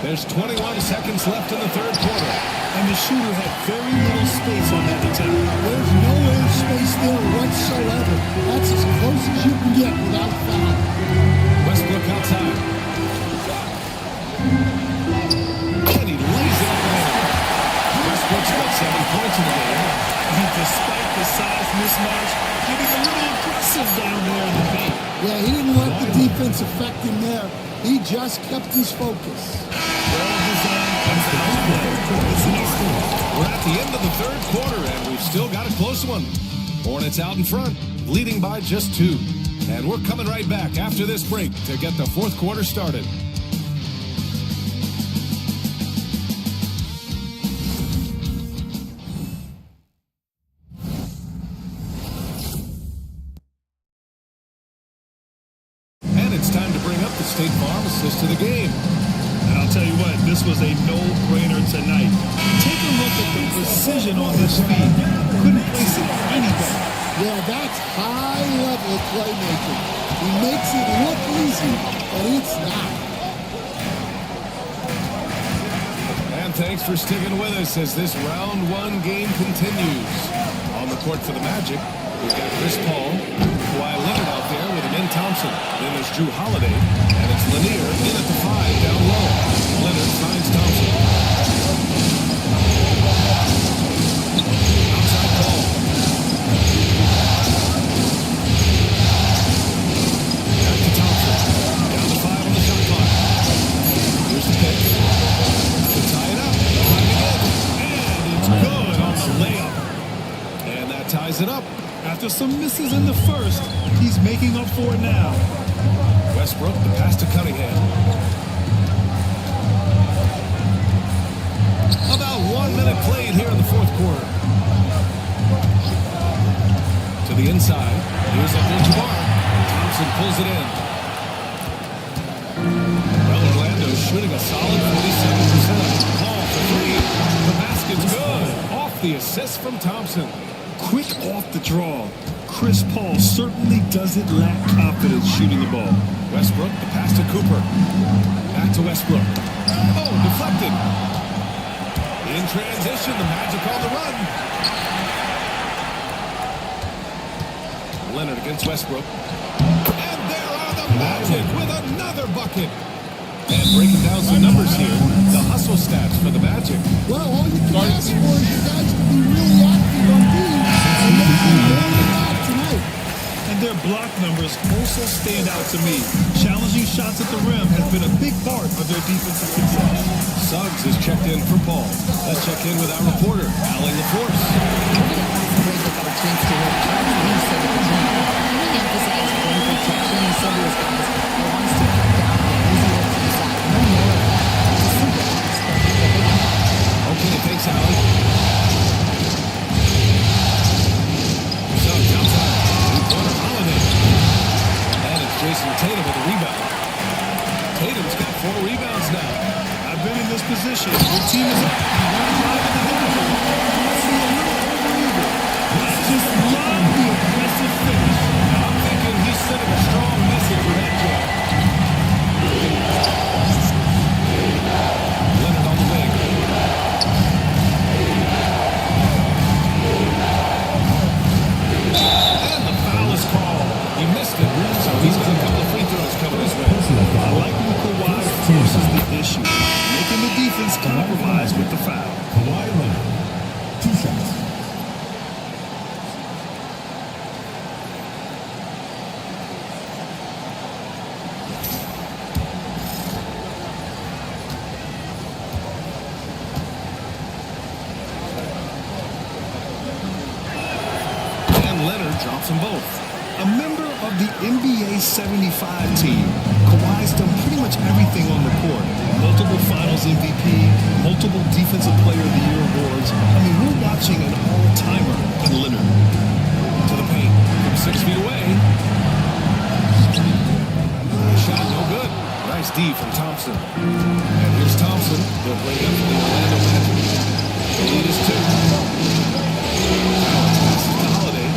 S1: There's 21 seconds left in the 3rd quarter.
S4: And the shooter had very little space on that attack.
S8: There's no air space there whatsoever. That's as close as you can get without foul.
S1: Westbrook outside. And he lays it up and in. Westbrook's got 7 points in the game.
S4: And despite the size mismatch, getting a little aggressive down there in the paint.
S8: Yeah, he didn't let the defense affect him there. He just kept his focus.
S1: We're at the end of the 3rd quarter, and we've still got a close one. Hornets out in front, leading by just 2. And we're coming right back after this break to get the 4th quarter started. And it's time to bring up the State Farm assist to the game.
S4: And I'll tell you what, this was a no-brainer tonight. Take a look at the precision on his feet. Couldn't place it any better.
S8: Yeah, that's high-level playmaking. He makes it look easy, but it's not.
S1: And thanks for sticking with us as this round 1 game continues. On the court for the Magic, we've got Chris Paul, Kawhi Leonard out there with Amen Thompson. Then there's Drew Holiday, and it's Lanier in at the 5 down low. Leonard finds Thompson. Outside Paul. Back to Thompson. Down to 5 on the shot clock. Here's the pick. To tie it up. And it's good on the layup. And that ties it up.
S4: After some misses in the first, he's making up for it now.
S1: Westbrook, the pass to Cunningham. About 1 minute played here in the 4th quarter. To the inside. Here's Abdul-Jabbar. Thompson pulls it in. Well, Orlando's shooting a solid 47%. Ball for 3. The basket's good. Off the assist from Thompson.
S4: Quick off the draw. Chris Paul certainly doesn't lack confidence shooting the ball.
S1: Westbrook, the pass to Cooper. Back to Westbrook. Oh, deflected. In transition, the Magic on the run. Leonard against Westbrook. And there are the Magic with another bucket. And breaking down some numbers here, the hustle stats for the Magic.
S8: Well, all you can ask for is you guys to be really active on defense, and they've been very active tonight.
S4: And their block numbers also stand out to me. Challenging shots at the rim has been a big part of their defensive success.
S1: Suggs is checked in for Paul. Let's check in with our reporter, Allie LaForce.
S3: After the last break, I got a chance to hear Charles Lee say to the team, he really emphasized rim protection. He said to his guys, he wants to cut down on the easy work inside. No more of that. It's a simple ask, but it's a big impact.
S1: Okay, thanks, Allie. Suggs outside. Three-pointer Holiday. And it's Jason Tatum with a rebound. Tatum's got 4 rebounds now.
S4: I've been in this position. Your team is up. You want to drive in the corner. I see a little over-eager. I just love the aggressive finish.
S1: I'm thinking he's sending a strong message with that job. Leonard on the wing. And the foul is called. He missed it, so he's got a couple of free throws coming his way.
S4: I like when Kawhi forces the issue, making the defense compromise with the foul.
S5: Kawhi Leonard, 2 shots.
S1: And Leonard drops them both.
S4: A member of the NBA 75 team, Kawhi's done pretty much everything on the court. Multiple Finals MVP, multiple Defensive Player of the Year awards. I mean, we're watching an all-timer in Leonard.
S1: To the paint from 6 feet away. Shot no good. Nice D from Thompson. And here's Thompson. He'll bring up for the Orlando Magic. The lead is 2. Passes to Holiday.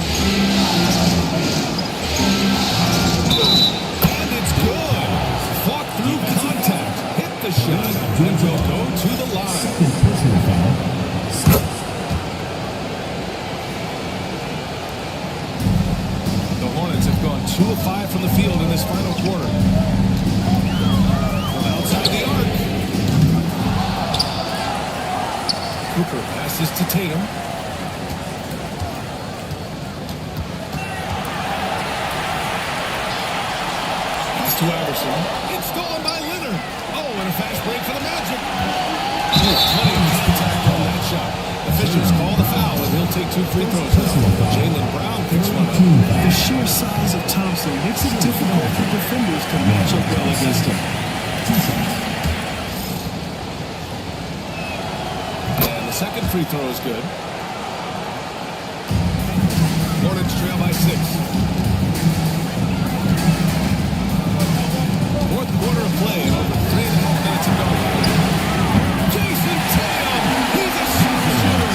S1: And it's good. Fought through contact. Hit the shot. And will go to the line.
S5: Second personal foul.
S1: The Hornets have gone 2 of 5 from the field in this final quarter. From outside the arc. Cooper passes to Tatum. Pass to Iverson. It's stolen by Leonard. Oh, and a fast break for the Magic. Plenty of contact on that shot. Officials call the foul, and he'll take 2 free throws now. Jaylen Brown picks one up.
S4: The sheer size of Thompson makes it difficult for defenders to match up well against him.
S1: And the second free throw is good. Hornets trail by 6. Fourth quarter of play, and over 3.5 minutes to go. Jason Tatum, he's a sharpshooter.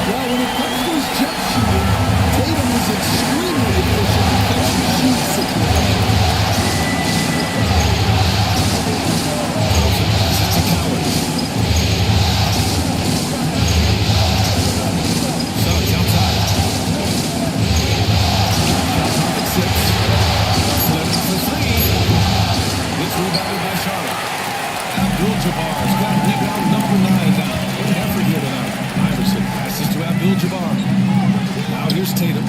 S8: Well, when it comes to his jump shooting, Tatum is extremely efficient in catching and shoot situations.
S1: Passes to Coward. Suggs outside. At 6. Leonard for 3. It's rebounded by Charlotte. Abdul-Jabbar's got rebound number 9 now. Good effort here tonight. Iverson passes to Abdul-Jabbar. Now here's Tatum.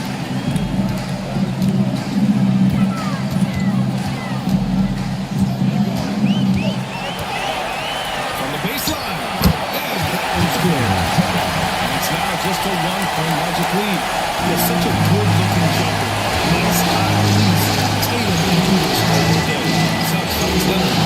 S1: From the baseline. And that one's good. It's now just a 1-point Magic lead.
S4: He has such a good-looking jumper. Nice high release. Tatum can do this all day.
S1: Suggs finds Leonard.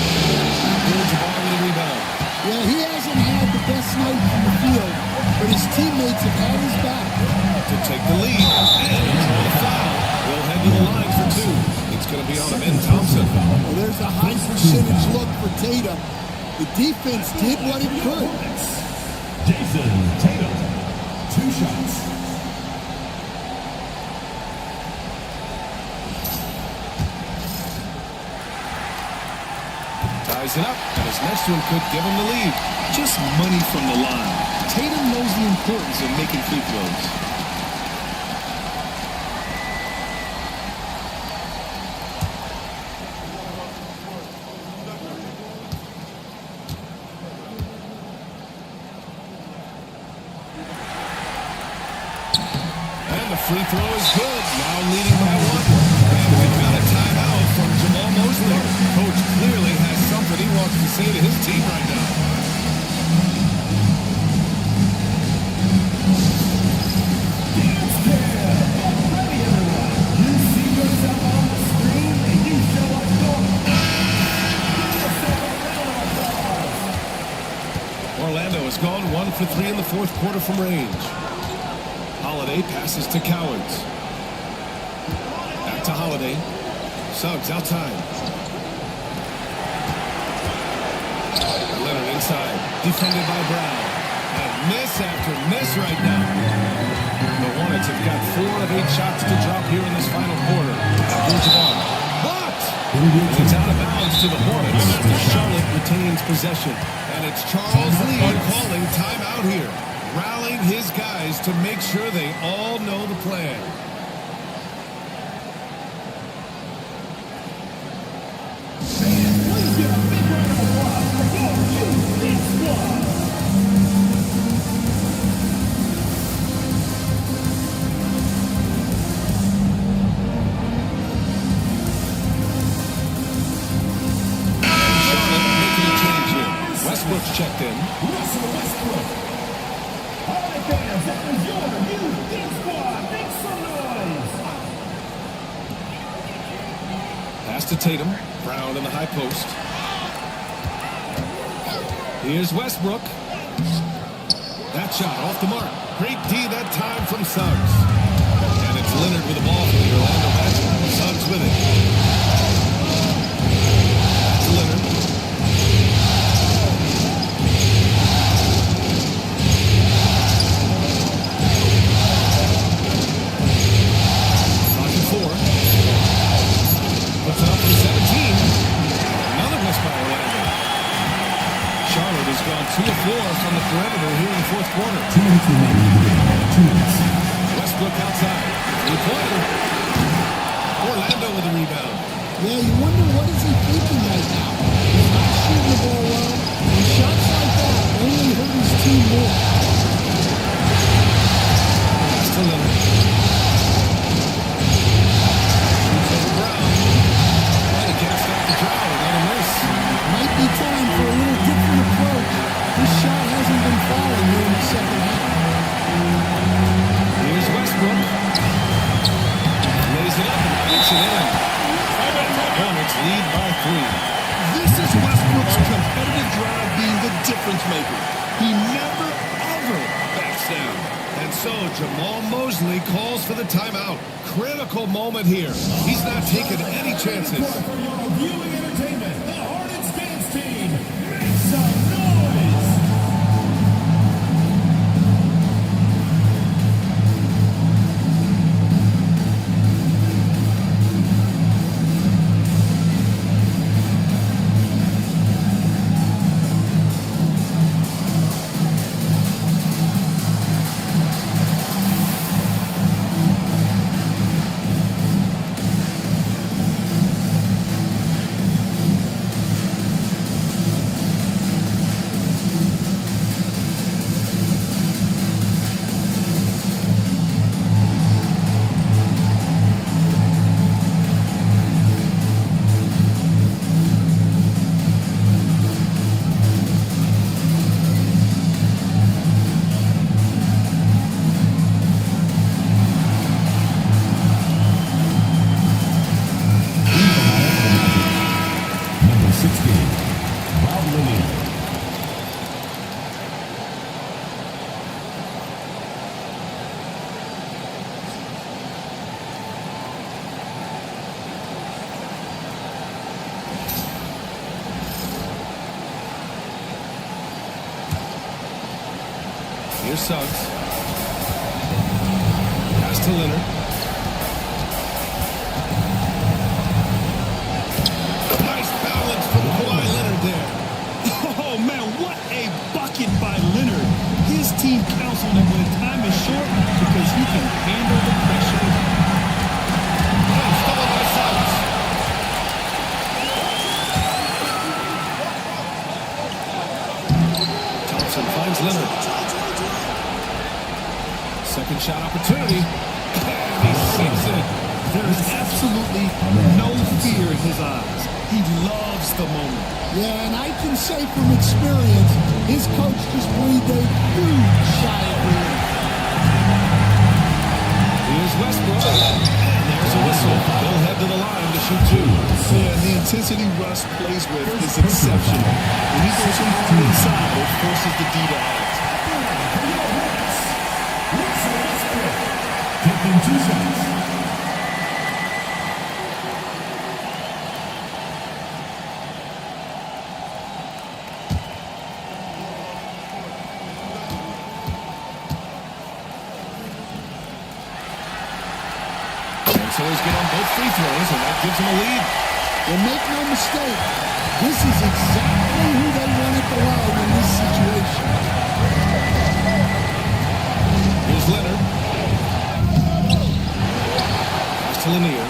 S1: Abdul-Jabbar with a rebound.
S8: Yeah, he hasn't had the best night from the field, but his teammates have had his back.
S1: To take the lead and draw the foul. They'll head to the line for 2. It's going to be on Ben Thompson.
S8: Well, there's There's a high percentage look for Tatum. The defense did what it could.
S5: Jason Tatum, 2 shots.
S1: Ties it up, and his next one could give him the lead.
S4: Just money from the line. Tatum knows the importance of making free throws.
S1: And the free throw is good. Now leading by 1. And we've got a timeout from Jamal Mosley. Coach clearly has something he wants to say to his team right now. Orlando has gone 1 for 3 in the fourth quarter from range. Holiday passes to Cowards. Back to Holiday. Suggs outside. Leonard inside. Defended by Brown. And miss after miss right now. The Hornets have got 4 of 8 shots to drop here in this final quarter. Blocked! It's out of bounds to the Hornets. Charlotte retains possession. And it's Charles Lee calling timeout here. Rallying his guys to make sure they all know the plan. Charlotte making a change here. Westbrook's checked in.
S5: Russell Westbrook. Holiday fans, that was your new big squad. Make some noise.
S1: Pass to Tatum. Brown in the high post. Here's Westbrook. That shot off the mark. Great D that time from Suggs. And it's Leonard with the ball for the Orlando Magic. Suggs with it. That's Leonard. Pocket 4. Puts it up for 17. Another miss by Orlando. Charlotte has gone 2 of 4 from the perimeter here in the fourth quarter.
S5: 2 minutes remaining. 2 minutes.
S1: Westbrook outside. 3-pointer. Orlando with the rebound.
S8: Yeah, you wonder what is he thinking right now. He's not shooting the ball well, and shots like that only hurt his team more.
S1: Pass to Leonard. Shoots over Brown. And he can't stop the drive. Another miss.
S8: Might be time for a little different approach. This shot hasn't been falling here in the second half.
S1: Here's Westbrook. Lays it up and puts it in. Hornets lead by 3.
S4: This is Westbrook's competitive drive being the difference maker. He never, ever backs down.
S1: And so Jamal Mosley calls for the timeout. Critical moment here. He's not taking any chances.
S5: For your viewing entertainment, the Hornets dance team. Make some noise.
S1: Here's Suggs. Pass to Leonard. Nice balance from Kawhi Leonard there.
S4: Oh, man, what a bucket by Leonard. His team counts on him when time is short because he can handle the pressure.
S1: Stolen by Suggs. Thompson finds Leonard. Second shot opportunity. And he sinks it.
S4: There is absolutely no fear in his eyes. He loves the moment.
S8: Yeah, and I can say from experience, his coach just breathed a huge sigh of relief.
S1: Here's Westbrook. And there's a whistle. They'll head to the line to shoot two.
S4: Yeah, the intensity Russ plays with is exceptional. When he goes from the inside, it forces the D to act.
S5: Taking 2 shots.
S1: So he's good on both free throws, and that gives him a lead.
S8: Well, make no mistake, this is exactly who they want at the line in this situation.
S1: Here's Leonard. Pass to Lanier.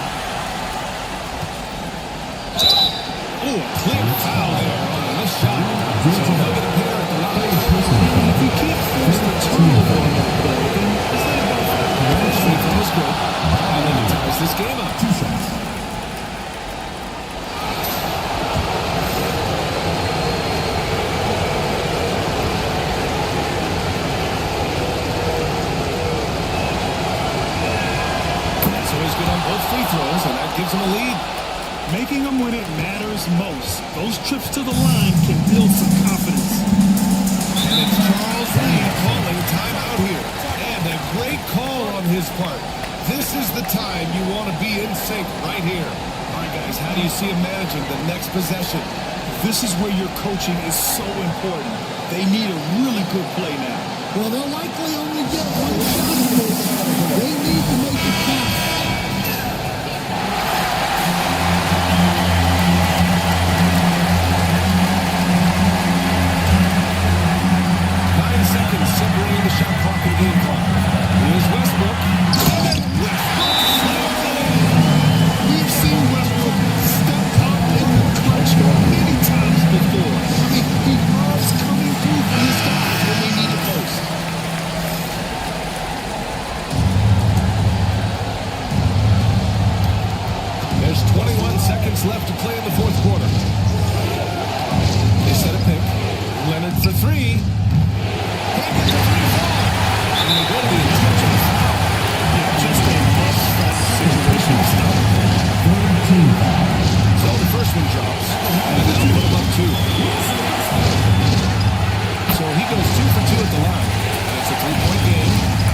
S1: Oh, a clear foul there on the missed shot. So they'll get a pair at the line.
S4: If you can't force the turnover on that play, then it's not about that.
S1: Free throw is good. And then it ties this game up.
S5: 2 shots.
S1: So he's good on both free throws, and that gives him a lead.
S4: Making them when it matters most. Those trips to the line can build some confidence.
S1: And it's Charles Lee calling timeout here. And a great call on his part. This is the time you want to be in sync right here. All right, guys, how do you see him managing the next possession?
S4: This is where your coaching is so important. They need a really good play now.
S8: Well, they'll likely only get one shot at this. They need to make it count.
S1: Separating the shot clock and game clock. Here's Westbrook.
S8: We've seen Westbrook step up in the clutch many times before. I mean, he loves coming through for his guys when they need it most.
S1: There's 21 seconds left to play in the fourth quarter. They set a pick. Leonard for three. And they go to the intentional foul.
S4: Yeah, just a must-stop situation to stop.
S1: So the first one drops, and they'll put him up two. So he goes 2 for 2 at the line. And it's a three-point game.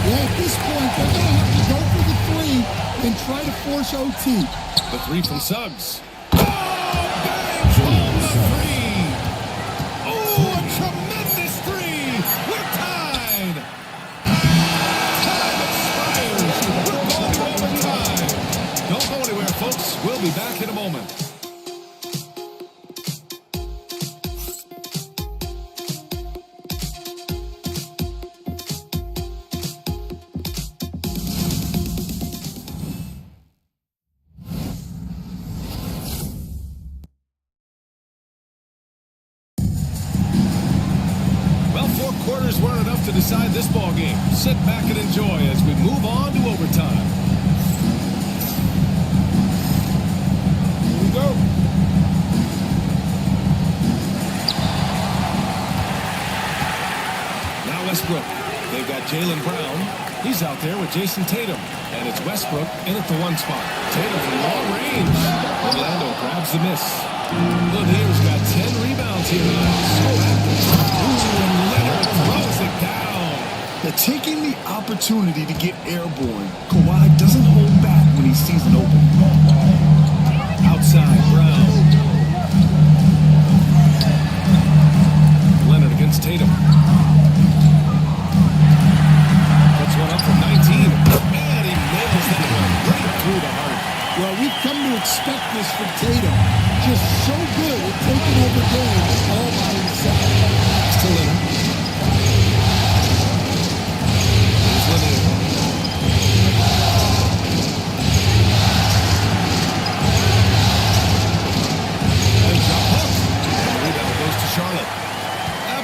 S8: Yeah, at this point, they're going to have to go for the three and try to force OT.
S1: The three from Suggs. Oh, bangs home the three. Oh, a tremendous three. We're tied. Time expires. We're going to overtime. Don't go anywhere, folks. We'll be back in a moment. Weren't enough to decide this ball game. Sit back and enjoy as we move on to overtime. Here we go. Now Westbrook. They've got Jaylen Brown. He's out there with Jason Tatum. And it's Westbrook in at the one spot. Tatum from long range. Orlando grabs the miss. Lanier's got 10 rebounds here tonight. So active. Ooh, and Leonard throws it down.
S4: They're taking the opportunity to get airborne. Kawhi doesn't hold back when he sees an open.
S1: Outside, Brown. Leonard against Tatum.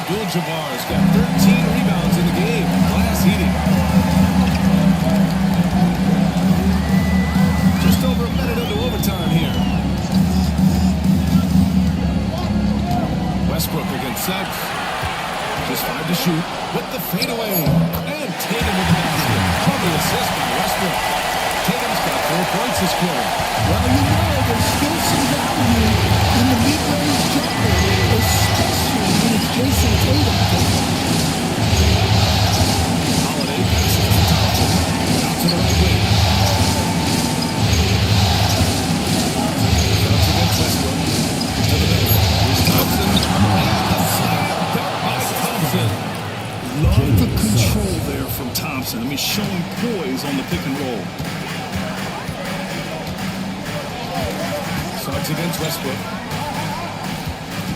S1: Abdul-Jabbar's got 13 rebounds in the game. Glass heating. Just over a minute into overtime here. Westbrook against Suggs. Just 5 to shoot with the fadeaway. And Tatum with the basket. On the assist by Westbrook. Tatum's got 4 points this quarter.
S14: Well, you know, there's still some value in the mid-range jumper, especially when it's Jason Tatum.
S1: Holiday passes to Thompson. Out to the right wing. Suggs against Westbrook. To the middle. Here's Thompson. And the slam dunk by Thompson.
S4: Love the control there from Thompson. I mean, showing poise on the pick and roll.
S1: Suggs against Westbrook.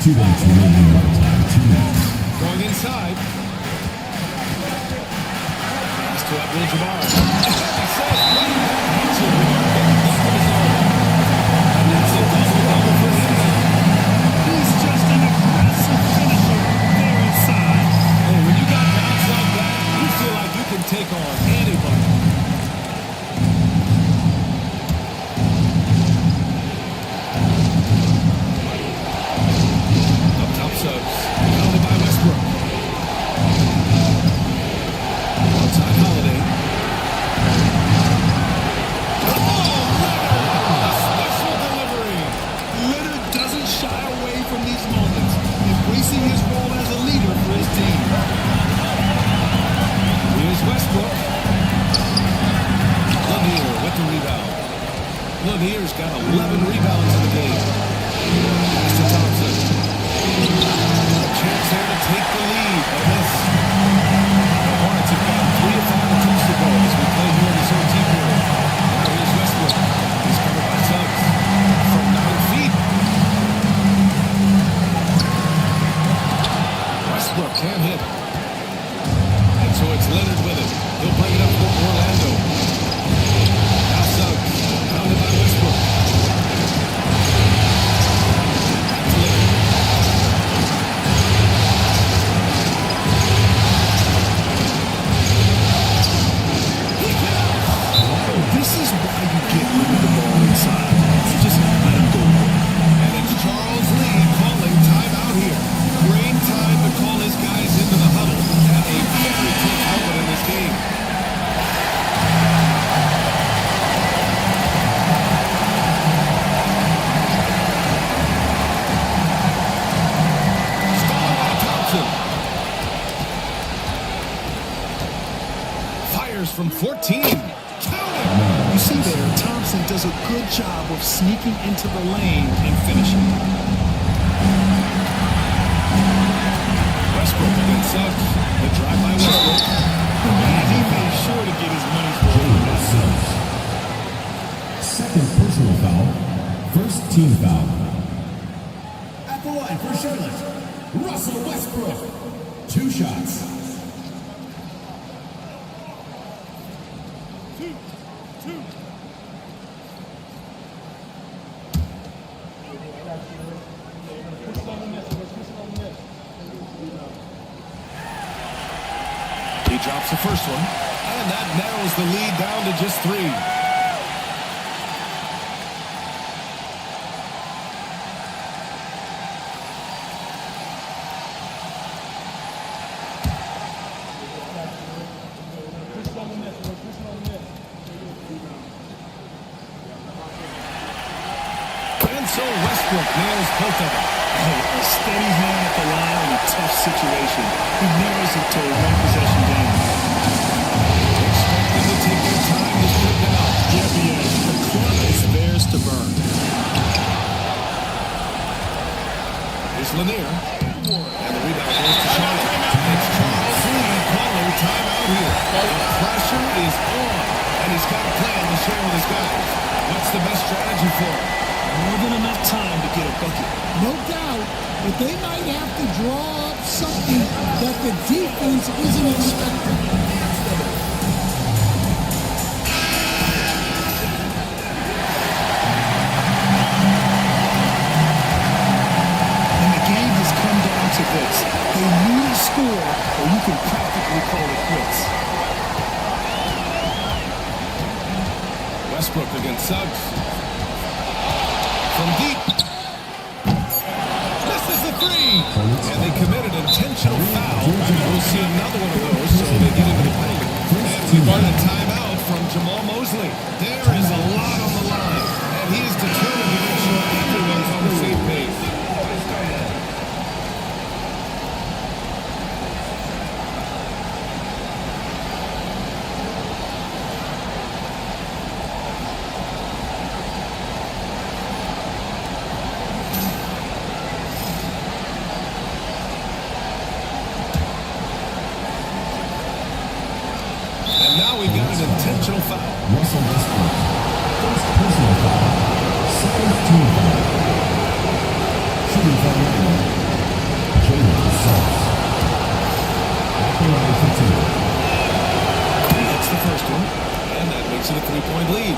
S5: 2 minutes remaining on time. 2 minutes.
S1: Going inside. Pass to Abdul-Jabbar. And that's a double for him.
S4: He's just an aggressive finisher there inside.
S1: Hey, when you got bounce like that, you feel like you can take on anybody. Up top Suggs. Fouled by Westbrook. Outside Holiday. A special delivery.
S4: Leonard doesn't shy away from these moments, embracing his role as a leader for his team.
S1: Here's Westbrook. Lanier with the rebound. Lanier's got 11 rebounds in the game. Pass to Thompson. A chance there to take the lead. But miss. The Hornets have got 3 of 5 attempts to go as we play here in this OT period. Now here's Westbrook. He's covered by Suggs from 9 feet. Westbrook can't hit. And so it's Leonard with it. He'll bring it up for Orlando. Now Suggs. Pounded by Westbrook. Back to Leonard.
S4: This is why you get rid of the ball inside. You just let him go.
S1: And it's Charles Lee calling timeout here. Great time to call his guys into the huddle at a very tense moment in this game. Stolen by Thompson. Fires from 14.
S4: You see there, Thompson does a good job of sneaking into the lane and finishing.
S1: Westbrook against Suggs. The drive by Westbrook.
S4: And he made sure to get his money's worth.
S5: Second personal foul. First team foul. At the line for Charlotte, Russell Westbrook. 2 shots.
S1: He drops the first one, and that narrows the lead down to just 3. And so Westbrook nails both of them.
S4: A steady hand at the line in a tough situation. He narrows it to a one-possession game.
S1: Expected to take their time to strip it out.
S4: Yeah, the clock is theirs to burn.
S1: Here's Lanier. And the rebound goes to Charlotte. It's Charles Lee calling timeout here. The pressure is on, and he's got a plan to share with his guys. What's the best strategy for him?
S4: More than enough time to get a bucket.
S14: No doubt, but they might have to draw up something that the defense isn't expecting.
S4: And the game has come down to this. They need
S1: Westbrook against Suggs. From deep. Misses the three. And they committed intentional foul. We'll see another one of those, so they get into the penalty. And we've got a timeout from Jamal Mosley. There is a lot on the line, and he is determined to make sure everyone's on the same page. And now we've got an intentional foul.
S5: Russell Westbrook. First personal foul. Second team foul. Shooting foul number. Jalen Suggs. At the line for two.
S1: He hits the first one, and that makes it a 3-point lead.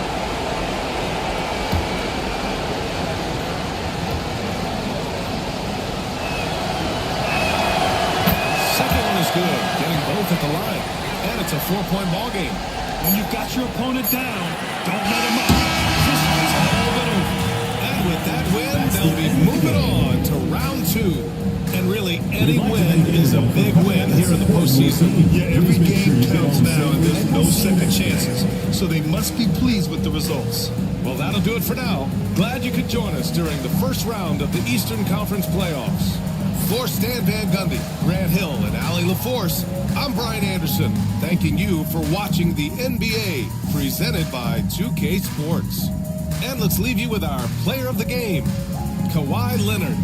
S1: Second one is good, getting both at the line. And it's a 4-point ball game.
S2: When you've got your opponent down, don't let him up. This one's all but over.
S1: And with that win, they'll be moving on to round 2. And really, any win is a big win here in the postseason.
S4: Yeah, every game counts now, and there's no second chances. So they must be pleased with the results.
S1: Well, that'll do it for now. Glad you could join us during the first round of the Eastern Conference playoffs. For Stan Van Gundy, Grant Hill, and Allie LaForce, I'm Brian Anderson, thanking you for watching the NBA, presented by 2K Sports. And let's leave you with our player of the game, Kawhi Leonard.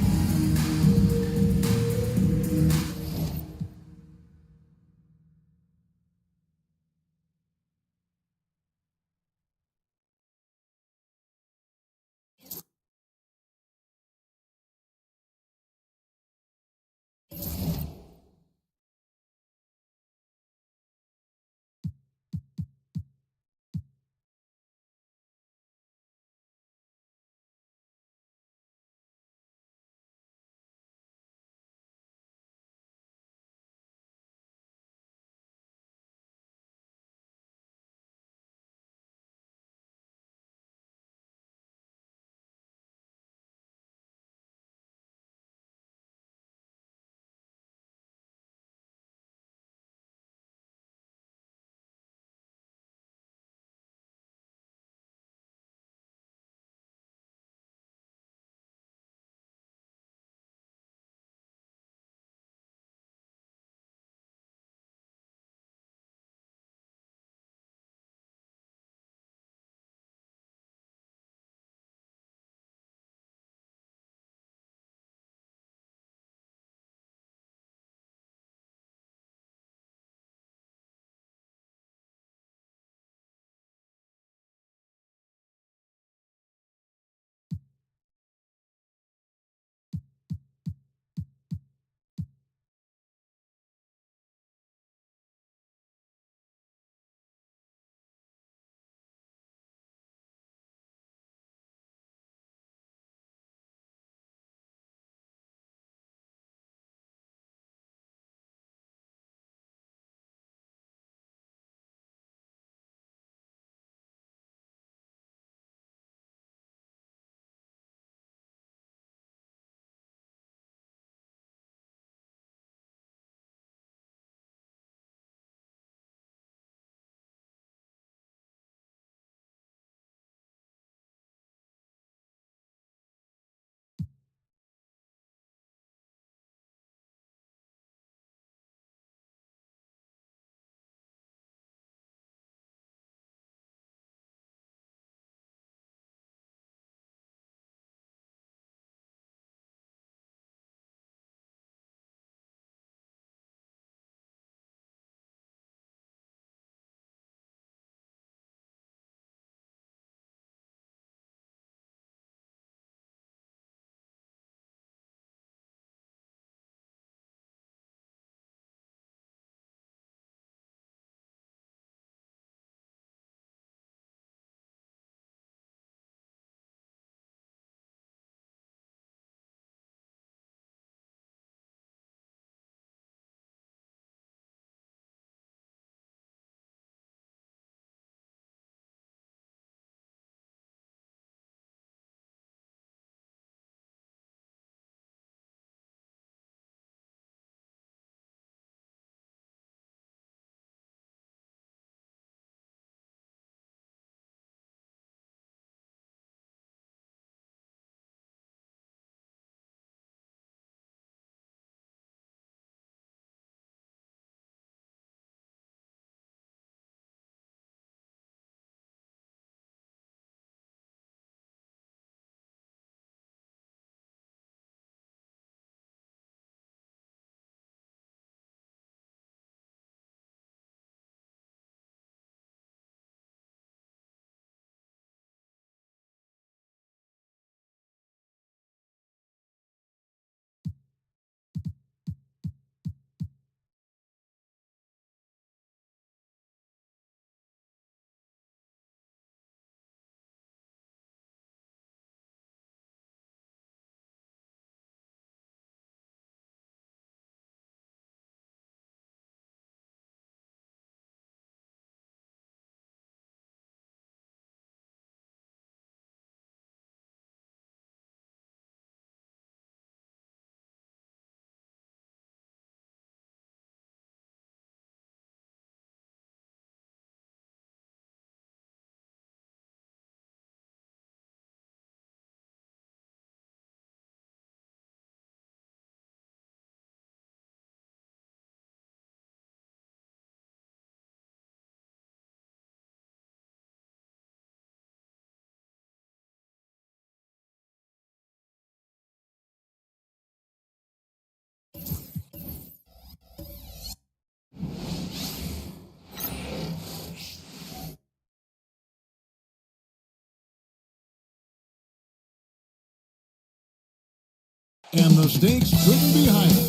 S8: And the stakes couldn't be higher.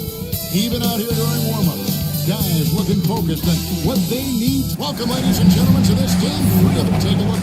S8: Even out here during warm-ups, guys looking focused on what they need. Welcome, ladies and gentlemen, to this game 3 of them. Take a look.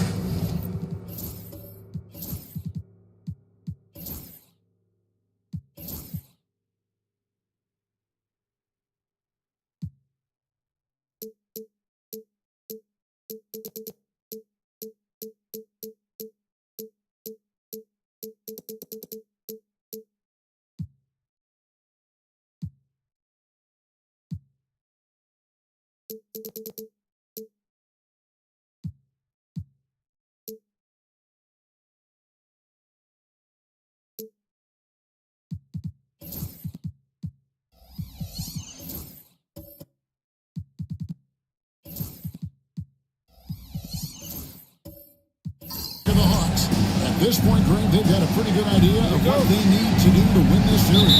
S8: The Hawks. At this point, Greg, they've got a pretty good idea of what they need to do to win this series.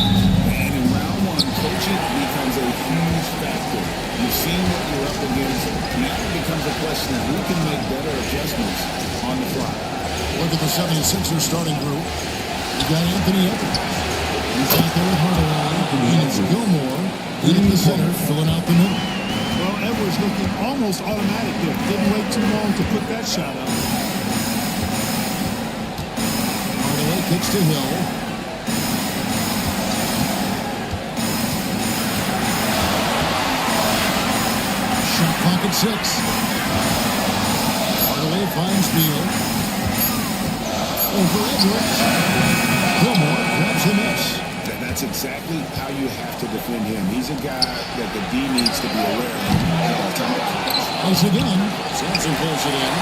S10: And in round 1, coaching becomes a huge factor. You've seen what you're up against. Now it becomes a question of who can make better adjustments on the fly.
S8: Look at the 76ers starting group. You got Anthony Edwards. He's out there with Hardaway. And it's Gilmore leading the center, filling out the middle.
S4: Well, Edwards looking almost automatic there. Didn't wait too long to put that shot up.
S8: Hardaway kicks to Hill. Shot clock at 6. Hardaway finds Beal. Over Edwards. Gilmore grabs the miss.
S10: That's exactly how you have to defend him. He's a guy that the D needs to be aware of at all times.
S8: Once again, Sampson pulls it in.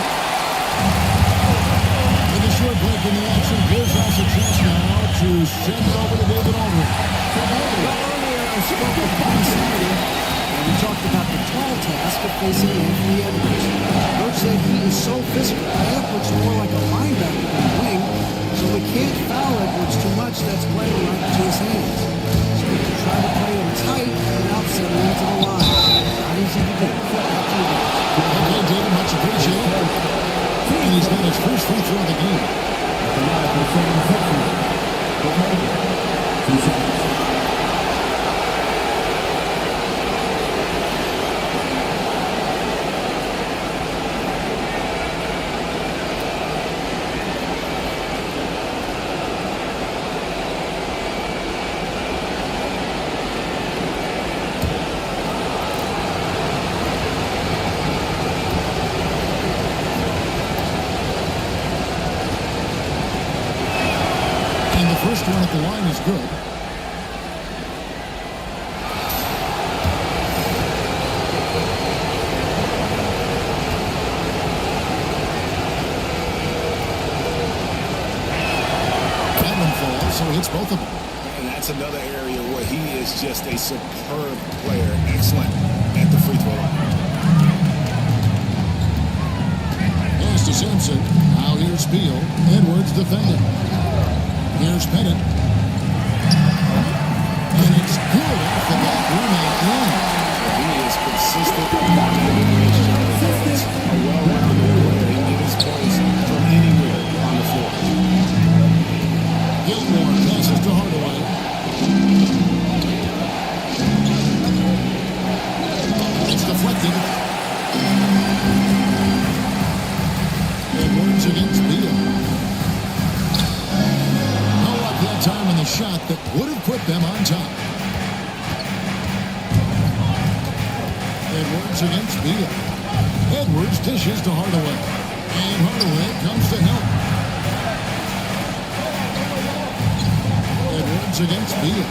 S8: With a short break in the action, here's us a chance now to send it over to David Aldridge.
S12: Earlier, I spoke of possibility, and we talked about the tall task of facing Anthony Edwards. Coach said he is so physical. Edwards more like a linebacker than a wing, so we can't foul Edwards too much. That's playing right into his hands. So we can try to play him tight without sending him to the line. Not easy to do.
S8: Okay, David, much appreciated. And he's got his first free throw of the game. First one at the line is good. That one falls, so he hits both of them.
S10: And that's another area where he is just a superb player. Excellent at the free throw line.
S8: Pass to Sampson. Now here's Beal. Edwards defending. Here's Pettit. And it's good off the back rim and in.
S10: He is consistent. It's a well-rounded player. He can get his points from anywhere on the floor.
S8: Gilmore passes to Hardaway. It's deflected. Edwards against Beal. Time in the shot that would have put them on top. Edwards against Beal. Edwards dishes to Hardaway. And Hardaway comes to help. Edwards against Beal.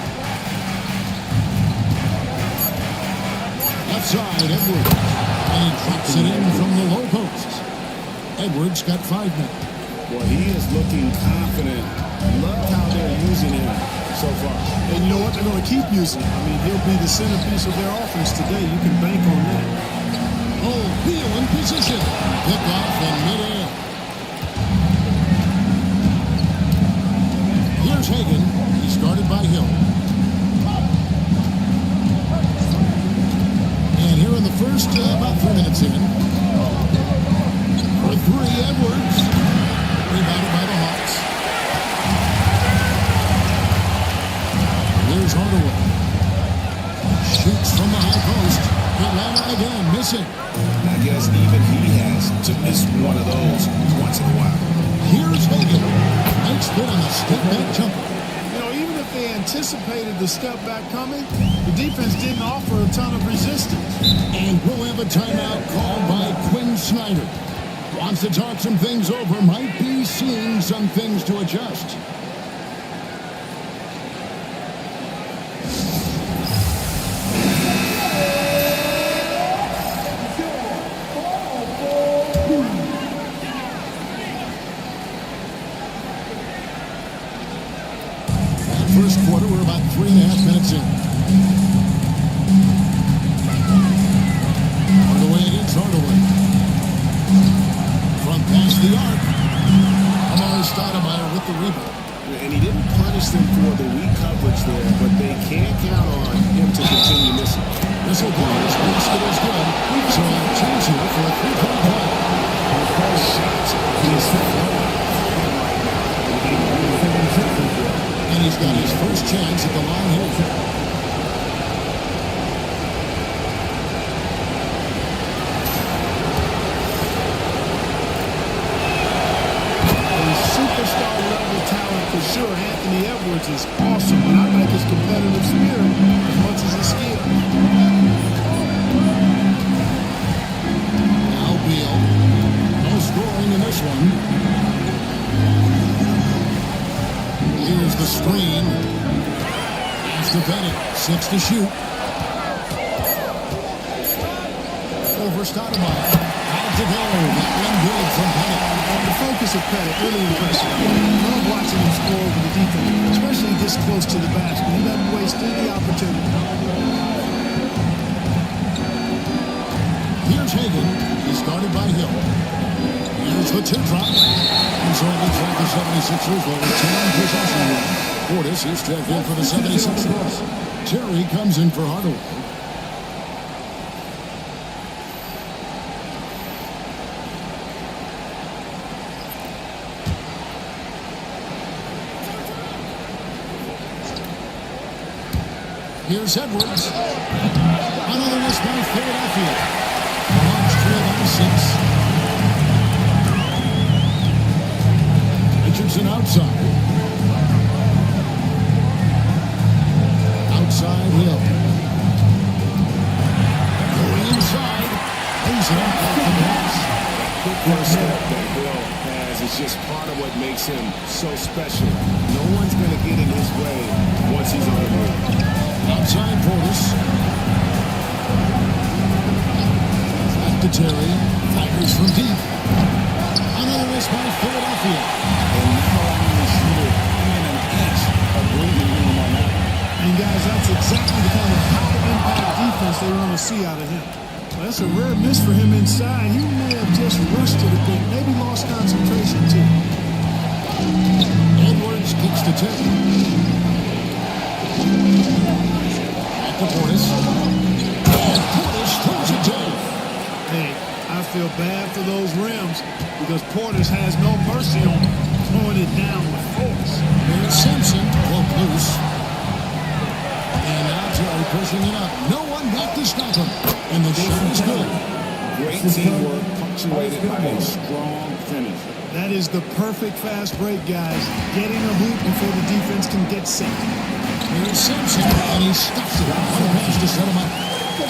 S8: Left side, Edwards. And he drops it in from the low post. Edwards got 5 men.
S10: Well, he is looking confident. Love how they're using him so far.
S4: And you know what? They're going to keep using him. I mean, he'll be the centerpiece of their offense today. You can bank on that.
S8: Oh, Beal in position. Pick off in midair. Here's Hagan. He's guarded by Hill. And here in the first, about 3 minutes in. For 3, Edwards. Rebounded by the Hawks. Hardaway. Shoots from the high post. Atlanta again, missing.
S10: I guess even he has to miss one of those once in a while.
S8: Here's Hagan. Nice fit on the step-back jumper.
S9: You know, even if they anticipated the step back coming, the defense didn't offer a ton of resistance.
S8: And we'll have a timeout called by Quinn Snyder. Wants to talk some things over, might be seeing some things to adjust. First quarter, we're about 3.5 minutes in. Hardaway against Hardaway. From past the arc. Amari Stoudemire with the rebound.
S10: And he didn't punish them for the weak coverage there, but they can't count on him to continue missing.
S8: This will go. This basket is good. So a chance here for a three-point play.
S10: First shot is flowing right now.
S8: And he's got his first chance at the line here.
S9: Superstar level talent for sure. Anthony Edwards is awesome, and I like his competitive spirit as much as his skill.
S8: Now Beal. No scoring in this one. Here's the screen. Pass to Bennett. 6 to shoot. Over Stoudemire. Out to go. That one good from Bennett.
S9: The focus of Pettit, really impressive. I love watching him score over the defense, especially this close to the basket. He doesn't waste any opportunity.
S8: Here's Hagan. He's guarded by Hill. Here's the tip drop. And so it looks like the 76ers will retain possession here. Portis is checked in for the 76ers. Terry comes in for Hardaway. Here's Edwards. Another miss by Philadelphia. Hawks trail by 6. Richardson outside. Outside Hill. Going inside. Lays it up off the pass.
S10: Quick first step that Hill has is just part of what makes him so special. No one's going to get in his way once he's on the move.
S8: Outside Portis. Back to Terry. Fires from deep. Another miss by Philadelphia.
S10: And now allowing the shooter in an inch of breathing room on that.
S9: And guys, that's exactly the kind of high-impact defense they want to see out of him. Well, that's a rare miss for him inside. He may have just rushed it a bit, maybe lost concentration too.
S8: Edwards kicks to Terry. Back to Portis. And Portis throws it down.
S9: Hey, I feel bad for those rims because Portis has no mercy on them, throwing it down with force.
S8: Here's Simpson, broke loose. And now Terry pushing it up. No one back to stop him. And the shot is good.
S10: Great teamwork punctuated by a strong finish.
S9: That is the perfect fast break, guys. Getting a boot before the defense can get set.
S8: Here's Simpson, and he stops it. What a pass to set him up.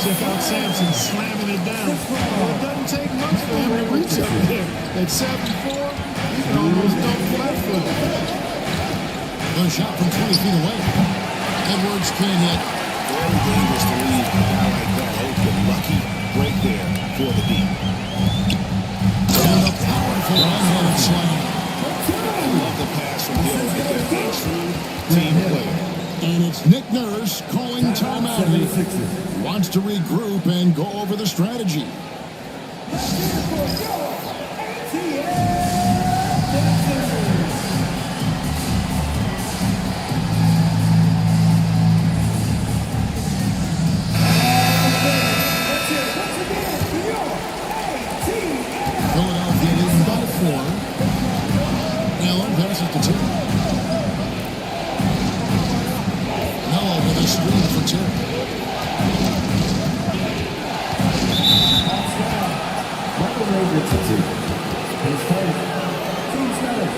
S9: Check out Sampson slamming it down. Well, it doesn't take much for him to reach up there. At 7'4", you can almost dunk flat-footed.
S8: The shot from 20 feet away. Edwards can't hit.
S10: Very dangerous to leave a guy like that open. Lucky break there for the deep.
S8: And a powerful one-handed slam.
S10: I love the pass from Hill right there. A true team player.
S8: And it's Nick Nurse calling timeout here. Wants to regroup and go over the strategy. Philadelphia leading by 4. Allen passes to Terry. Melo with a
S5: Richardson. His first, team seven.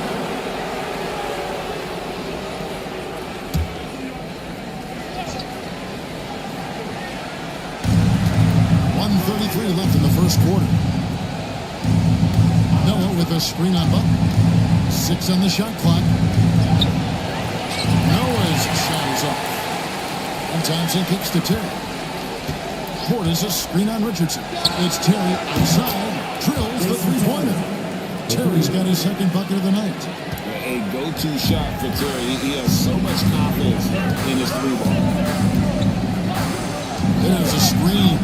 S8: 1:33 left in the first quarter. Noah with a screen on Butler. 6 on the shot clock. Noah's shot is up. And Thompson kicks to Terry. Portis a screen on Richardson. It's Terry outside. Drills the three-pointer. Terry's got his second bucket of the night.
S10: A go-to shot for Terry. He has so much confidence in his three ball.
S8: There's a screen.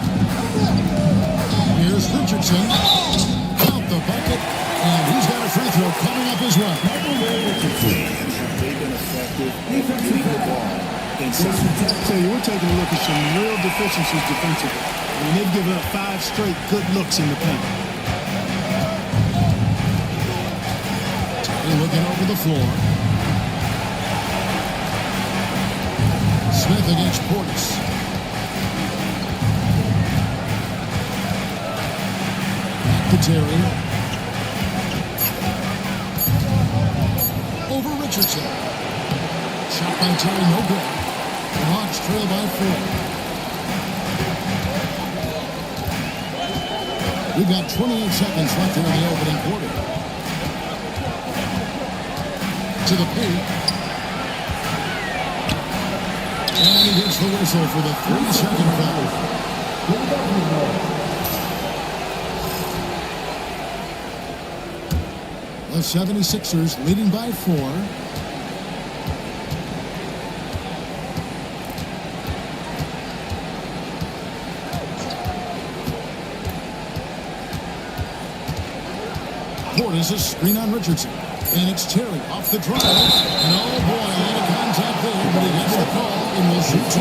S8: Here's Richardson. Out the bucket. And he's got a free throw coming up as well.
S10: They've been effective getting the ball inside.
S9: I tell you, we're taking a look at some real deficiencies defensively. I mean, they've given up 5 straight good looks in the paint.
S8: Terry looking over the floor. Smith against Portis. Back to Terry. Over Richardson. Shot by Terry, no good. The Hawks trail by 4. We've got 28 seconds left here in the opening quarter. To the paint. And he gets the whistle for the 3-second foul. The 76ers leading by 4. Portis a screen on Richardson. And it's Terry off the drive. And oh boy, a lot of contact there, but he gets the call and will shoot 2.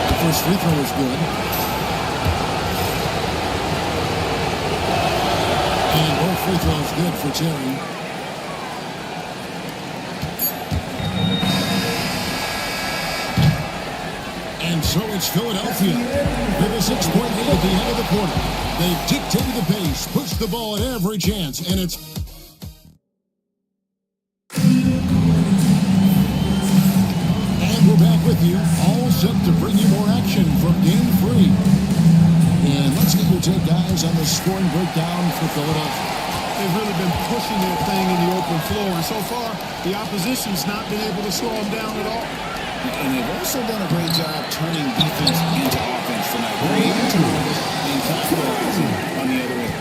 S8: The first free throw is good. And both free throws good for Terry. And so it's Philadelphia with a 6-point lead at the end of the quarter. They've dictated the pace, pushed the ball at every chance, and it's... And we're back with you, all set to bring you more action from Game 3. And let's get your take, guys, on the scoring breakdown for Philadelphia.
S9: They've really been pushing their thing in the open floor, and so far, the opposition's not been able to slow them down at all.
S10: And they've also done a great job turning defense into offense tonight. Great turnovers and capitalizing on the other end.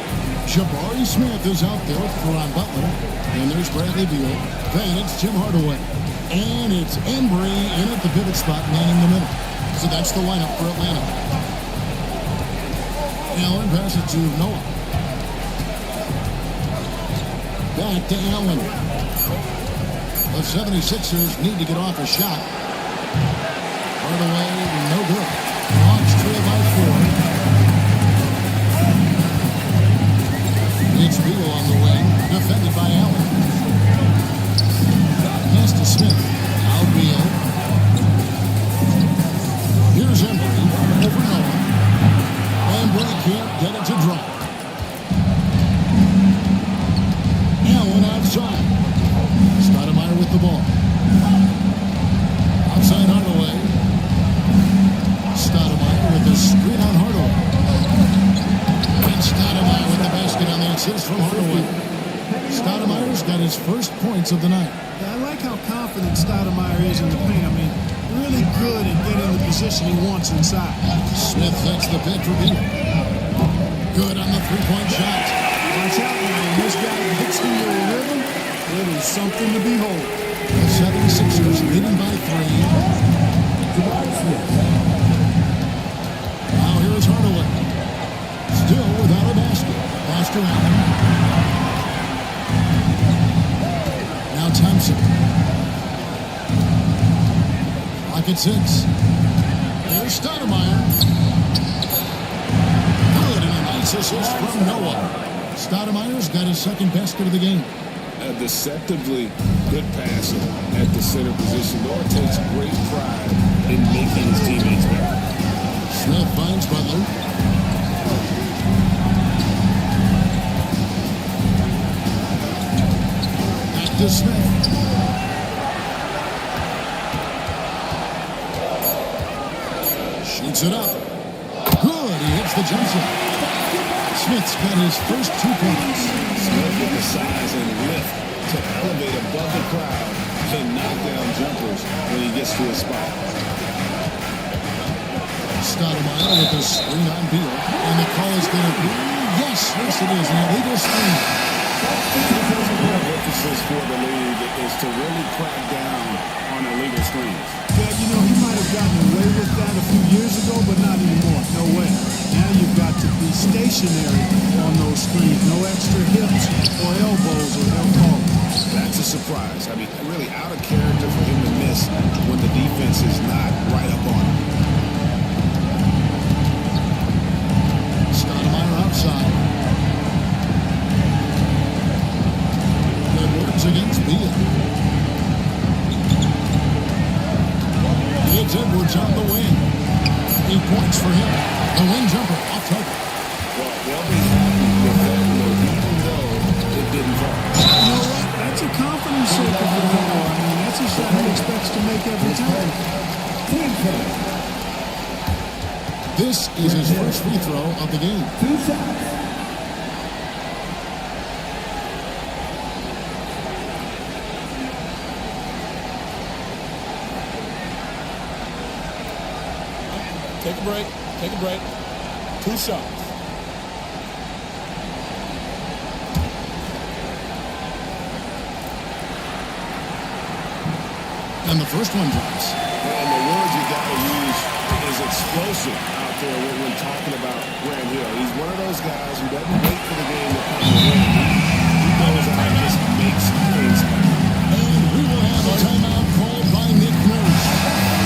S8: Jabari Smith is out there with Caron Butler. And there's Bradley Beal. Then it's Tim Hardaway. And it's Embry in at the pivot spot, manning the middle. So that's the lineup for Atlanta. Allen passes to Noah. Back to Allen. The 76ers need to get off a shot. Hardaway, no good. Hawks trail by 4. It's Beal on the wing, defended by Allen. Pass to Smith. Now Beal. Here's Embry over Noah. Embry can't get it to drop. Allen outside. Stoudemire with the ball. Outside Hardaway. Stoudemire with the screen on Hardaway. And Stoudemire with the basket on the assist from Hardaway. Stoudemire's got his first points of the night.
S9: Yeah, I like how confident Stoudemire is in the paint. I mean, really good at getting the position he wants inside.
S8: Smith takes the pick for Beal. Good on the three-point shot.
S9: Watch out, man. This guy gets into a rhythm. It is something to behold.
S8: The 76ers leading by 3. Now here is Hardaway. Still without a basket. Pass to Allen. Now Thompson. Clock at 6. Here's Stoudemire. Good, and a nice assist from Noah. Stoudemire's got his second basket of the game.
S10: A deceptively good passer at the center position. Noah takes great pride in making his teammates better.
S8: Smith finds Butler. Back to Smith. Shoots it up. Good. He hits the jump shot. Smith's got his first 2 points.
S10: Smith with the size and lift to elevate above the crowd and knock down jumpers when he gets to his spot.
S8: Stoudemire with the screen on Beal. And the call is going to be, yes, it is, an illegal screen.
S10: One of the emphasis for the league is to really crack down on illegal screens.
S9: Yeah, you know, he might have gotten away with that a few years ago, but not anymore. No way. Now you've got to be stationary on those screens. No extra hips or elbows or they'll call it.
S10: That's a surprise. I mean, really out of character for him to miss when the defense is not right up on him.
S8: Stoudemire outside. Edwards against Beal. It's Edwards on the wing. 8 points for him. The wing jumper off target.
S10: Well, they'll be happy with that move, even though it didn't fall.
S9: You know what? That's a confidence shaker for him. I mean, that's a shot he expects to make every time.
S8: This is his first free throw of the game.
S5: 2 shots.
S11: Take a break. Take a break. 2 shots.
S8: And the first one drops.
S10: And the word you got to use is explosive out there when talking about Grant Hill. He's one of those guys who doesn't wait for the game to come to win. He goes out and just makes things happen.
S8: And we will have a timeout called by Nick Nurse.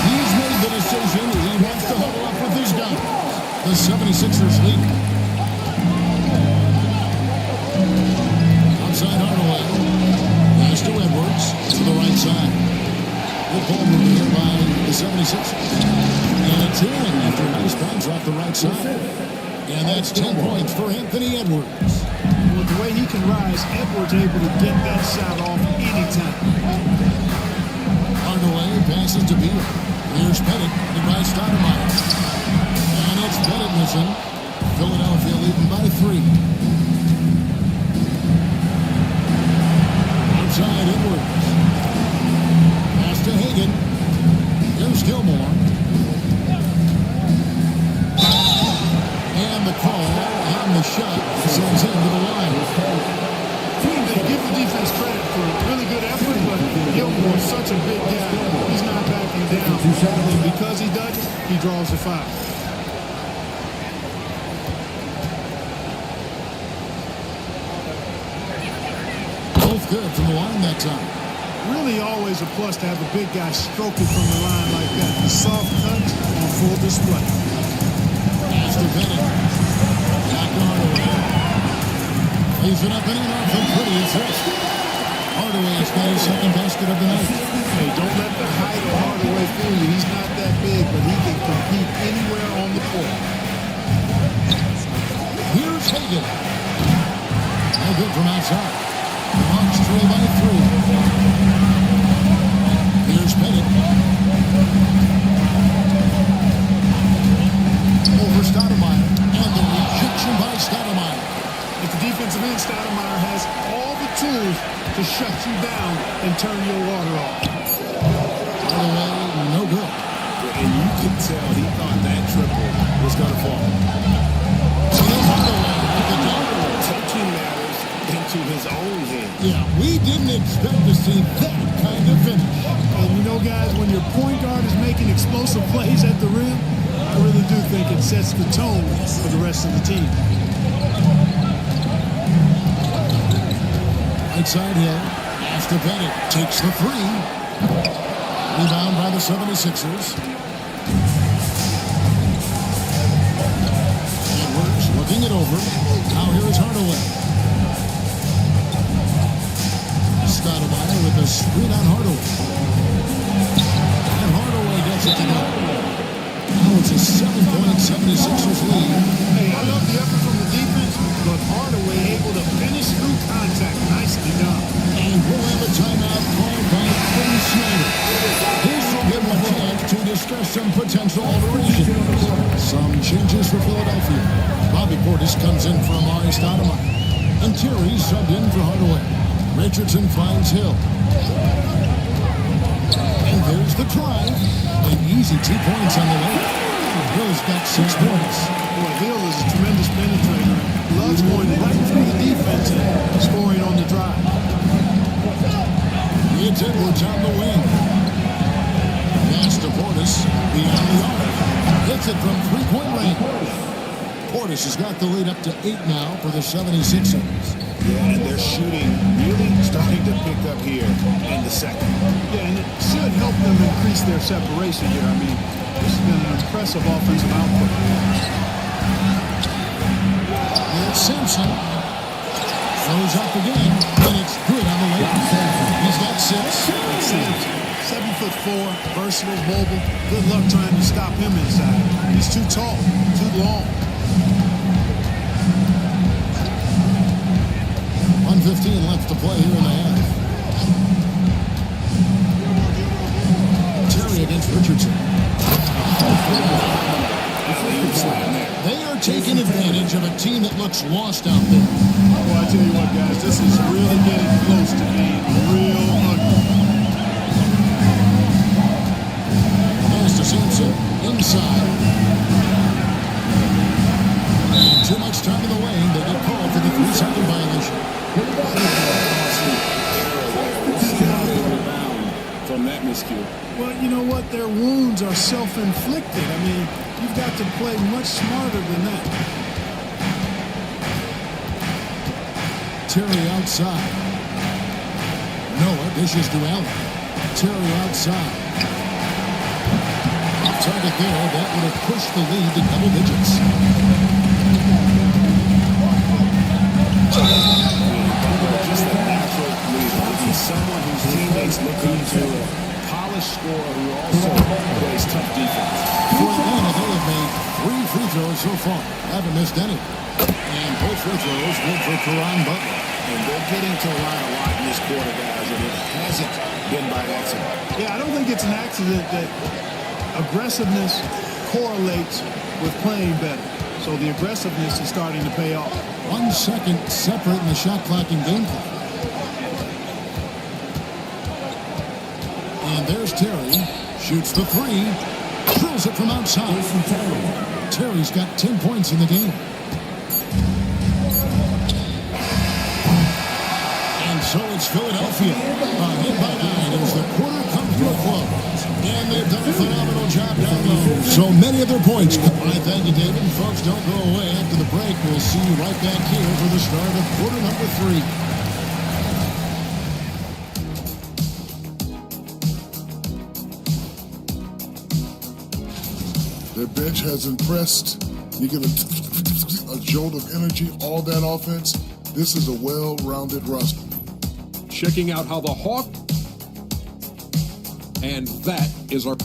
S8: He's made the decision. He wants to huddle up with his guys. The 76ers lead. Outside Hardaway. Pass to Edwards to the right side. Good ball movement here by the 76ers. And it's in after a nice bounce off the right side. And that's 10 points for Anthony Edwards.
S9: With the way he can rise, Edwards able to get that shot off anytime.
S8: Hardaway passes to Beal. Here's Pettit, and by Stoudemire. And it's Pettit missing. Philadelphia leading by 3. Outside Edwards. Pass to Hagan. Here's Gilmore. And the call on the shot sends him to the line.
S9: They give the defense credit for a really good effort, but Gilmore's such a big guy. He's not backing down. And because he doesn't, he draws a foul.
S8: Both good from the line that time.
S9: Really always a plus to have a big guy stroking from the line like that. The soft touch on full display.
S8: Pass to Pettit. Back to Hardaway. Lays it up and in off the pretty assist. Hardaway has got his second basket of the night.
S9: Hey, don't let the height of Hardaway fool you. He's not that big, but he can compete anywhere on the court.
S8: Here's Hagan. No good from outside. Hawks trail by 3. Here's Pettit. Over Stoudemire. And the rejection by Stoudemire.
S9: At the defensive end, Stoudemire has all the tools to shut you down and turn your water off.
S8: Hardaway, no good.
S10: And you could tell he thought that triple was going to fall.
S8: Still Hardaway with the double.
S10: Taking matters into his own hands.
S8: Yeah, we didn't expect to see that kind of finish.
S9: And you know, guys, when your point guard is making explosive plays at the rim, I really do think it sets the tone for the rest of the team.
S8: Right side Hill. Pass to Pettit. Takes the 3. Rebound by the 76ers. Edwards looking it over. Now here is Hardaway. screen on Hardaway. And Hardaway gets it to go. Now it's a 7-point 76ers lead.
S9: Hey, I love the effort from the defense, but Hardaway able to finish through contact. Nicely done.
S8: And we'll have a timeout called by Quinn Snyder. This will give them a chance to discuss some potential alterations. Some changes for Philadelphia. Bobby Portis comes in for Amari Stoudemire. And Terry subbed in for Hardaway. Richardson finds Hill. And there's the drive. An easy 2 points on the way. Hill's got 6 points.
S9: Boy, Hill is a tremendous penetrator. Loves going right through the defense and scoring on the drive.
S8: It's Edwards on the wing. Pass to Portis. Beyond the arc. Hits it from three-point range. Portis has got the lead up to 8 now for the 76ers.
S10: Yeah, and their shooting really starting to pick up here in the second.
S9: Yeah, and it should help them increase their separation here. I mean, this has been an impressive offensive output.
S8: Here's Simpson. Throws up again, and it's good on the layup. He's got 6.
S9: Simpson, 7'4", versatile, mobile. Good luck trying to stop him inside. He's too tall, too long.
S8: 1:15 left to play here in the half. Terry against Richardson. They are taking advantage of a team that looks lost out there.
S9: Well, I tell you what, guys, this is really getting close to being real ugly.
S8: Pass to Simpson, inside. And too much time in the lane. They get called for the 3-second violation.
S10: From that miscue.
S9: Well, you know what? Their wounds are self-inflicted. I mean, you've got to play much smarter than that.
S8: Terry outside. Noah dishes to Allen. Terry outside. Off target there. That would have pushed the lead to double digits.
S10: Just a natural leader. He's someone whose teammates look into a polished scorer who also plays tough defense.
S8: For Atlanta, they have made 3 free throws so far. Haven't missed any. And both free throws good for Caron Butler.
S10: And they're getting to the line a lot in this quarter, guys, and it hasn't been by accident.
S9: Yeah, I don't think it's an accident that aggressiveness correlates with playing better. So the aggressiveness is starting to pay off.
S8: 1 second separate in the shot clock and game clock. And there's Terry. Shoots the 3. Drills it from outside. Terry's got 10 points in the game. And so it's Philadelphia. Ahead by 9 as the quarter comes to a close. And they've done a phenomenal job down low. So many of their points. I thank you, David. Folks, don't go away. After the break, we'll see you right back here for the start of quarter number 3.
S6: Their bench has impressed. You get a jolt of energy, all that offense. This is a well-rounded roster.
S7: Checking out how the Hawk, and that is our...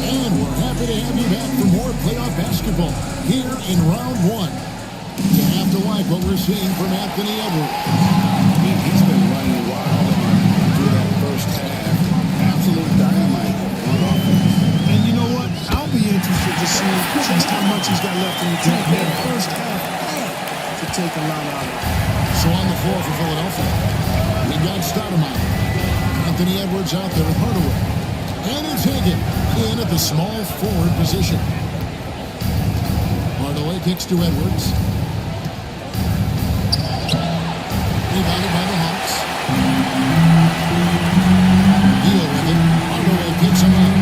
S8: And we're happy to have you back for more playoff basketball here in round 1. You have to like what we're seeing from Anthony Edwards.
S10: He's been running wild through that first half. Absolute dynamite on offense.
S9: And you know what? I'll be interested to see just how much he's got left in the tank. That first half to take a lot out of it.
S8: So on the floor for Philadelphia, we got Stoudemire. Anthony Edwards out there with Hardaway. And it's Higgins in at the small forward position. Hardaway kicks to Edwards. Rebounded by the Hawks. Deal with it. Hardaway picks him up.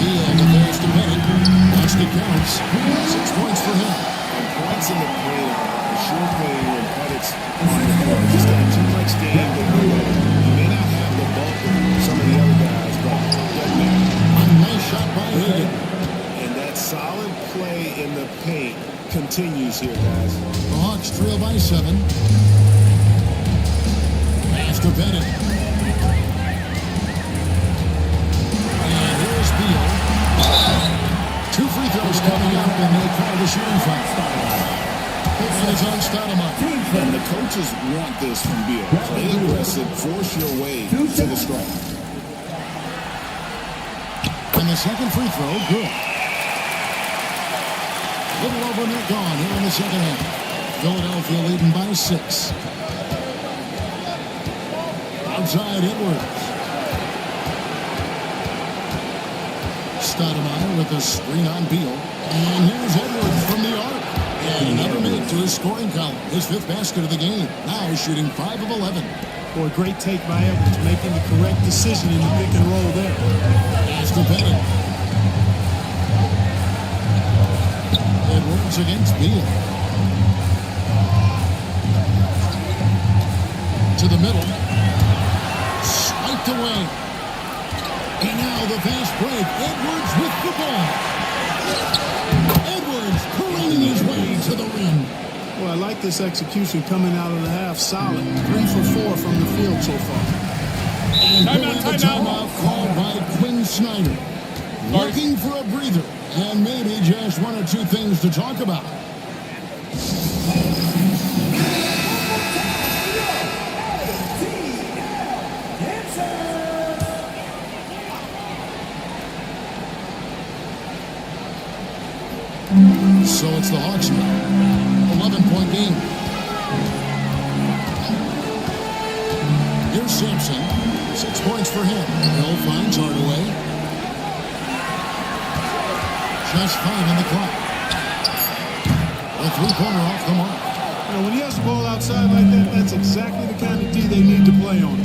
S8: Deal to pass to Bennett. Basket counts. 6 points for him.
S10: And points in the paint are sure thing when Pettit's on the court. He's got too much game to go. He may not have the bulk of some of the other guys, but doesn't matter.
S8: A nice shot by Higgins.
S10: And that solid continues here, guys.
S8: The Hawks trail by 7. Pass to Bennett. And here's Beal. 2 free throws coming up, and they call the shooting foul. And it's on Stoudemire.
S10: And the coaches want this from Beal. Play aggressive, force your way to the stripe.
S8: And the second free throw, good. Little over net gone here in the second half. Philadelphia leading by 6. Outside Edwards. Stoudemire with a screen on Beal. And here's Edwards from the arc. And another make to his scoring column. His 5th basket of the game. Now shooting 5 of 11.
S9: Boy, great take by Edwards, making the correct decision in the pick and roll there.
S8: Pass to Bennett. Edwards against Beal. To the middle. Swiped away. And now the fast break. Edwards with the ball. Edwards careening his way to the rim.
S9: Well, I like this execution coming out of the half. Solid. 3 for 4 from the field so far.
S8: And timeout called by Quinn Snyder. Looking for a breather. And maybe just 1 or 2 things to talk about. So it's the Hawks now. 11-point game. Here's Sampson. 6 points for him. Hill finds Hardaway. Just 5 on the clock. A 3-pointer off the mark.
S9: You know, when he has the ball outside like that, that's exactly the kind of D they need to play on.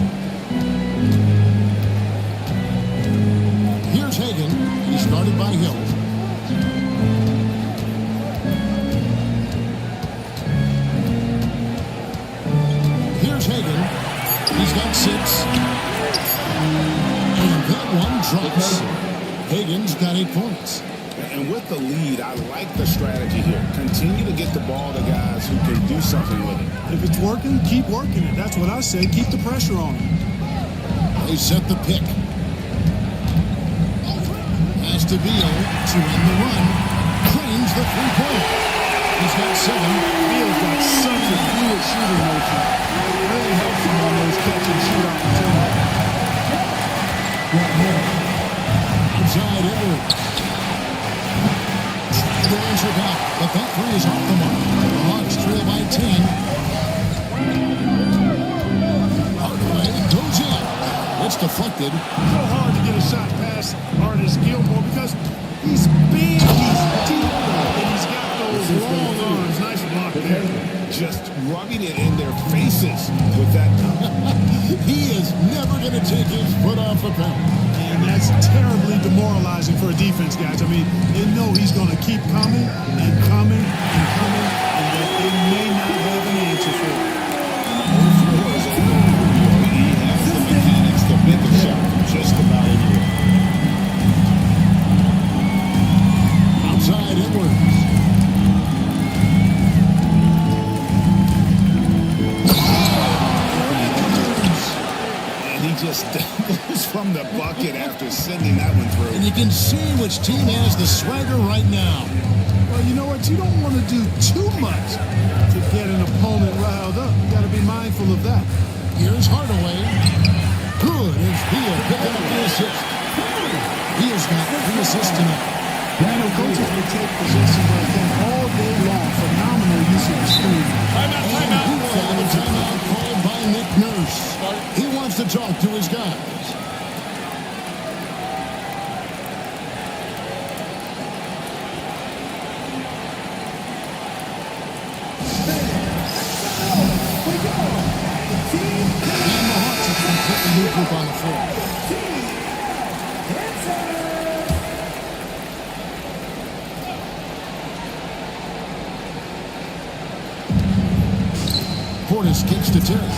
S8: Here's Hagan. He's guarded by Hill. Here's Hagan. He's got 6. And that one drops. Hagan's got 8 points.
S10: And with the lead, I like the strategy here. Continue to get the ball to guys who can do something with it.
S9: If it's working, keep working it. That's what I say. Keep the pressure on him.
S8: They set the pick. Pass to Beal to end the run. Cranes the 3-pointer. He's got 7.
S9: Beal's got such a fluid shooting motion. It really helps him on those catch and shoot opportunities.
S8: Outside Edwards. The answer back, but that 3 is off the mark. The Hawks trail by 10. Hardaway goes in. It's deflected.
S9: So hard to get a shot past Artis Gilmore because he's big, he's deep, and he's got those long arms. Nice block there.
S10: Just rubbing it in their faces with that.
S8: He is never going to take his foot off the pedal.
S9: And that's terribly demoralizing for a defense, guys. I mean, they know he's going to keep coming and coming and coming, and that they may not have an answer for it.
S10: He has the mechanics to make a shot from just about anywhere.
S8: Outside Edwards.
S10: And he just doubles from the bucket after sending that one through.
S8: And you can see which team has the swagger right now.
S9: Well, you know what? You don't want to do too much to get an opponent riled up. You got to be mindful of that.
S8: Here's Hardaway. Good as Beal picking up the assist. Beal's got 3 assists tonight.
S9: You know, coaches will take possessions like that all day long. Phenomenal use of the screen.
S8: And a timeout called by Nick Nurse. He wants to talk to his guys. And the Hawks have been putting the new group on the floor. Portis kicks to Terry.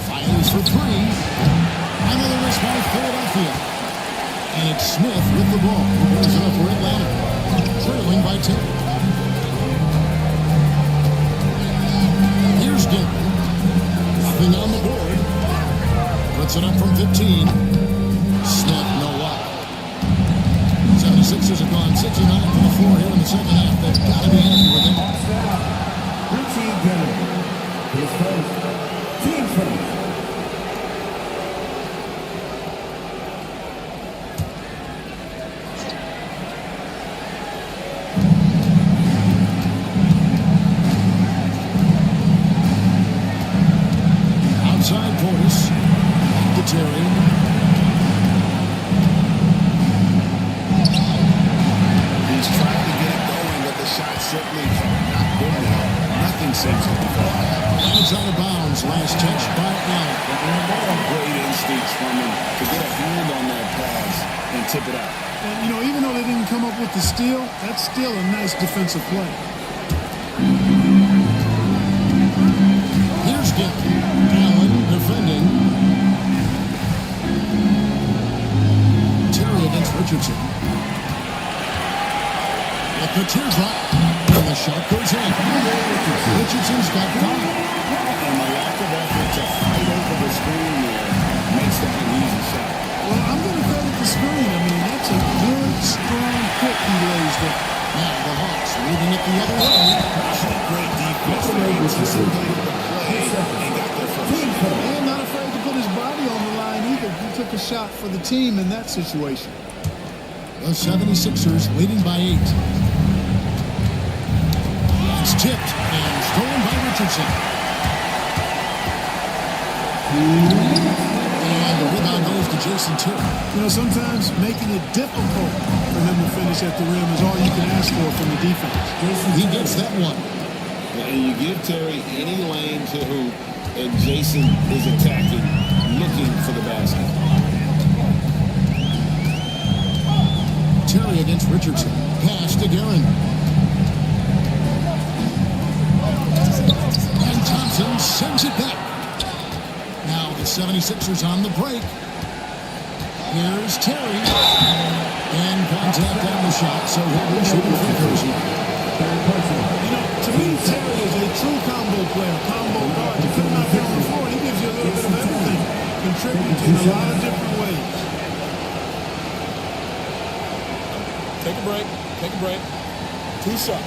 S8: Fires for 3. Another wrist by Philadelphia. And it's Smith with the ball. Who brings it up for Atlanta. Trailing by 10. Gilman. Nothing on the board. Puts it up from 15. Smith, no luck. 76ers have gone 69 from the floor here in the second half. They've got to be happy with it.
S5: Richie Gilman. His first team first.
S8: Outside Portis. Back to Terry.
S10: He's trying to get it going, but the shot simply not good enough. Nothing seems to be falling.
S8: And it's out of bounds. Last touch by Allen.
S10: Great instincts from him to get a hand on that pass and tip it out.
S9: And, you know, even though they didn't come up with the steal, that's still a nice defensive play.
S8: Here's Gilman. Allen defending. Terry against Richardson. With the teardrop. And the shot goes in. Richardson's got 5.
S10: And the lack of effort to fight over the screen there makes that an easy shot.
S9: Well, I'm going to credit the screen. I mean, that's a good, strong kick he lays there.
S8: Now the Hawks moving it the other way.
S10: Great defense. They anticipated the play and got their first shot.
S9: And not afraid to put his body on the line either. He took a shot for the team in that situation.
S8: The 76ers leading by 8. It's tipped and stolen by Richardson. And the rebound goes to Jason Terry.
S9: You know, sometimes making it difficult for him to finish at the rim is all you can ask for from the defense.
S8: He gets that one.
S10: And you give Terry any lane to hoop, and Jason is attacking, looking for the basket.
S8: Terry against Richardson. Pass to Guerin. And Thompson sends it back. Now the 76ers on the break. Here's Terry. And contact on the shot, so he'll be shooting free throws.
S9: You know, to me, Terry is a true combo player, combo guard. You put him out there on the floor, he gives you a little bit of everything, contributes in a lot of different ways.
S11: Take a break. Take a break. 2 shots.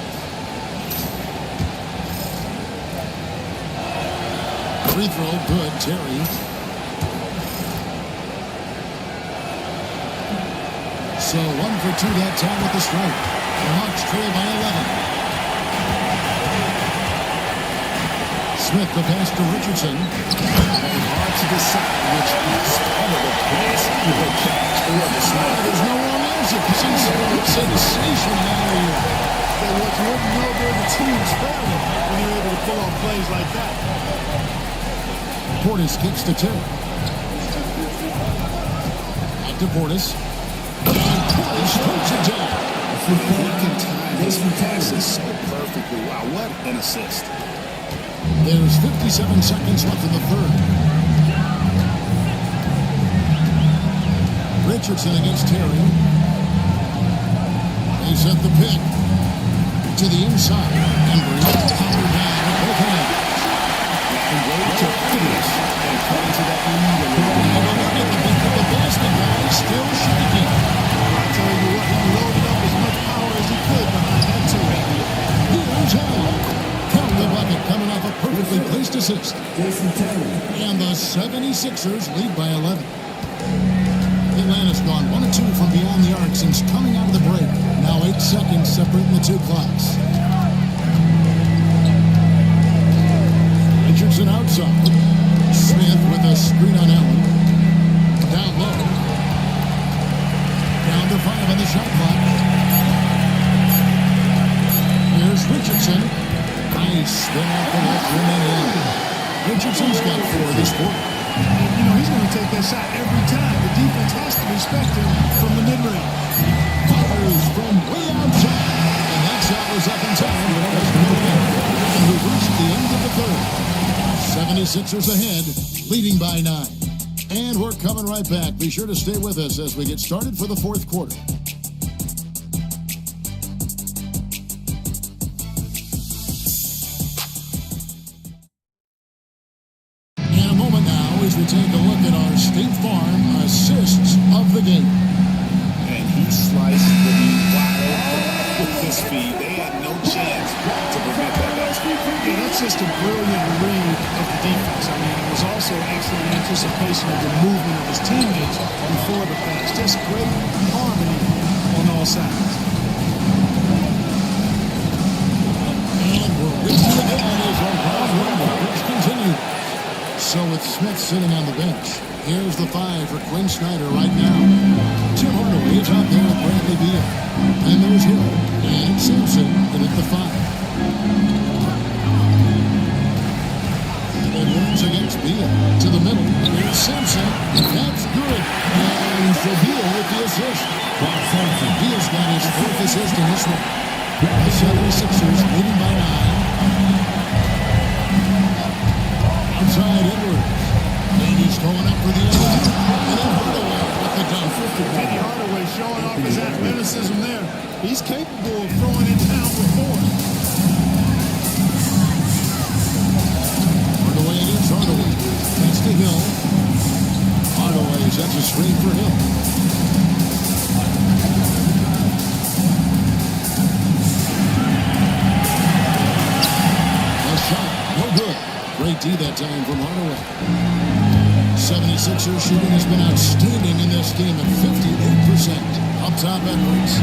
S8: Free throw, good, Terry. So 1 for 2 that time with the stroke. The Hawks trail by 11. Smith the pass to Richardson.
S10: Hard to decide which piece of the pass or the catch or the snap.
S8: There's no one else. Sensational alley-oop.
S9: So what you wouldn't know they're the team spelling when you're able to pull off plays like that.
S8: Portis kicks to Terry. Back to Portis. And Portis puts it down.
S10: He can time his passes so perfectly. Wow, what an assist.
S8: There's 57 seconds left in the third. Richardson against Terry. They set the pick to the inside. Embry pounded down with both hands.
S10: And way to finish and cut into that lead a little bit.
S8: The basket guy still shaking.
S9: I tell you what, he loaded up as much power as he could behind that two.
S8: Here's Allen. Count the bucket coming off a perfectly placed assist.
S5: Jason Terry.
S8: And the 76ers lead by 11. Atlanta's gone 1 of 2 from beyond the arc since coming out of the break. Now 8 seconds separating the two clocks. Richardson outside. Smith with a screen on Allen. Down low. Down to 5 on the shot clock. Here's Richardson. Nice spin off the left rim and in. Richardson's got 4 this quarter.
S9: You know, he's going to take that shot every time. The defense has to respect him from the mid-range.
S8: Fires from way outside. And that shot was up in time. And we've reached the end of the third. 76ers ahead, leading by 9. And we're coming right back. Be sure to stay with us as we get started for the fourth quarter.
S9: also in anticipation of the movement of his teammates before the pass. Just great harmony on all sides.
S8: And we're reaching the end as our round one coverage continues. So with Smith sitting on the bench, here's the 5 for Quinn Snyder right now. Tim Hardaway is out there with Bradley Beal. And there's Hill and Simpson in at the 5. Edwards against Beal to the middle. Here's Simpson. That's good. And for Beal with the assist. Beal's got his 4th assist in this one. The 76ers leading by 9. Outside Edwards. And he's going up for the other. And then Hardaway with the dunk.
S9: Penny Hardaway showing off his athleticism there. He's capable of throwing it down with force.
S8: Hardaway against Hardaway. That's to Hill. Hardaway sets a screen for Hill. A shot. No good. Great D that time from Hardaway. 76ers shooting has been outstanding in this game at 58%. Up top, Edwards.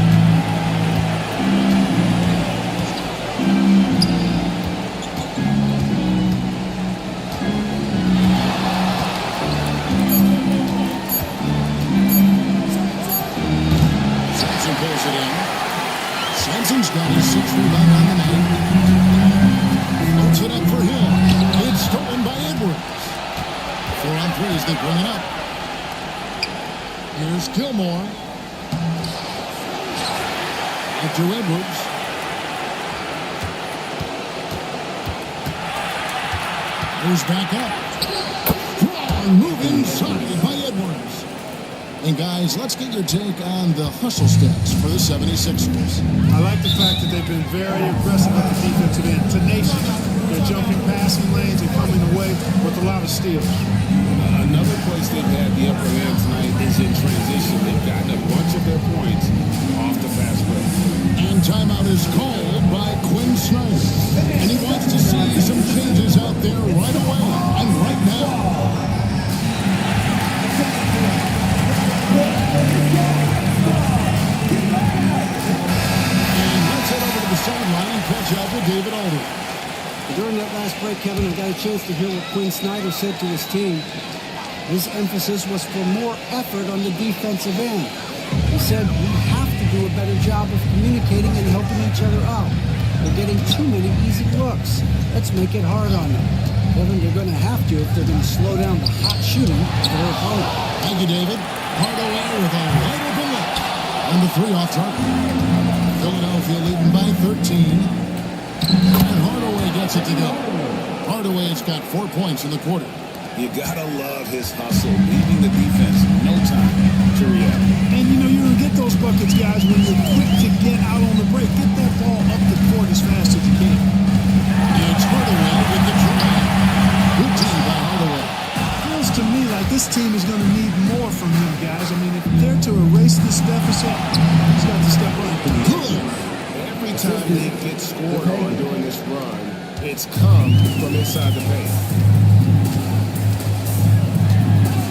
S8: Simpson pulls it in. Simpson's got his 6th rebound on the night. Floats it up for Hill. It's stolen by Edwards. 4 on 3 as they bring it up. Here's Gilmore. Up to Edwards. Goes back up. Strong move inside by Edwards. And guys, let's get your take on the hustle stats for the 76ers.
S9: I like the fact that they've been very aggressive at the defensive end. Tenacious. They're jumping passing lanes and coming away with a lot of steals.
S10: Another place they've had the upper hand tonight is in transition. They've gotten a bunch of their points off the fast break.
S8: And timeout is called by Quinn Snyder. And he wants to see some changes out there right away and right now. And let's head over to the sideline and catch up with David Aldridge.
S12: During that last break, Kevin, I got a chance to hear what Quinn Snyder said to his team. His emphasis was for more effort on the defensive end. He said, we have to do a better job of communicating and helping each other out. They're getting too many easy looks. Let's make it hard on them. Kevin, they're going to have to if they're going to slow down the hot shooting for their opponent.
S8: Thank you, David. Hardaway with a wide open look. And the 3 off target. Philadelphia leading by 13. And Hardaway gets it to go. Hardaway has got 4 points in the quarter.
S10: You gotta love his hustle, leaving the defense no time to react.
S9: And you know, you're going to get those buckets, guys, when you're quick to get out on the break. Get that ball up the court as fast as you can.
S8: It's Hardaway with the drive. Good team by Hardaway.
S9: Feels to me like this team is going to need more from him, guys. I mean, if they're to erase this deficit, he's got to step up.
S10: Every time they get scored on during this run, it's come from inside the paint.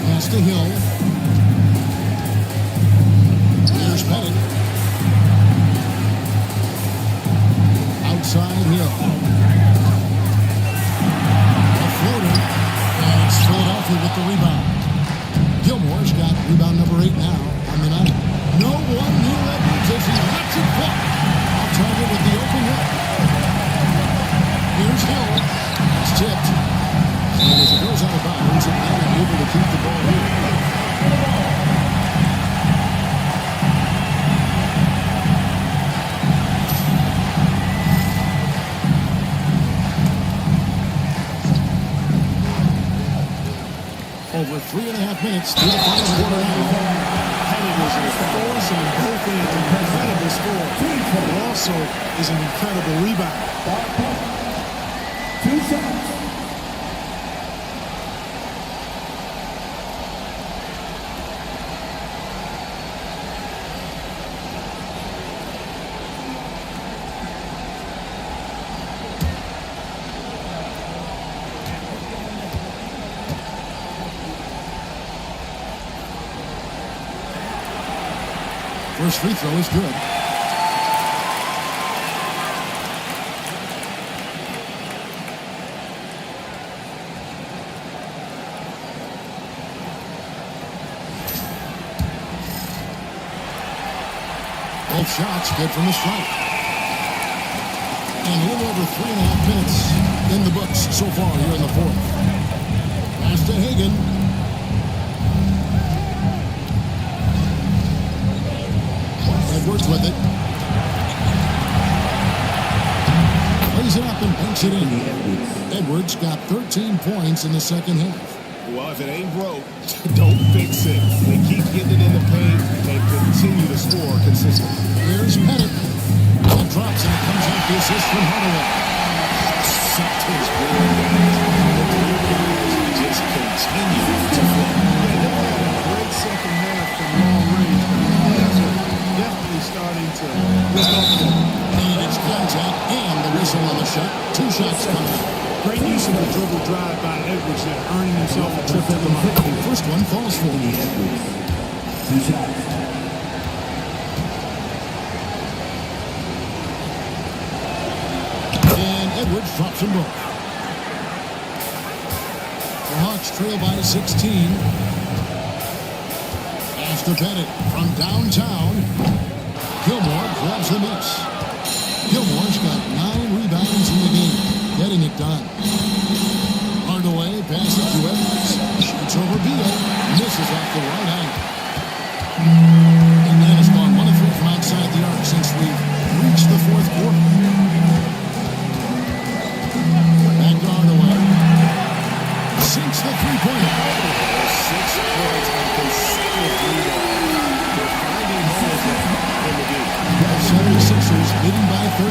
S8: Pass to Hill. There's Pettit. Outside Hill. A floater. And it's Philadelphia with the rebound. Gilmore's got rebound number 8 now on the night. No one near Edwards as he lets it fly. Off target with the open hook. Here's Hill. It's tipped. And as it goes out of bounds, Atlanta able to keep the ball here. Over 3.5 minutes through the final quarter now.
S9: Petty was a force and both ends, an incredible score. But also is an incredible rebound.
S5: 2 shots.
S8: First free throw is good. Both shots good from the stripe. And a little over 3.5 minutes in the books so far here in the fourth. Pass to Hagan. Edwards with it. Plays it up and banks it in. Edwards got 13 points in the second half.
S10: Well, if it ain't broke, don't fix it. They keep getting it in the paint and continue to score consistently.
S8: Here's Pettit. That drops and it comes out the assist from Hardaway.
S10: Sucked his board and just continue to flow.
S9: Yeah, they had a great second half from long range. The Cavs are definitely starting to look up there.
S8: And he gets contact and the whistle on the shot. 2 shots coming.
S9: Great use of the dribble drive by Edwards there, earning himself a trip at the line.
S8: The first one falls for him.
S5: 2 shots.
S8: And Edwards drops them both. The Hawks trail by 16. Pass to Pettit from downtown. Gilmore grabs the miss. Gilmore's got 9 rebounds in the game, getting it done. Hardaway passes to Edwards. Shoots over Beal. Misses off the right angle. Indiana has gone 1 of 3 from outside the arc since we've reached the fourth quarter. Back to Hardaway. Sinks the three-pointer.
S10: 6 points on consecutive rebounds. They're finding holes in the game.
S8: The 76ers leading by 13.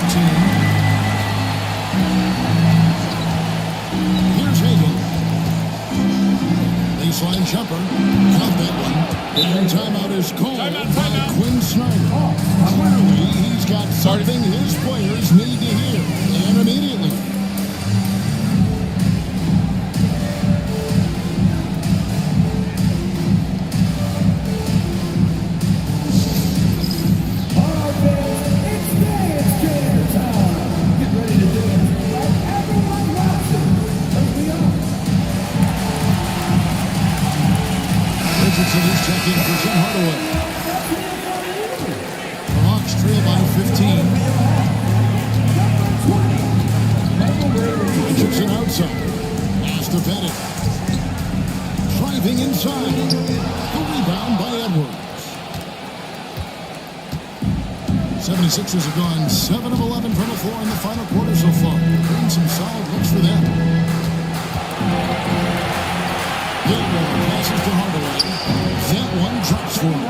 S8: Here's Hagan. Baseline jumper. Count that one. And timeout is called by Quinn Snyder. Clearly, he's got something his players need to hear. And immediately. Richardson is checking for Tim Hardaway. The Hawks trail by 15. Richardson outside. Pass to Pettit. Driving inside. The rebound by Edwards. 76ers have gone 7 of 11 from the floor in the final quarter so far. Getting some solid looks for them. Gilmore passes to Hardaway. That one drops for him.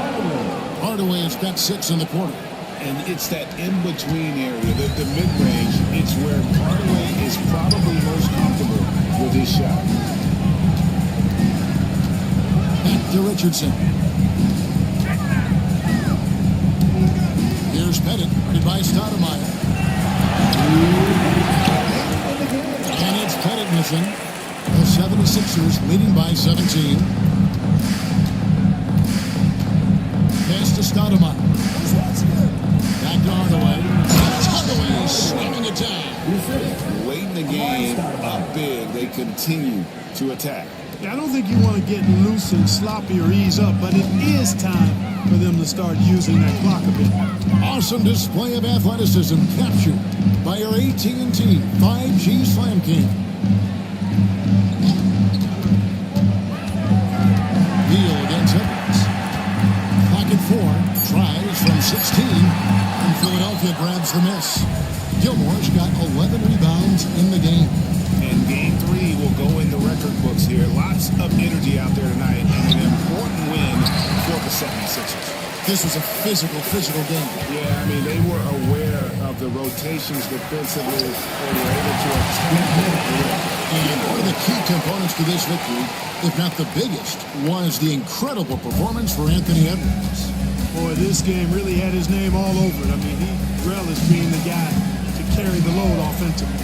S8: Hardaway has got 6 in the quarter.
S10: And it's that in-between area, the mid-range. It's where Hardaway is probably most comfortable with his shot.
S8: Back to Richardson. Here's Pettit, guarded by Stoudemire. And it's Pettit missing. The 76ers leading by 17. Pass to Stoudemire. Back to Hardaway. Hardaway slamming it down.
S10: Late in the game, up big, they continue to attack.
S9: I don't think you want to get loose and sloppy or ease up, but it is time for them to start using that clock a bit.
S8: Awesome display of athleticism captured by our AT&T 5G Slam King. Beal against Edwards. Clock at 4. Tries from 16. And Philadelphia grabs the miss. Gilmore's got 11 rebounds in the game.
S10: And game 3 will go in the record books here. Lots of energy out there tonight and an important win for the 76ers.
S8: This was a physical game.
S10: Yeah, I mean, they were aware of the rotations defensively. They were able to attack.
S8: And one of the key components to this victory, if not the biggest, was the incredible performance for Anthony Edwards.
S9: Boy, this game really had his name all over it. I mean, he relished being the guy to carry the load offensively.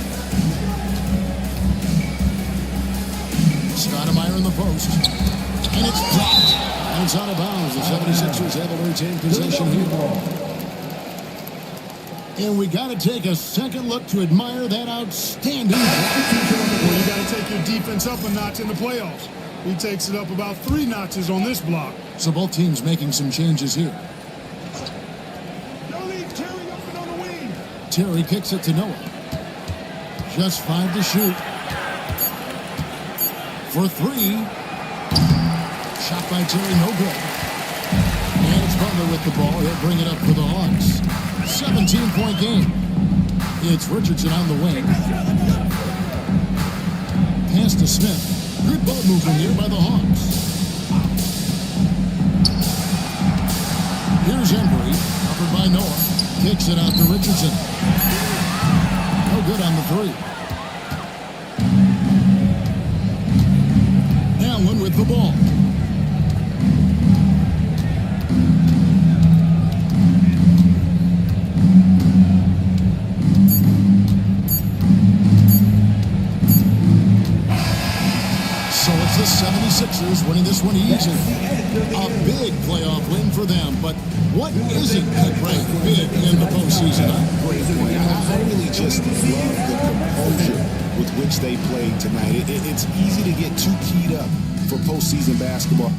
S8: Stoudemire in the post. And it's blocked. And it's out of bounds. The 76ers able to retain possession here. And we got to take a second look to admire that outstanding block.
S9: Well, you got to take your defense up a notch in the playoffs. He takes it up about 3 notches on this block.
S8: So both teams making some changes here.
S9: Don't leave Terry open on the wing.
S8: Terry kicks it to Noah. Just 5 to shoot. For 3. Shot by Terry, no good. And it's Butler with the ball. He'll bring it up for the Hawks. 17-point game. It's Richardson on the wing. Pass to Smith. Good ball movement here by the Hawks. Here's Embry. Covered by Noah. Kicks it out to Richardson. No good on the 3. Allen with the ball. So it's the 76ers winning this one easy. A big playoff win for them, but what isn't great big in the postseason?
S10: Great point. I really just love the composure with which they played tonight. It's easy to get too keyed up for postseason basketball.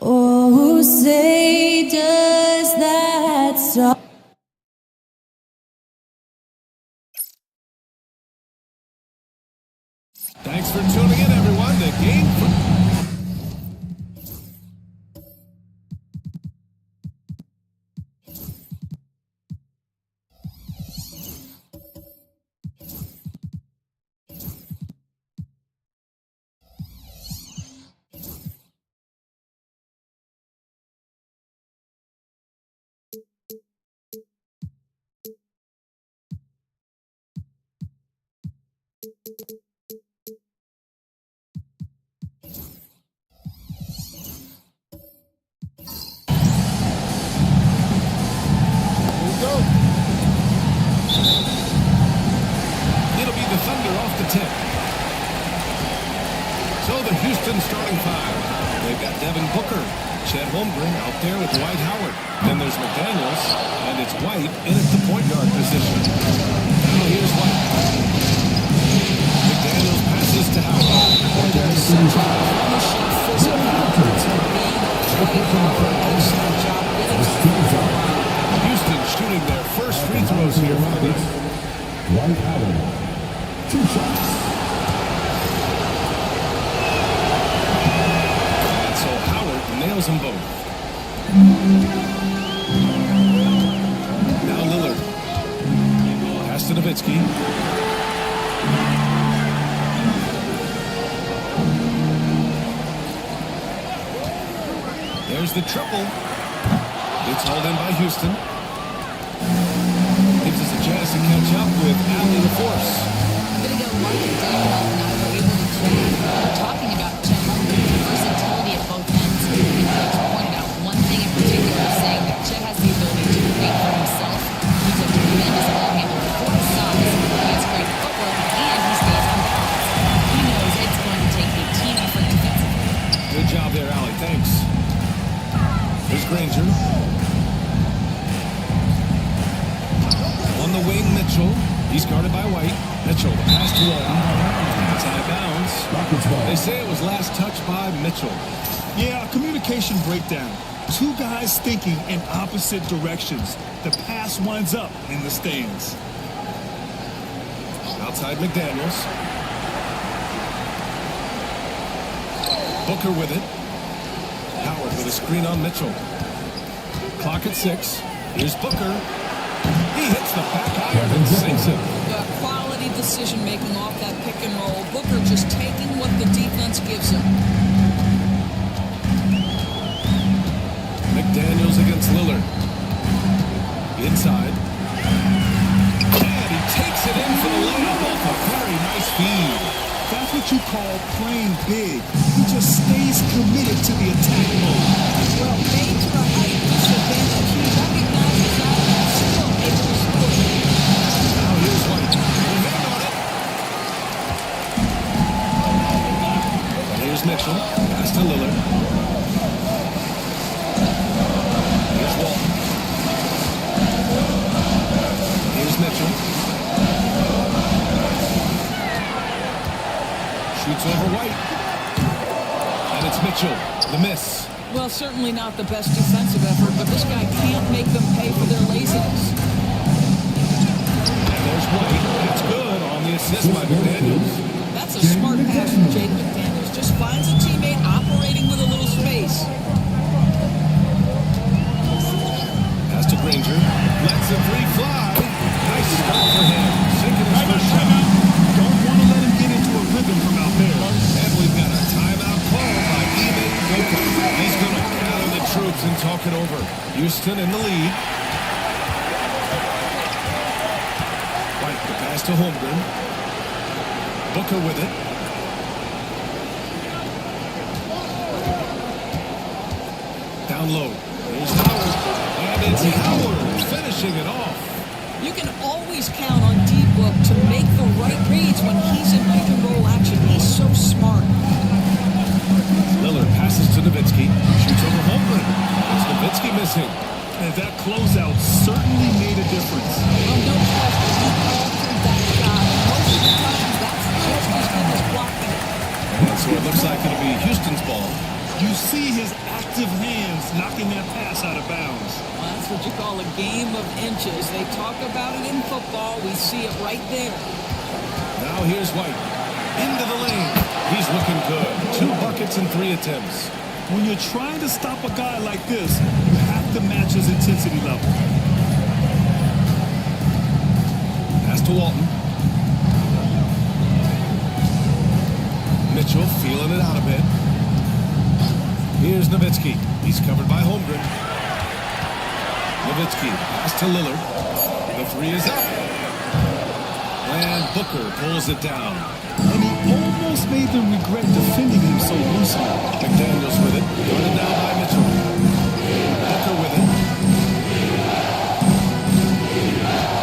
S15: Oh, say does that song.
S1: Thanks for tuning in, everyone. The game for... It'll be the Thunder off the tip. So the Houston starting five. They've got Devin Booker, Chet Holmgren out there with Dwight Howard. Then there's McDaniels, and it's White in at the point guard position. Now here's White. McDaniels passes to Howard. Houston shooting their first free throws here for the night.
S5: Dwight Howard, 2 shots.
S1: And so Howard nails them both. Now Lillard. Pass to Nowitzki. There's the triple. It's hauled in by Houston. Gives us a chance to catch up with Allie LaForce.
S3: A bit ago, Mark and Daniel and I were able to chat, talking about Chet Holmgren's versatility at both ends. And Coach pointed out one thing in particular, saying that Chet has the ability to create for himself. He's a tremendous ball handler for his size. He has great footwork, and he stays on balance. He knows it's going to take a team effort defensively.
S1: Good job there, Allie. Thanks. Here's Granger. On the wing, Mitchell. He's guarded by White. Mitchell, the pass to Walton. It's out of bounds. They say it was last touched by Mitchell.
S4: Yeah, communication breakdown. 2 guys thinking in opposite directions. The pass winds up in the stands.
S1: Outside McDaniels. Booker with it. Howard with a screen on Mitchell. Clock at 6. Here's Booker. He hits the back iron and sinks it.
S16: The quality decision making off that pick and roll. Booker just taking what the defense gives him.
S1: McDaniels against Lillard. Inside. And he takes it in for the layup off a very nice feed.
S9: That's what you call playing big. He just stays committed to the attack mode.
S16: Well, made to the height disadvantage. He recognizes that and still able to score.
S1: Now here's White. Revenge on it. Here's Mitchell. Pass to Lillard. Here's Walton. Here's Mitchell. Shoots over White. And it's Mitchell. The miss.
S16: Well, certainly not the best defensive effort, but this guy can't make them pay for their laziness.
S1: And there's White. That's good on the assist by McDaniels.
S16: That's a smart pass from Jaden McDaniels. Just finds a teammate operating with a little space.
S1: Pass to Granger. Lets the three fly. Nice start for him. Sinking his first shot.
S9: Don't want to let him get into a rhythm from out there.
S1: And we've got a timeout call by Ime Udoka. He's going to gather the troops and talk it over. Houston in the lead. White the pass to Holmgren. Booker with it. Down low. Here's Howard. And it's Howard finishing it off.
S16: You can always count on D-Book to make the right reads when he's in pick and roll action. He's so smart.
S1: Lillard passes to Nowitzki. Shoots over Holmgren. It's Nowitzki missing.
S9: And that closeout certainly made a difference.
S16: Well, no question. He altered that shot. Most of the time, that's just as good as blocking it.
S1: And so it looks like it'll be Houston's ball.
S9: You see his active hands knocking that pass out of bounds.
S16: Well, that's what you call a game of inches. They talk about it in football. We see it right there.
S1: Now here's White. Into the lane. He's looking good. 2 buckets and 3 attempts.
S9: When you're trying to stop a guy like this, you have to match his intensity level.
S1: Pass to Walton. Mitchell feeling it out a bit. Here's Nowitzki. He's covered by Holmgren. Nowitzki, pass to Lillard. The 3 is up. And Booker pulls it down.
S9: And he almost made them regret defending him so loosely.
S1: McDaniels with it. Guarded now by Mitchell. Booker with it.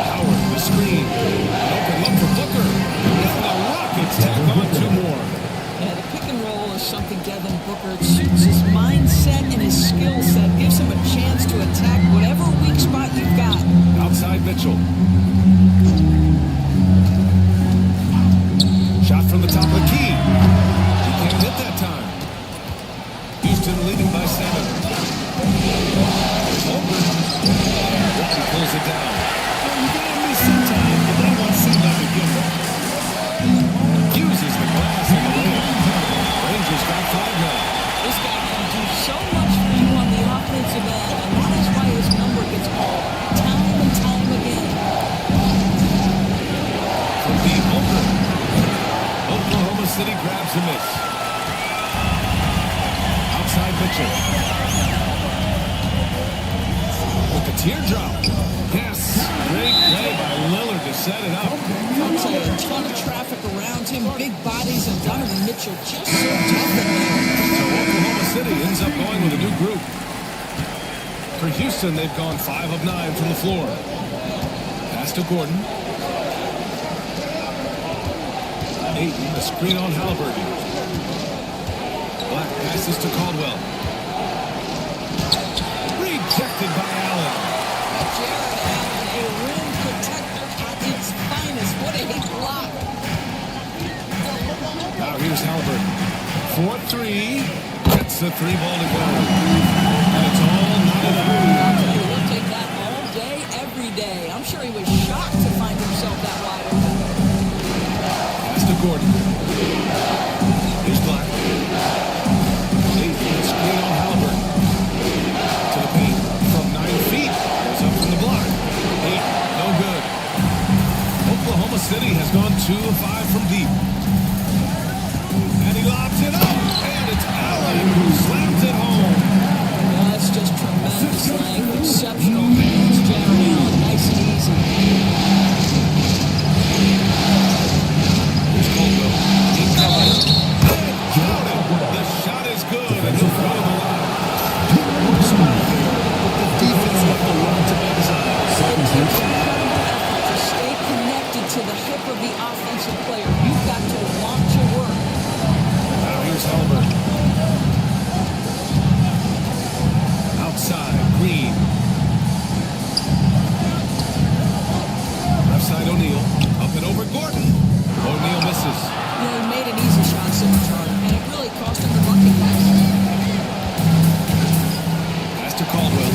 S1: Howard, the screen. An open look for Booker. And the Rockets tack on 2 more.
S16: Yeah, the pick and roll is something Devin Booker suits his mindset and his skill set. Gives him a chance to attack whatever weak spot you've got.
S1: Outside Mitchell. Shot from the top of the key. He can't hit that time. Houston leading by 7. Holmgren. He pulls it down.
S9: Well, you gotta miss sometime, but that one seemed like a gift.
S1: Uses the glass in the lane. Rangers got 5 now.
S16: This guy can do so much for you on the offensive end, and that is why his number gets called time and time again.
S1: From deep, Holmgren. Oklahoma City grabs a miss. Outside Mitchell. With the teardrop. Yes. Great play by Lillard to set it up.
S16: I'll tell you, a ton of traffic around him, big bodies, and Donovan Mitchell just so tough in there.
S1: So Oklahoma City ends up going with a new group. For Houston, they've gone 5 of 9 from the floor. Pass to Gordon. Ayton, a screen on Halliburton. Black passes to Caldwell. Rejected by Allen.
S16: Jared Allen, a rim protector at its finest. What a block.
S1: Now here's Halliburton. 4-3. Gets the 3-ball to go. And it's all knotted up.
S16: We'll take that all day, every day. I'm sure he was shocked to find himself that wide open.
S1: Pass to Gordon. Here's Black. Ayton, screen on Halliburton. To the paint from 9 feet. Goes up from the block. Ayton to Caldwell.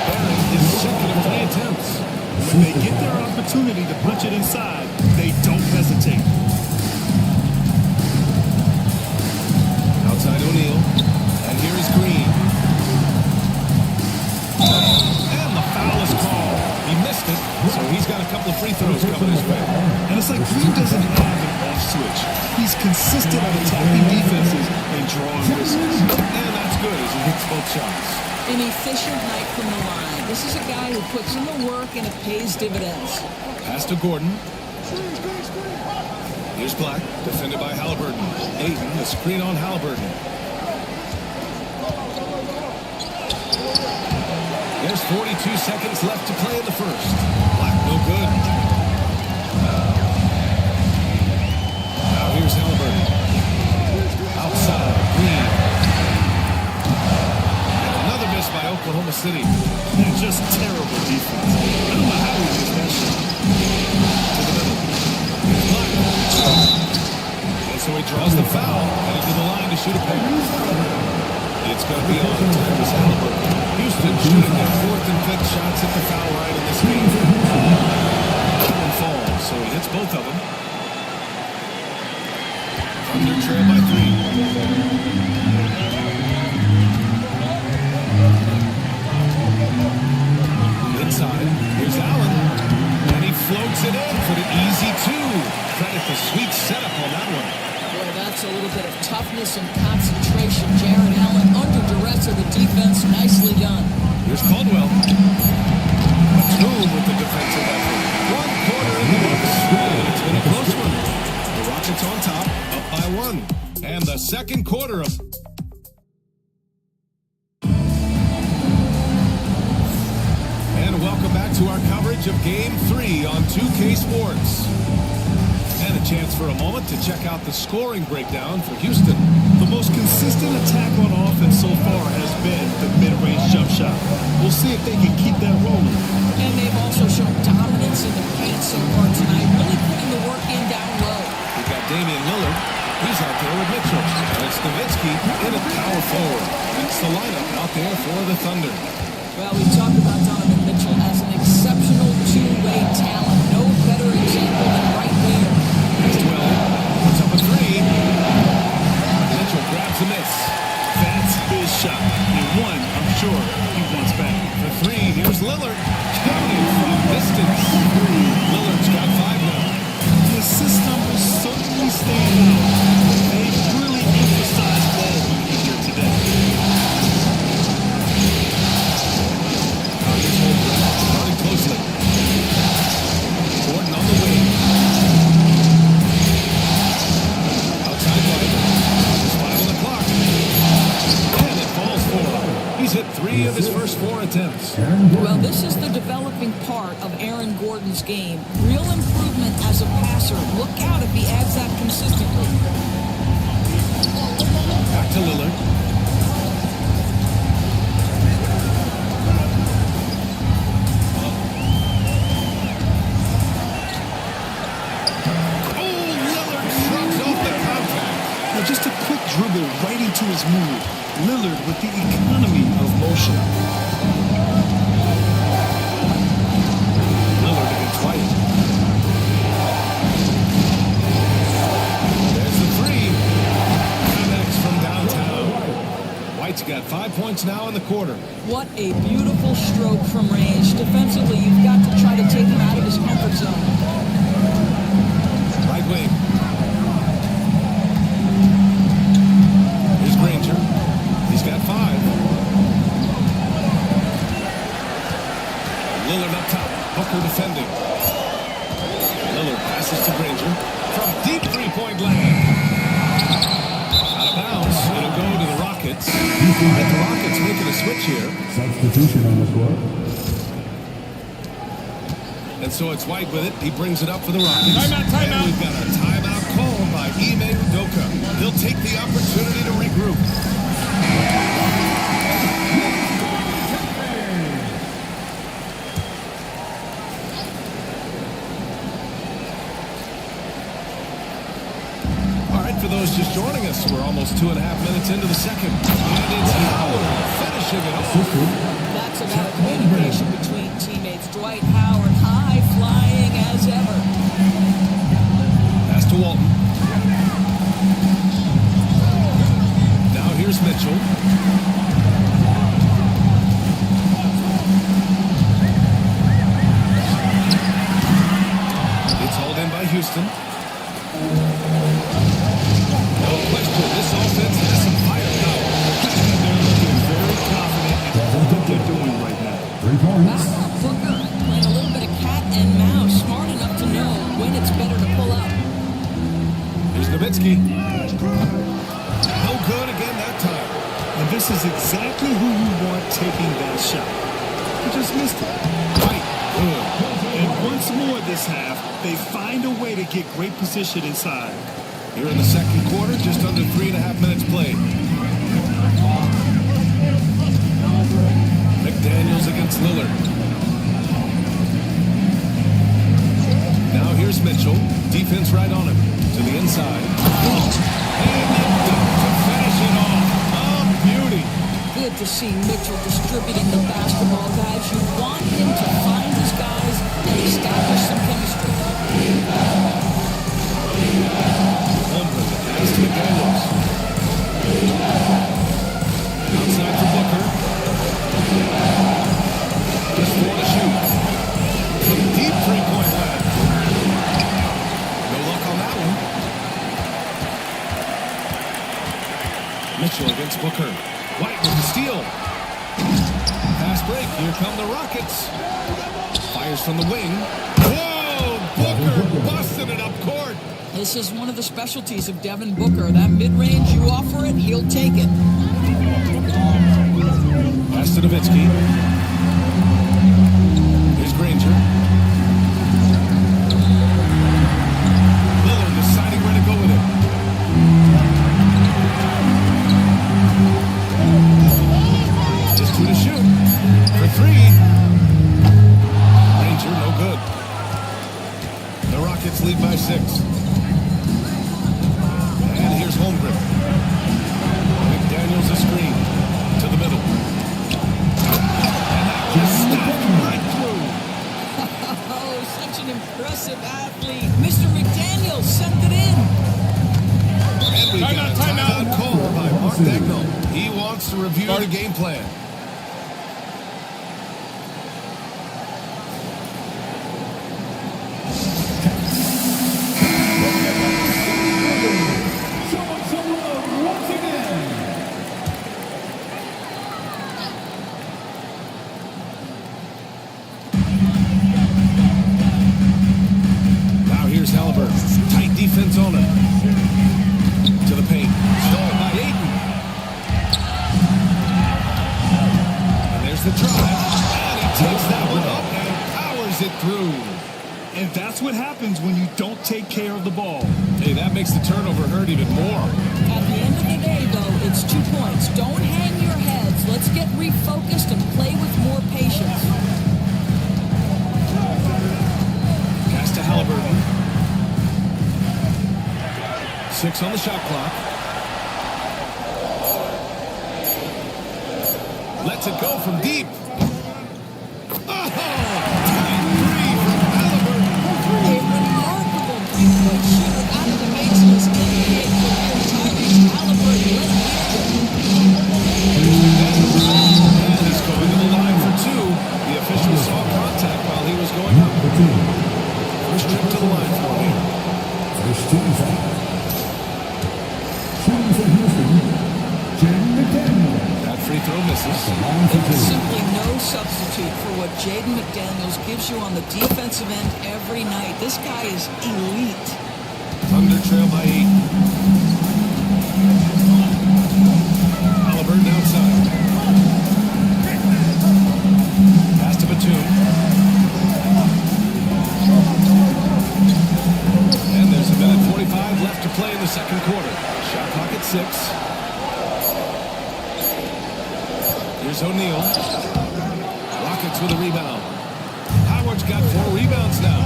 S1: Barron is second of 3 attempts.
S4: When they get their opportunity to punch it inside, they don't hesitate.
S1: Outside O'Neal. And here is Green. And the foul is called. He missed it, so he's got a couple of free throws coming his way.
S4: And it's like Green doesn't have an off switch. He's consistent at attacking defenses and drawing whistles.
S1: And that's good as he hits both shots.
S16: An efficient night from the line. This is a guy who puts in the work and it pays dividends.
S1: Pass to Gordon. Here's Black, defended by Halliburton. Ayton, the screen on Halliburton. There's 42 seconds left to play in the first. Black, no good. Now here's Halliburton. Outside, Green. And another miss by Oklahoma City.
S4: They're just terrible defense. I don't know how he missed that shot.
S1: To the middle. Here's Black. And so he draws the foul, headed to the line to shoot a pair. It's going to be on Tyrese Halliburton. Houston shooting their 4th and 5th shots at the foul line in this game. That one falls, so he hits both of them. Thunder trail by 3. Inside, here's Allen. And he floats it in for the easy 2. Credit the sweet setup on that one.
S16: Boy, that's a little bit of toughness and concentration. Jared Allen under duress of the defense. Nicely done.
S1: Here's Caldwell. Batum with the defensive effort. 1 quarter in the books. And it's been a close one. The Rockets on top, up by 1. And the second quarter of... And welcome back to our coverage of Game 3 on 2K Sports. And a chance for a moment to check out the scoring breakdown for Houston.
S4: The most consistent attack on offense so far has been the mid-range jump shot. We'll see if they can keep that rolling.
S16: And they've also shown dominance in the paint so far tonight, really putting the work in down low.
S1: We've got Damian Lillard. He's out there with Mitchell. And it's Nowitzki in at power forward. That's the lineup out there for the Thunder.
S16: Well, we talked about Donovan Mitchell as an exceptional two-way talent. No better example than right there.
S1: Puts up a 3. Mitchell grabs a miss.
S4: That's his shot. And one, I'm sure, he wants back.
S1: For 3, here's Lillard. Counting from distance. Lillard's got 5 now.
S4: The assist numbers certainly stand out. They really emphasize ball movement here today.
S1: Running closely. Gordon on the wing. Outside White. There's 5 on the clock. And it falls for him. He's hit 3 of his first 4 attempts.
S16: Well, this is the developing part of Aaron Gordon's game. Real improvement as a passer. Look out if he adds that consistently.
S1: Back to Lillard.
S4: Just a quick dribble right into his move. Lillard with the economy of motion.
S1: Lillard against White. There's the 3. Connects from downtown. White's got 5 points now in the quarter.
S16: What a beautiful stroke from range. Defensively, you've got to try to take him out of his comfort zone.
S1: Right wing. Granger. He's got 5. Lillard up top. Booker defending. Lillard passes to Granger. From deep 3-point land. Out of bounds. It'll go to the Rockets. And the Rockets making a switch here.
S5: Substitution on the court.
S1: And so it's White with it. He brings it up for the Rockets.
S4: Timeout.
S1: And we've got a timeout called by Ime Udoka. He'll take the opportunity to regroup. All right, for those just just joining us, we're almost 2.5 minutes into the second. And it's Howard finishing it off.
S16: That's about communication between teammates. Dwight Howard, high flying as ever.
S1: Pass to Walton. Now here's Mitchell. It's hauled in by Houston. No question, this offense has some firepower.
S9: They're looking very confident in what they're doing right now.
S5: 3 points.
S16: Booker playing a little bit of cat and mouse, smart enough to know when it's better to pull up.
S1: Here's Nowitzki. No good again that time.
S9: And this is exactly who you want taking that shot. He just missed it.
S1: Right. Good.
S9: And once more this half, they find a way to get great position inside.
S1: Here in the second quarter, just under 3.5 minutes played. McDaniels against Lillard. Now here's Mitchell. Defense right on him. To the inside. And then dunk to finish it off. Oh, beauty.
S16: Good to see Mitchell distributing the basketball, guys. You want him to find his guys and establish some chemistry.
S1: Holmgren, the pass to McDaniels. Outside for Booker. Just 4 to shoot. From deep three-point line. No luck on that one. Mitchell against Booker. White with the steal. Fast break. Here come the Rockets. Fires from the wing. Whoa! Booker busting it up court.
S16: This is one of the specialties of Devin Booker. That mid-range, you offer it, he'll take it.
S1: Pass to Nowitzki. Here's Granger. Lillard deciding where to go with it. Just 2 to shoot. For 3. Granger, no good. The Rockets lead by 6. And here's Holmgren. McDaniels a screen. To the middle. And that was stopped right through.
S16: Oh, such an impressive athlete. Mr. McDaniel sent it in.
S1: And we got a timeout called by Mark Daigneault. He wants to review the game plan. Now here's Halliburton. Tight defense on him. To the paint. Stolen by Ayton. And there's the drive. And he takes that one up and powers it through.
S9: And that's what happens when you don't take care of the ball.
S1: Hey, that makes the turnover hurt even more.
S16: At the end of the day, though, it's 2 points. Don't hang your heads. Let's get refocused and play with more patience.
S1: Pass to Halliburton. 6 on the shot clock. Lets it go from deep. Oh! Tight 3 from Halliburton.
S16: A remarkable three-point shooter out of the makes his NBA career. Tyrese Halliburton.
S1: And he's going to the line for 2. The official saw contact while he was going up. First trip to the line for him.
S5: First team foul. Shooting for Houston, Jaden McDaniels.
S1: That free throw misses.
S16: There's simply no substitute for what Jaden McDaniels gives you on the defensive end every night. This guy is elite.
S1: Thunder trail by 8. Halliburton outside. Pass to Batum. And there's a minute 45 left to play in the second quarter. Shot clock at 6. Here's O'Neal. Rockets with a rebound. Howard's got 4 rebounds now.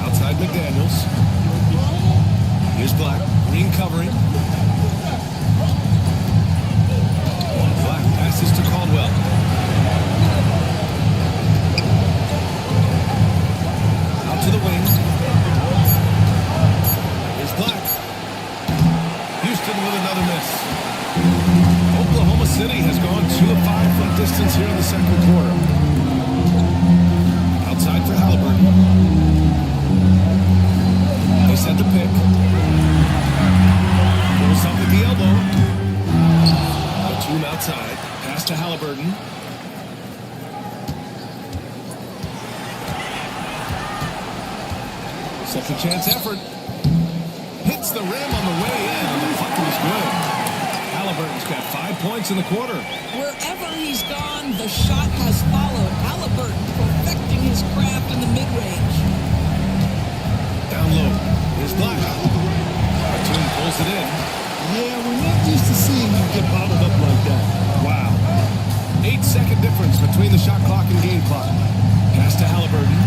S1: Outside McDaniels. Here's Here's Black. Green covering. Black passes to Caldwell. Out to the wing. Here's Black. Houston with another miss. Oklahoma City has gone 2 of 5 from distance here in the second quarter. Outside for Halliburton. They set the pick. Pulls up at the elbow. Batum outside. Pass to Halliburton. Second chance effort. Hits the rim on the way in. The puck is good. Halliburton's got 5 points in the quarter.
S16: Wherever he's gone, the shot has followed. Halliburton perfecting his craft in the mid-range.
S1: Down low. Here's Black. Batum pulls it in.
S9: Yeah, we're not used to seeing him get bottled up like that.
S1: Wow. 8-second difference between the shot clock and game clock. Pass to Halliburton.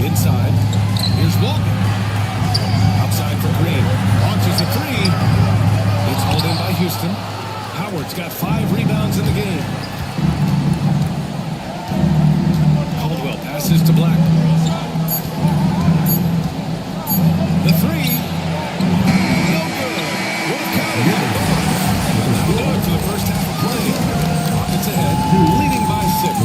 S1: Inside. Here's Walton. Outside for Green. Launches a three. It's hauled in by Houston. Howard's got 5 rebounds in the game. Caldwell passes to Black. The three. No good. Wolf counted it. That'll do it for the first half of play. Rockets ahead, leading by 6.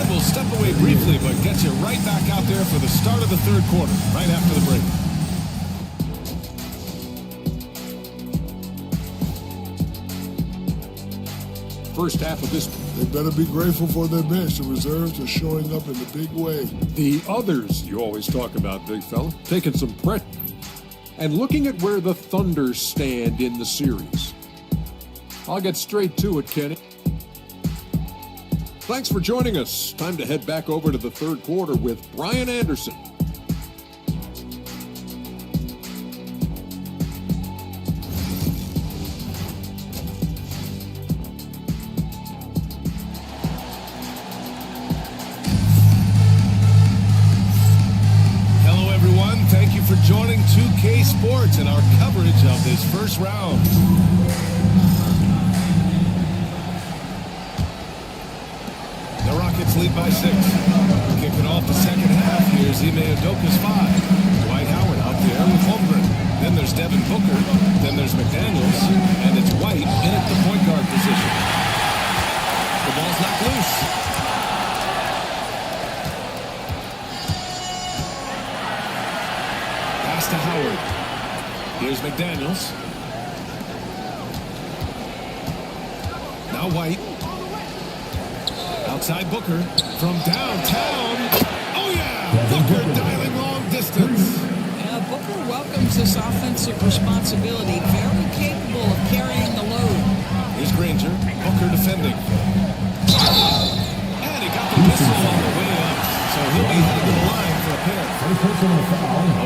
S1: And will step away briefly, but gets you right back out there for the start of the third quarter, right after the break.
S7: First half of this.
S6: They better be grateful for their bench. The reserves are showing up in a big way.
S7: The others you always talk about, big fella, taking some pressure. And looking at where the Thunder stand in the series. I'll get straight to it, Kenny. Thanks for joining us. Time to head back over to the third quarter with Brian Anderson.
S1: Hello, everyone. Thank you for joining 2K Sports and our coverage of this first round. The Rockets lead by 6. Kicking off the second half, here's Ime Udoka's 5. Dwight Howard out there with Holmgren. Then there's Devin Booker. Then there's McDaniels. And it's White in at the point guard position. The ball's knocked loose. Pass to Howard. Here's McDaniels. Now White. Outside Booker from downtown. Oh, yeah! Booker dialing long distance.
S16: Booker welcomes this offensive responsibility. Very capable of carrying the load.
S1: Here's Granger. Booker defending. And he got the whistle on the way up. So he'll be headed to the line for a pair.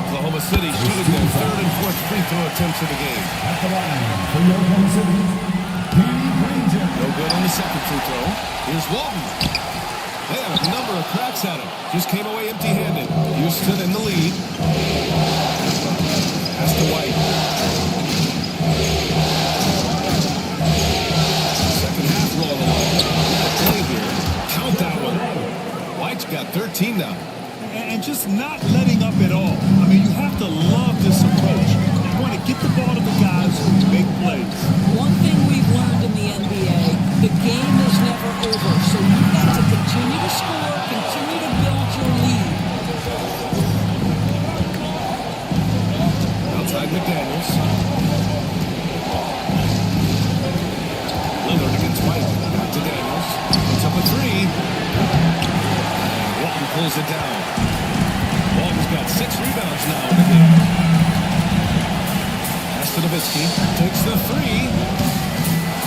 S1: Oklahoma City shooting their third and fourth free throw attempts of the game.
S5: At the line for Oklahoma City, Danny Granger.
S1: No good on the second free throw. Here's Walton. They had a number of cracks at him. Just came away empty-handed. Houston in the lead. Pass to White. Second half rolling along. Play here. Count that one. White's got 13 now.
S9: And just not letting up at all. I mean, you have to love this approach. You want to get the ball to the guys who make plays.
S16: One thing we've learned in the NBA, the game is never over. So you've got to continue to score, continue to build your lead.
S1: Outside McDaniels. Lillard against White. Back to Daniels. Puts up a three. And Walton pulls it down. Walton's got 6 rebounds now in the game. Pass to Nowitzki. Takes the three.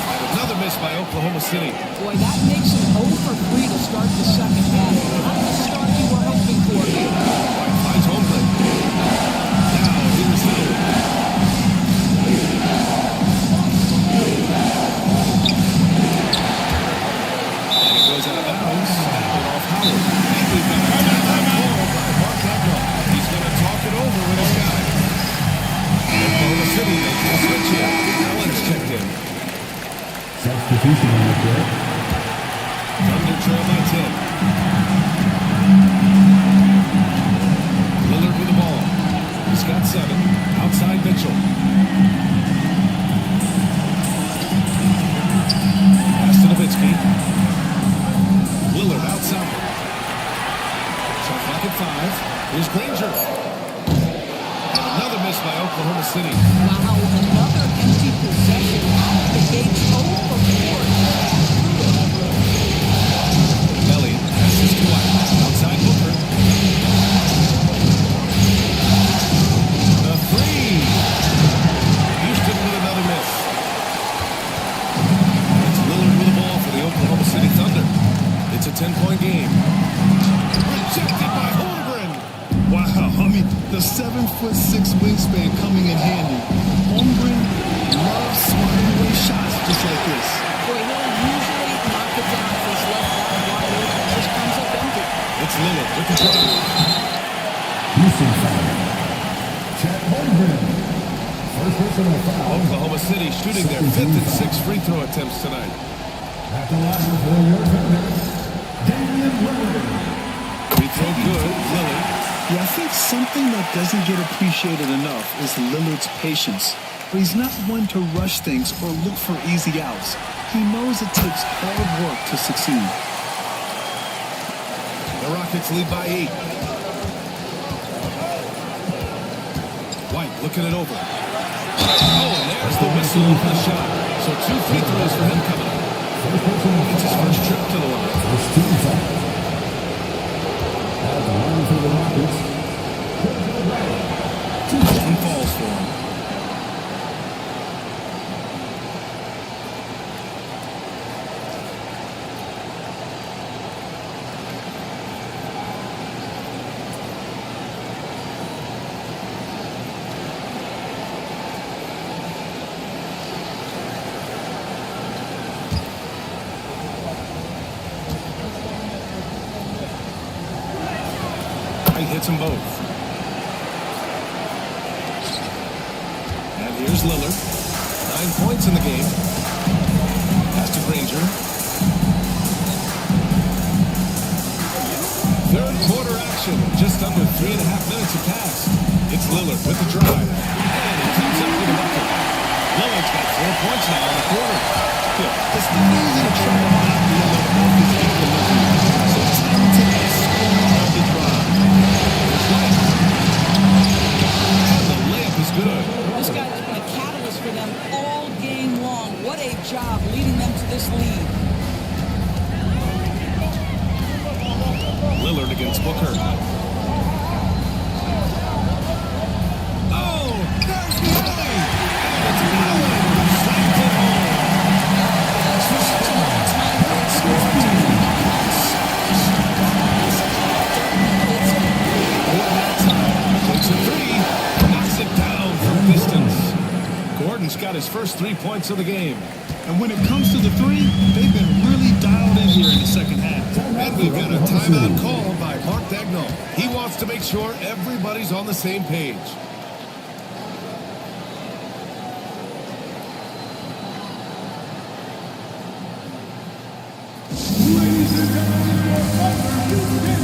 S1: And another miss by Oklahoma City.
S16: Boy, that makes it 0 for 3 to start the second half. Not the start you were hoping for.
S1: White finds Holmgren. Now here's Howard. And it goes out of bounds. Off Howard. He's going to
S5: Substitution on the court.
S1: Thunder trail by 10. Lillard with the ball. He's got 7. Outside Mitchell. Pass to Nowitzki. Lillard outside. Shot clock at 5. Here's Granger. And another miss by Oklahoma City.
S16: Wow, another empty possession out of the gates. 0 for 4.
S1: Elliott passes to White. Outside Booker. The 3. Houston with another miss. It's Lillard with the ball for the Oklahoma City Thunder. It's a 10-point game. Rejected by Holmgren.
S4: Wow, I mean, the 7'6" wingspan coming in handy. Holmgren loves swatting away shots just like this.
S16: Boy, he'll usually knock it down if his left arm wide open. It just comes up empty.
S1: It's Lillard with the drive.
S5: Houston foul. Chet Holmgren. First personal foul.
S1: Oklahoma City shooting their 5th and 6th free throw attempts tonight.
S5: At the line for your Thunder, Damian Lillard.
S1: Free throw good. Lillard.
S9: Yeah, I think something that doesn't get appreciated enough is Lillard's patience. He's not one to rush things or look for easy outs. He knows it takes hard work to succeed.
S1: The Rockets lead by 8. White looking it over. Oh, and there's the whistle on the shot. So 2 free throws for him coming up. It's his first trip to the line.
S5: First team foul. At the line for the Rockets,
S1: 2 falls for him. He hits them both. And here's Lillard. 9 points in the game. Pass to Granger. Third quarter action. Just under 3.5 minutes have passed. It's Lillard with the drive. And he comes up with a bucket. Lillard's got 4 points now in the quarter. Good. It's easy to try to knock Lillard off his equilibrium. So talented and scoring on the drive. And the layup is good.
S16: This guy has been a catalyst for them all game long. What a job leading them to this lead.
S1: Lillard against Booker. Oh, there's the alley. And it's Lillard. Slammed it home.
S16: For such a long time, great scoring team.
S1: Takes a 3, knocks it down from distance. Gordon's got his first 3 points of the game.
S9: And when it comes to the 3, they've been really dialed in here in the second half.
S1: And we've got a timeout call by Mark Dagnall. He wants to make sure everybody's on the same page.
S5: Ladies and gentlemen, your Thunder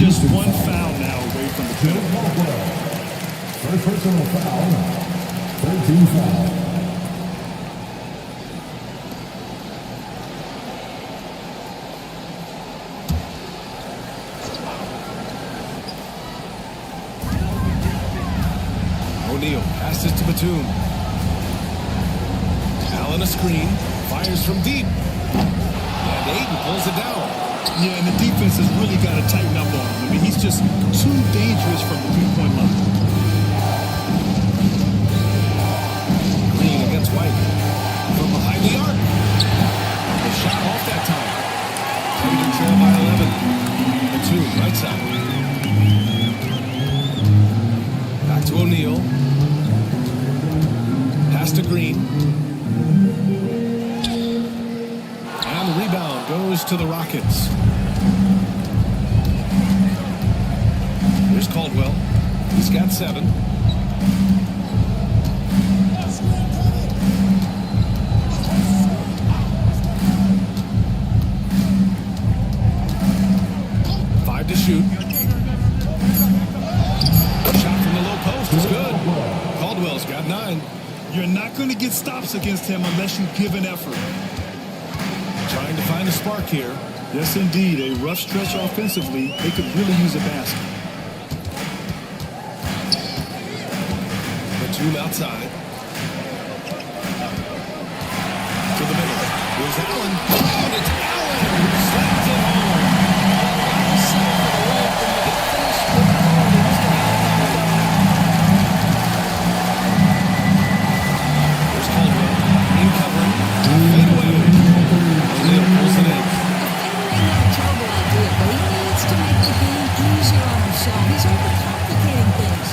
S4: just one foul now away from the
S5: Joe
S4: penalty.
S5: Caldwell. First personal foul. 13 foul.
S1: O'Neal passes to Batum. Allen a screen, fires from deep. And Ayton pulls it down.
S4: Yeah, and the defense has really got to tighten up on him. I mean, he's just too dangerous from the three-point line.
S1: Green against White. From behind the arc. The shot off that time. Taking trail by 11. Batum, right side. Back to O'Neal. Pass to Green. And the rebound goes to the Rockets. Here's Caldwell. He's got 7. Five to shoot. Shot from the low post is good. Caldwell's got 9.
S4: You're not going to get stops against him unless you give an effort.
S1: Trying to find a spark here.
S4: Yes, indeed. A rough stretch offensively. They could really use a basket.
S1: Batum outside. To the middle. Here's Allen. And it's Allen. Slaps it home. Here's Caldwell. In covering. Fade away. O'Neal pulls it in.
S16: Terrible idea, but he needs to make the game easier on himself. He's overcomplicating things.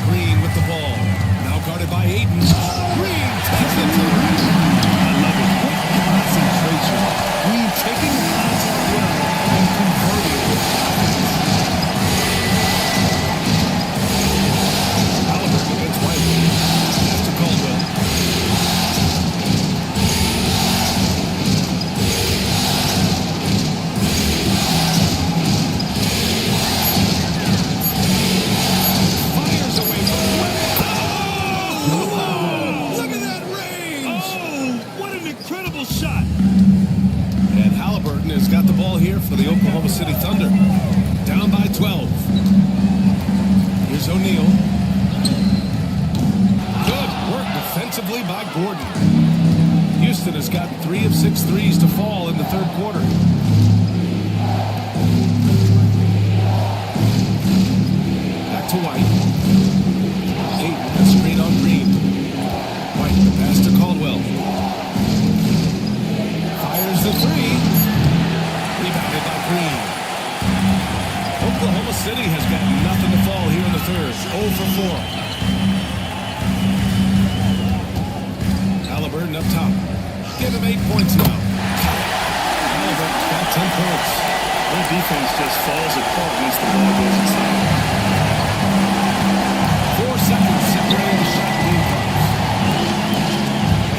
S1: Green with the ball. Now guarded by Ayton. Green takes it to the rim.
S4: I love it. What concentration. Green taking the contact well and converting it.
S1: Halliburton against White. Pass to Caldwell. Fires away from White. Oh! Look at that range!
S4: Oh, what an incredible shot.
S1: And Halliburton has got the ball here for the Oklahoma City Thunder. Down by 12. Here's O'Neal. Good work defensively by Gordon. Houston has got 3 of 6 threes to fall in the third quarter. Back to White. Ayton, a screen on Green. White, the pass to Caldwell. Fires the 3. Rebounded by Green. Oklahoma City has got nothing to fall here in the third. 0 for 4. Halliburton up top. Give him 8 points now. Halliburton got 10 points.
S4: Their defense just falls apart once the ball goes inside.
S1: 4 seconds separating the shot lead cards.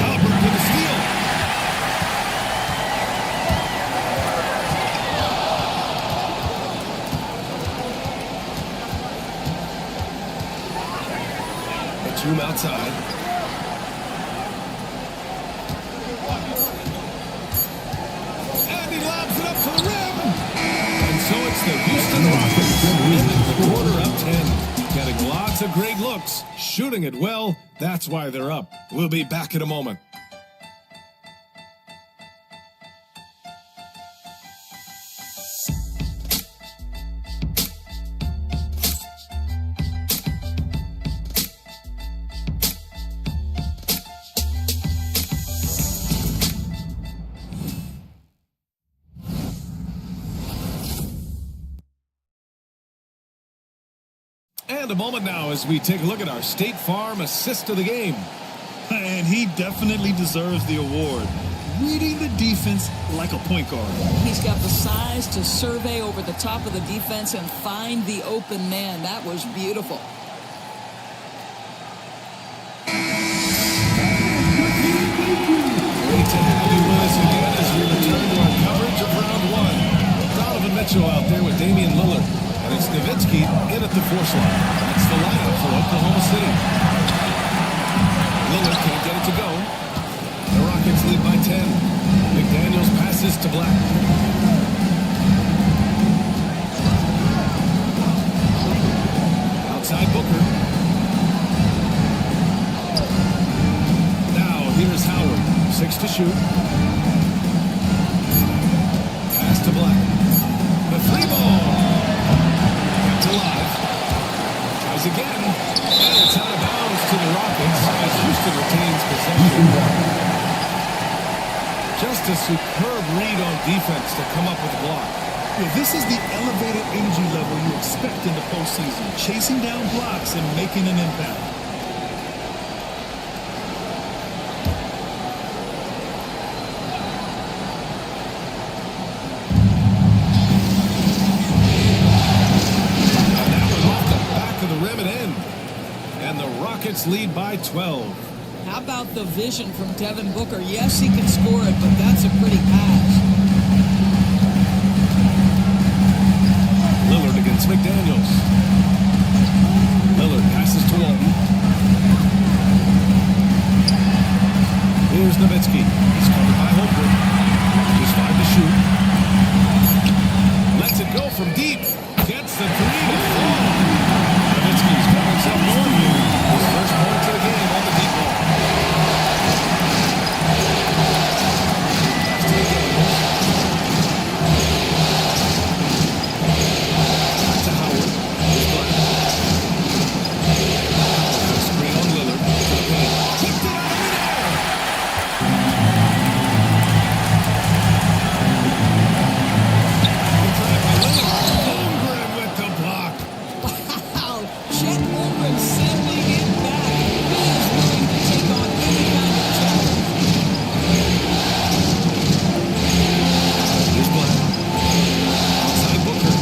S1: Halliburton with a steal. Batum outside. And he lobs it up to the rim. And so it's the Houston Rockets ending the quarter up 10. Getting lots of great looks, shooting it well. That's why they're up. We'll be back in a moment. And a moment now as we take a look at our State Farm assist of the game.
S4: And he definitely deserves the award. Reading the defense like a point guard.
S16: He's got the size to survey over the top of the defense and find the open man. That was beautiful.
S1: Great to have you with us again as we return to our coverage of round 1. Donovan Mitchell out there with Damian Lillard. And it's Nowitzki in at the force line. That's the lineup for Oklahoma City. Lillard can't get it to go. The Rockets lead by 10. McDaniels passes to Black. Outside Booker. Now here's Howard. 6 to shoot. Pass to Black. The free ball. Kept alive. Tries again. And it's out of bounds to the Rockets as Houston retains possession. Just a superb read on defense to come up with a block.
S4: Yeah, this is the elevated energy level you expect in the postseason. Chasing down blocks and making an impact.
S1: Rockets lead by 12.
S16: How about the vision from Devin Booker? Yes, he can score it, but that's a pretty pass.
S1: Lillard against McDaniels. Lillard passes to Walton. Here's Nowitzki. He's covered by Holmgren. Just 5 to shoot. Lets it go from deep. Gets the 3 to fall. Nowitzki's got himself going here. His first points of the game on the deep ball. Back to Howard. Here's Black. Screen on Lillard. To the paint. Tipped it out of midair. Holmgren with the block.
S16: Wow, Chet Holmgren sending it back. He is willing to take on any kind of challenge.
S1: Here's Black. Outside Booker.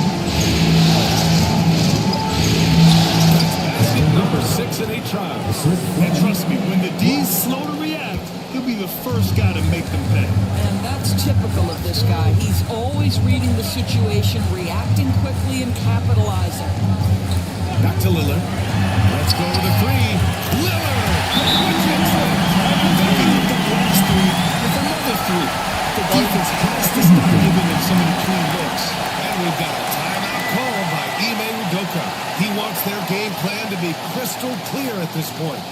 S1: That's basket number 6 in 8 trials.
S4: And trust me, when the D's slow to react, he'll be the first guy to make them pay.
S16: And that's typical of this guy. He's always reading the situation, reacting quickly, and capitalizing.
S1: Back to Lillard. Let's go to the 3. Lillard!
S4: Last 3 with another 3. The defense has to stop giving them so many clean looks.
S1: And we've got a timeout call by Ime Udoka. He wants their game plan to be crystal clear at this point.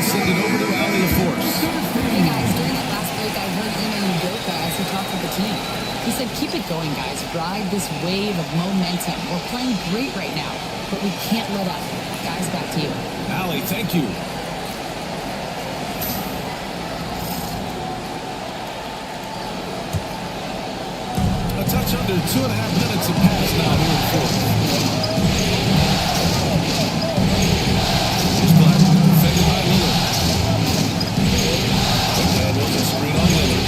S1: Send it over to Allie LaForce.
S3: Hey guys, during that last break, I heard Ime Udoka as he talked with the team. He said, keep it going, guys. Ride this wave of momentum. We're playing great right now, but we can't let up. Guys, back to you.
S1: Allie, thank you. A touch under 2.5 minutes of pass now here in fourth. Here's Black, defended by Lillard. McDaniels, a screen on Lillard.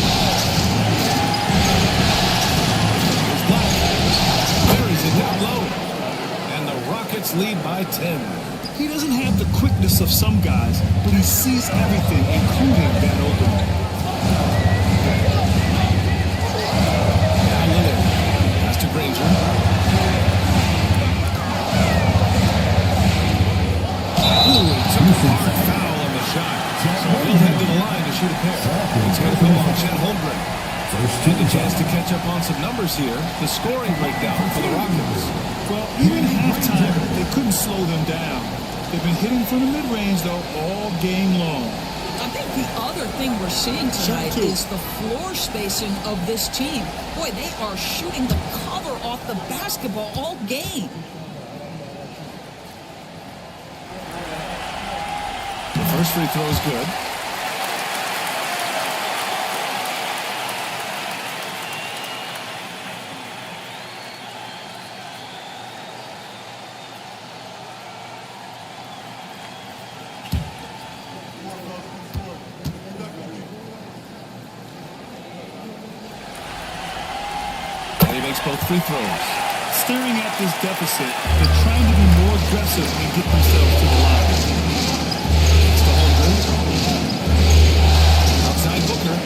S1: Here's Black. Buries it down low. And the Rockets lead by 10.
S4: He doesn't have the quickness of some guys, but he sees everything, including that opening.
S1: Now Lillard. Pass to Granger. Ooh, he took a hard foul on the shot. So he'll head to the line to shoot a pair. It's going to go on Chet Holmgren. And a chance to catch up on some numbers here. The scoring breakdown for the Rockets.
S9: Well, even at halftime, they couldn't slow them down. They've been hitting from the mid-range, though, all game long.
S16: I think the other thing we're seeing tonight is the floor spacing of this team. Boy, they are shooting the cover off the basketball all game.
S1: The first free throw is good. Both free throws.
S9: Staring at this deficit, they're trying to be more aggressive and get themselves to the line.
S1: It's the Holmgren. Outside Booker.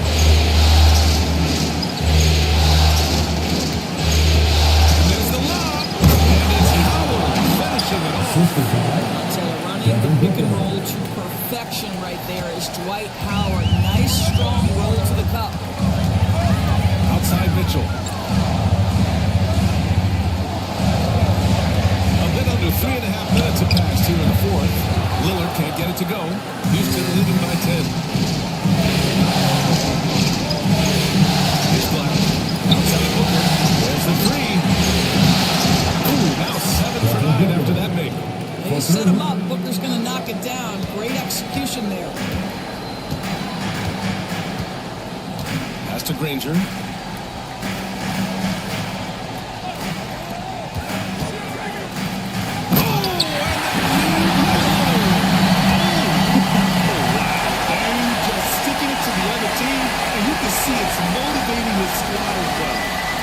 S1: And there's the lob. And it's Howard finishing it off.
S16: I'll tell you, running the pick and roll to perfection right there is Dwight Howard. Nice, strong roll to the cup.
S1: Outside Mitchell. Under 3.5 minutes have passed here in the fourth. Lillard can't get it to go. Houston leading by 10. Here's Black. Outside Booker. There's the three. Ooh, now 7 for 9 after that make.
S16: They set him up. Booker's going to knock it down. Great execution there.
S1: Pass to Granger.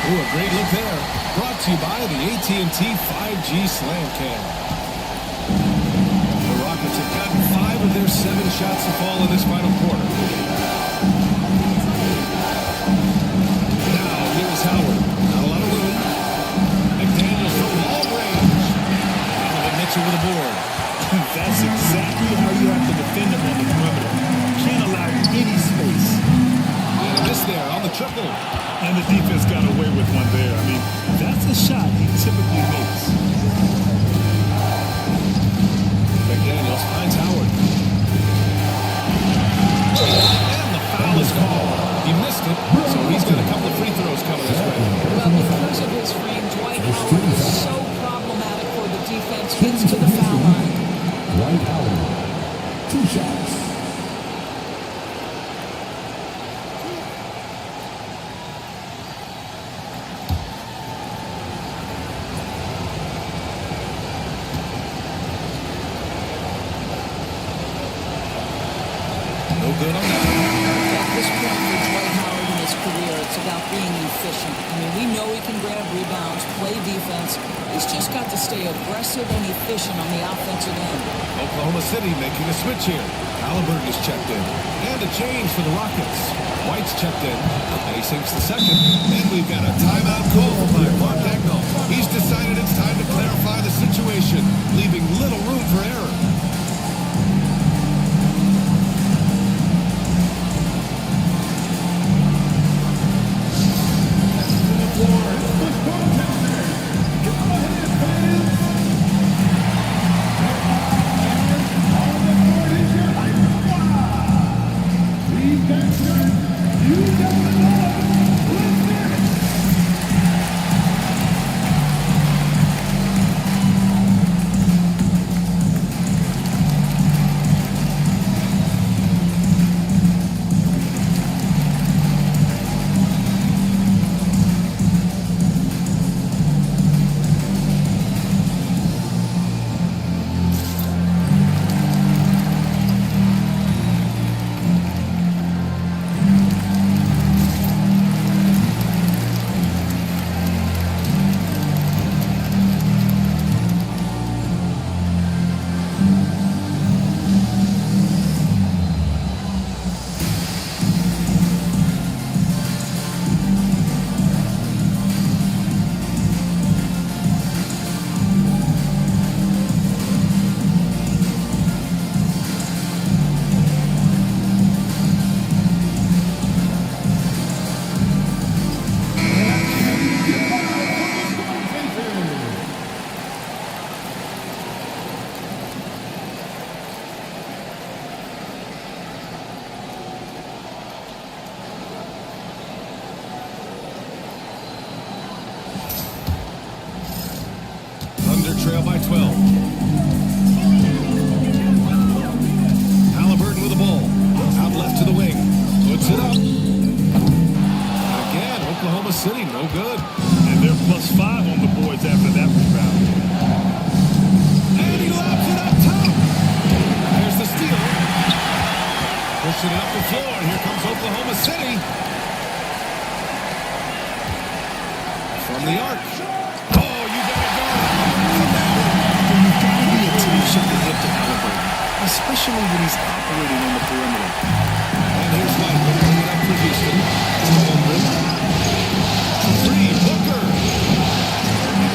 S1: Ooh, a great look there. Brought to you by the AT&T 5G Slam Cam. The Rockets have gotten 5 of their 7 shots to fall in this final quarter. Now, here's Howard. Not a lot of room. McDaniels from long range. Donovan Mitchell with a board.
S9: That's exactly how you have to defend them on the perimeter. Can't allow any space.
S1: And a miss there on the triple.
S9: And the defense got away with one there. I mean, that's a shot he typically makes.
S1: McDaniels finds Howard. And the foul is called. He missed it, so he's got a couple of free throws coming his way.
S16: Well, because of his frame, Dwight Howard is so problematic for the defense. Gets to the foul line.
S5: Dwight Howard, 2 shots.
S1: Good on that.
S16: At this point for Dwight Howard in his career, it's about being efficient. I mean, we know he can grab rebounds, play defense. He's just got to stay aggressive and efficient on the offensive end.
S1: Oklahoma City making a switch here. Halliburton is checked in. And a change for the Rockets. White's checked in. And he sinks the second. And we've got a timeout call by Mark Dagnall. He's decided it's time to clarify the situation, leaving little room for error. by 12. Halliburton with the ball. Out left to the wing. Puts it up. Again, Oklahoma City, no good.
S4: And they're +5 on the boards after that rebound.
S1: And he lobs it up top. There's the steal. Pushing it up the floor. Here comes Oklahoma City. From the arc. Oh, you gotta go.
S4: You've got to be attention to hit to Halliburton, especially when he's operating on the perimeter.
S1: And here's White bringing it up for Houston. Three, Booker.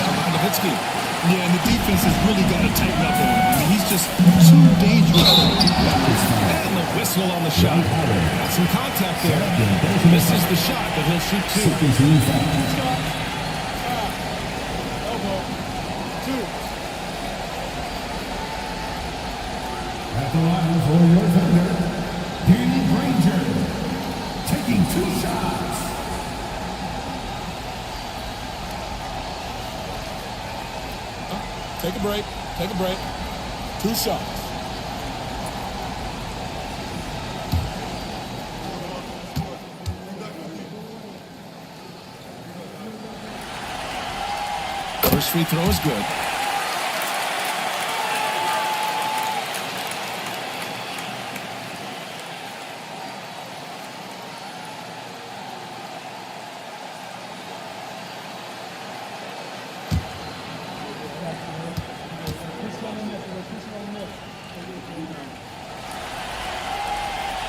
S1: Down by Nowitzki.
S4: Yeah, and the defense has really got to tighten up on him. I mean, he's just too dangerous.
S1: And the whistle on the shot. Got some contact there. Misses the shot, but he'll shoot two.
S5: At the line for your defender, Danny Granger, taking 2 shots.
S8: Take a break. Take a break. 2 shots.
S1: First free throw is good.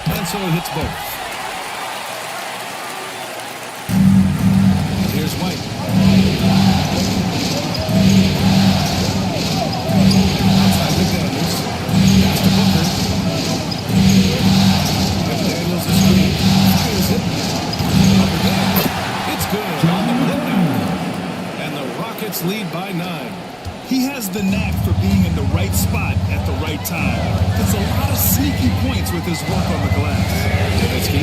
S1: And so he hits both. And here's White. Outside McDaniels. Pass to Booker. McDaniels is screen. Fires it. Up again. It's good on the putback. And the Rockets lead by 9.
S4: He has the knack for being in the right spot at the right time. Gets a lot of sneaky points with his work on the glass.
S1: Nowitzki.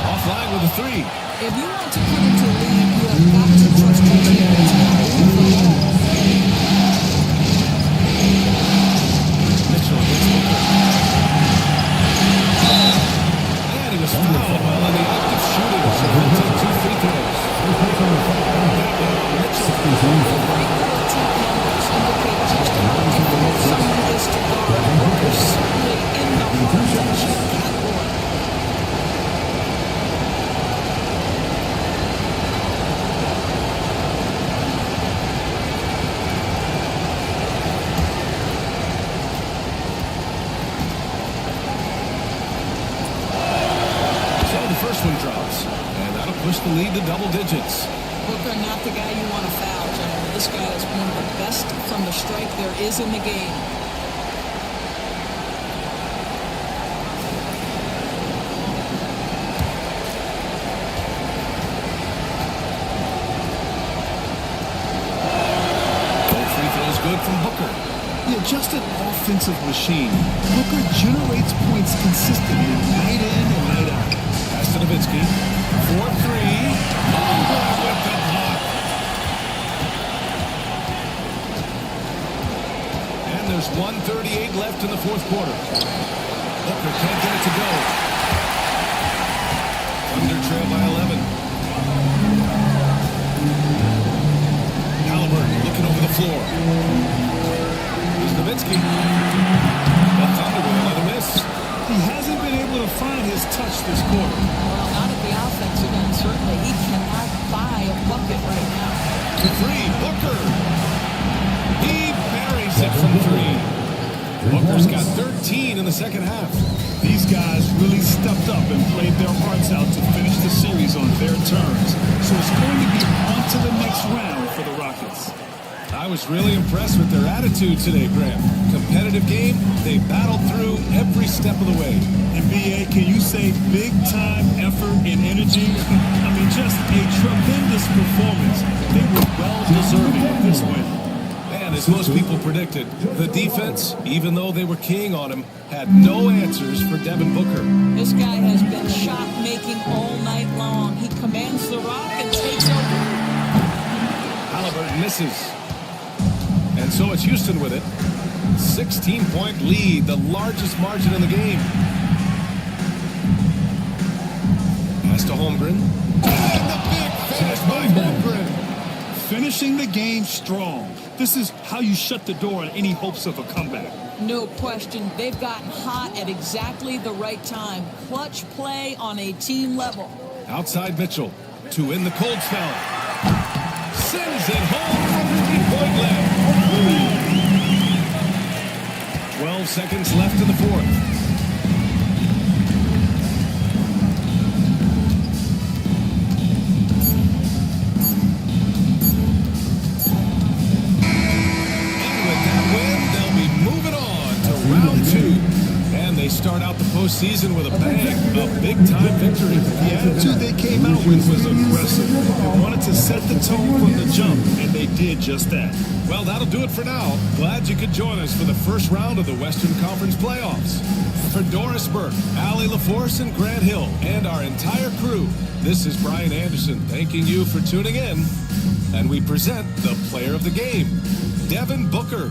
S1: Offline with a 3.
S16: If you want to put into a lead, you have got to trust your teammates.
S1: Mitchell hits Booker. And he was fouled while in the act of shooting, so he'll take 2 free throws. First one drops, and that'll push the lead to double digits.
S16: Booker, not the guy you want to foul, gentlemen. This guy is one of the best from the stripe there is in the game.
S1: Both free throws good from Booker.
S4: Yeah, just an offensive machine. Booker generates points consistently, night in and night out.
S1: Pass to Nowitzki. 4-3. Oh, with the block. And there's 1:38 left in the fourth quarter. Booker can't get it to go. Thunder trail by 11. Halliburton looking over the floor. Here's Nowitzki. The Thunder with another miss.
S4: He hasn't been able to find his touch this quarter.
S16: Well, not at the offensive end, certainly. He cannot buy a bucket right now.
S1: The 3, Booker. He buries it from 3. Booker's got 13 in the second half.
S4: These guys really stepped up and played their hearts out to finish the series on their terms. So it's going to be on to the next round for the Rockets.
S1: I was really impressed with their attitude today, Graham. Competitive game, they battled through every step of the way.
S4: And BA, can you say big time effort and energy? I mean, just a tremendous performance. They were well deserving of this win.
S1: And as most people predicted, the defense, even though they were keying on him, had no answers for Devin Booker.
S16: This guy has been shot making all night long. He commands the rock and takes over.
S1: Halliburton misses. And so it's Houston with it. 16-point lead, the largest margin in the game. Pass to Holmgren. And the big finish by Holmgren.
S4: Finishing the game strong. This is how you shut the door on any hopes of a comeback.
S16: No question. They've gotten hot at exactly the right time. Clutch play on a team level.
S1: Outside Mitchell to end the cold spell. Sends it home from 3-point land. 12 seconds left in the fourth. Round 2. And they start out the postseason with a bang, a big-time victory.
S4: The attitude they came out with was aggressive. They wanted to set the tone from the jump, and they did just that.
S1: Well, that'll do it for now. Glad you could join us for the first round of the Western Conference playoffs. For Doris Burke, Allie LaForce, and Grant Hill, and our entire crew, this is Brian Anderson thanking you for tuning in. And we present the player of the game, Devin Booker.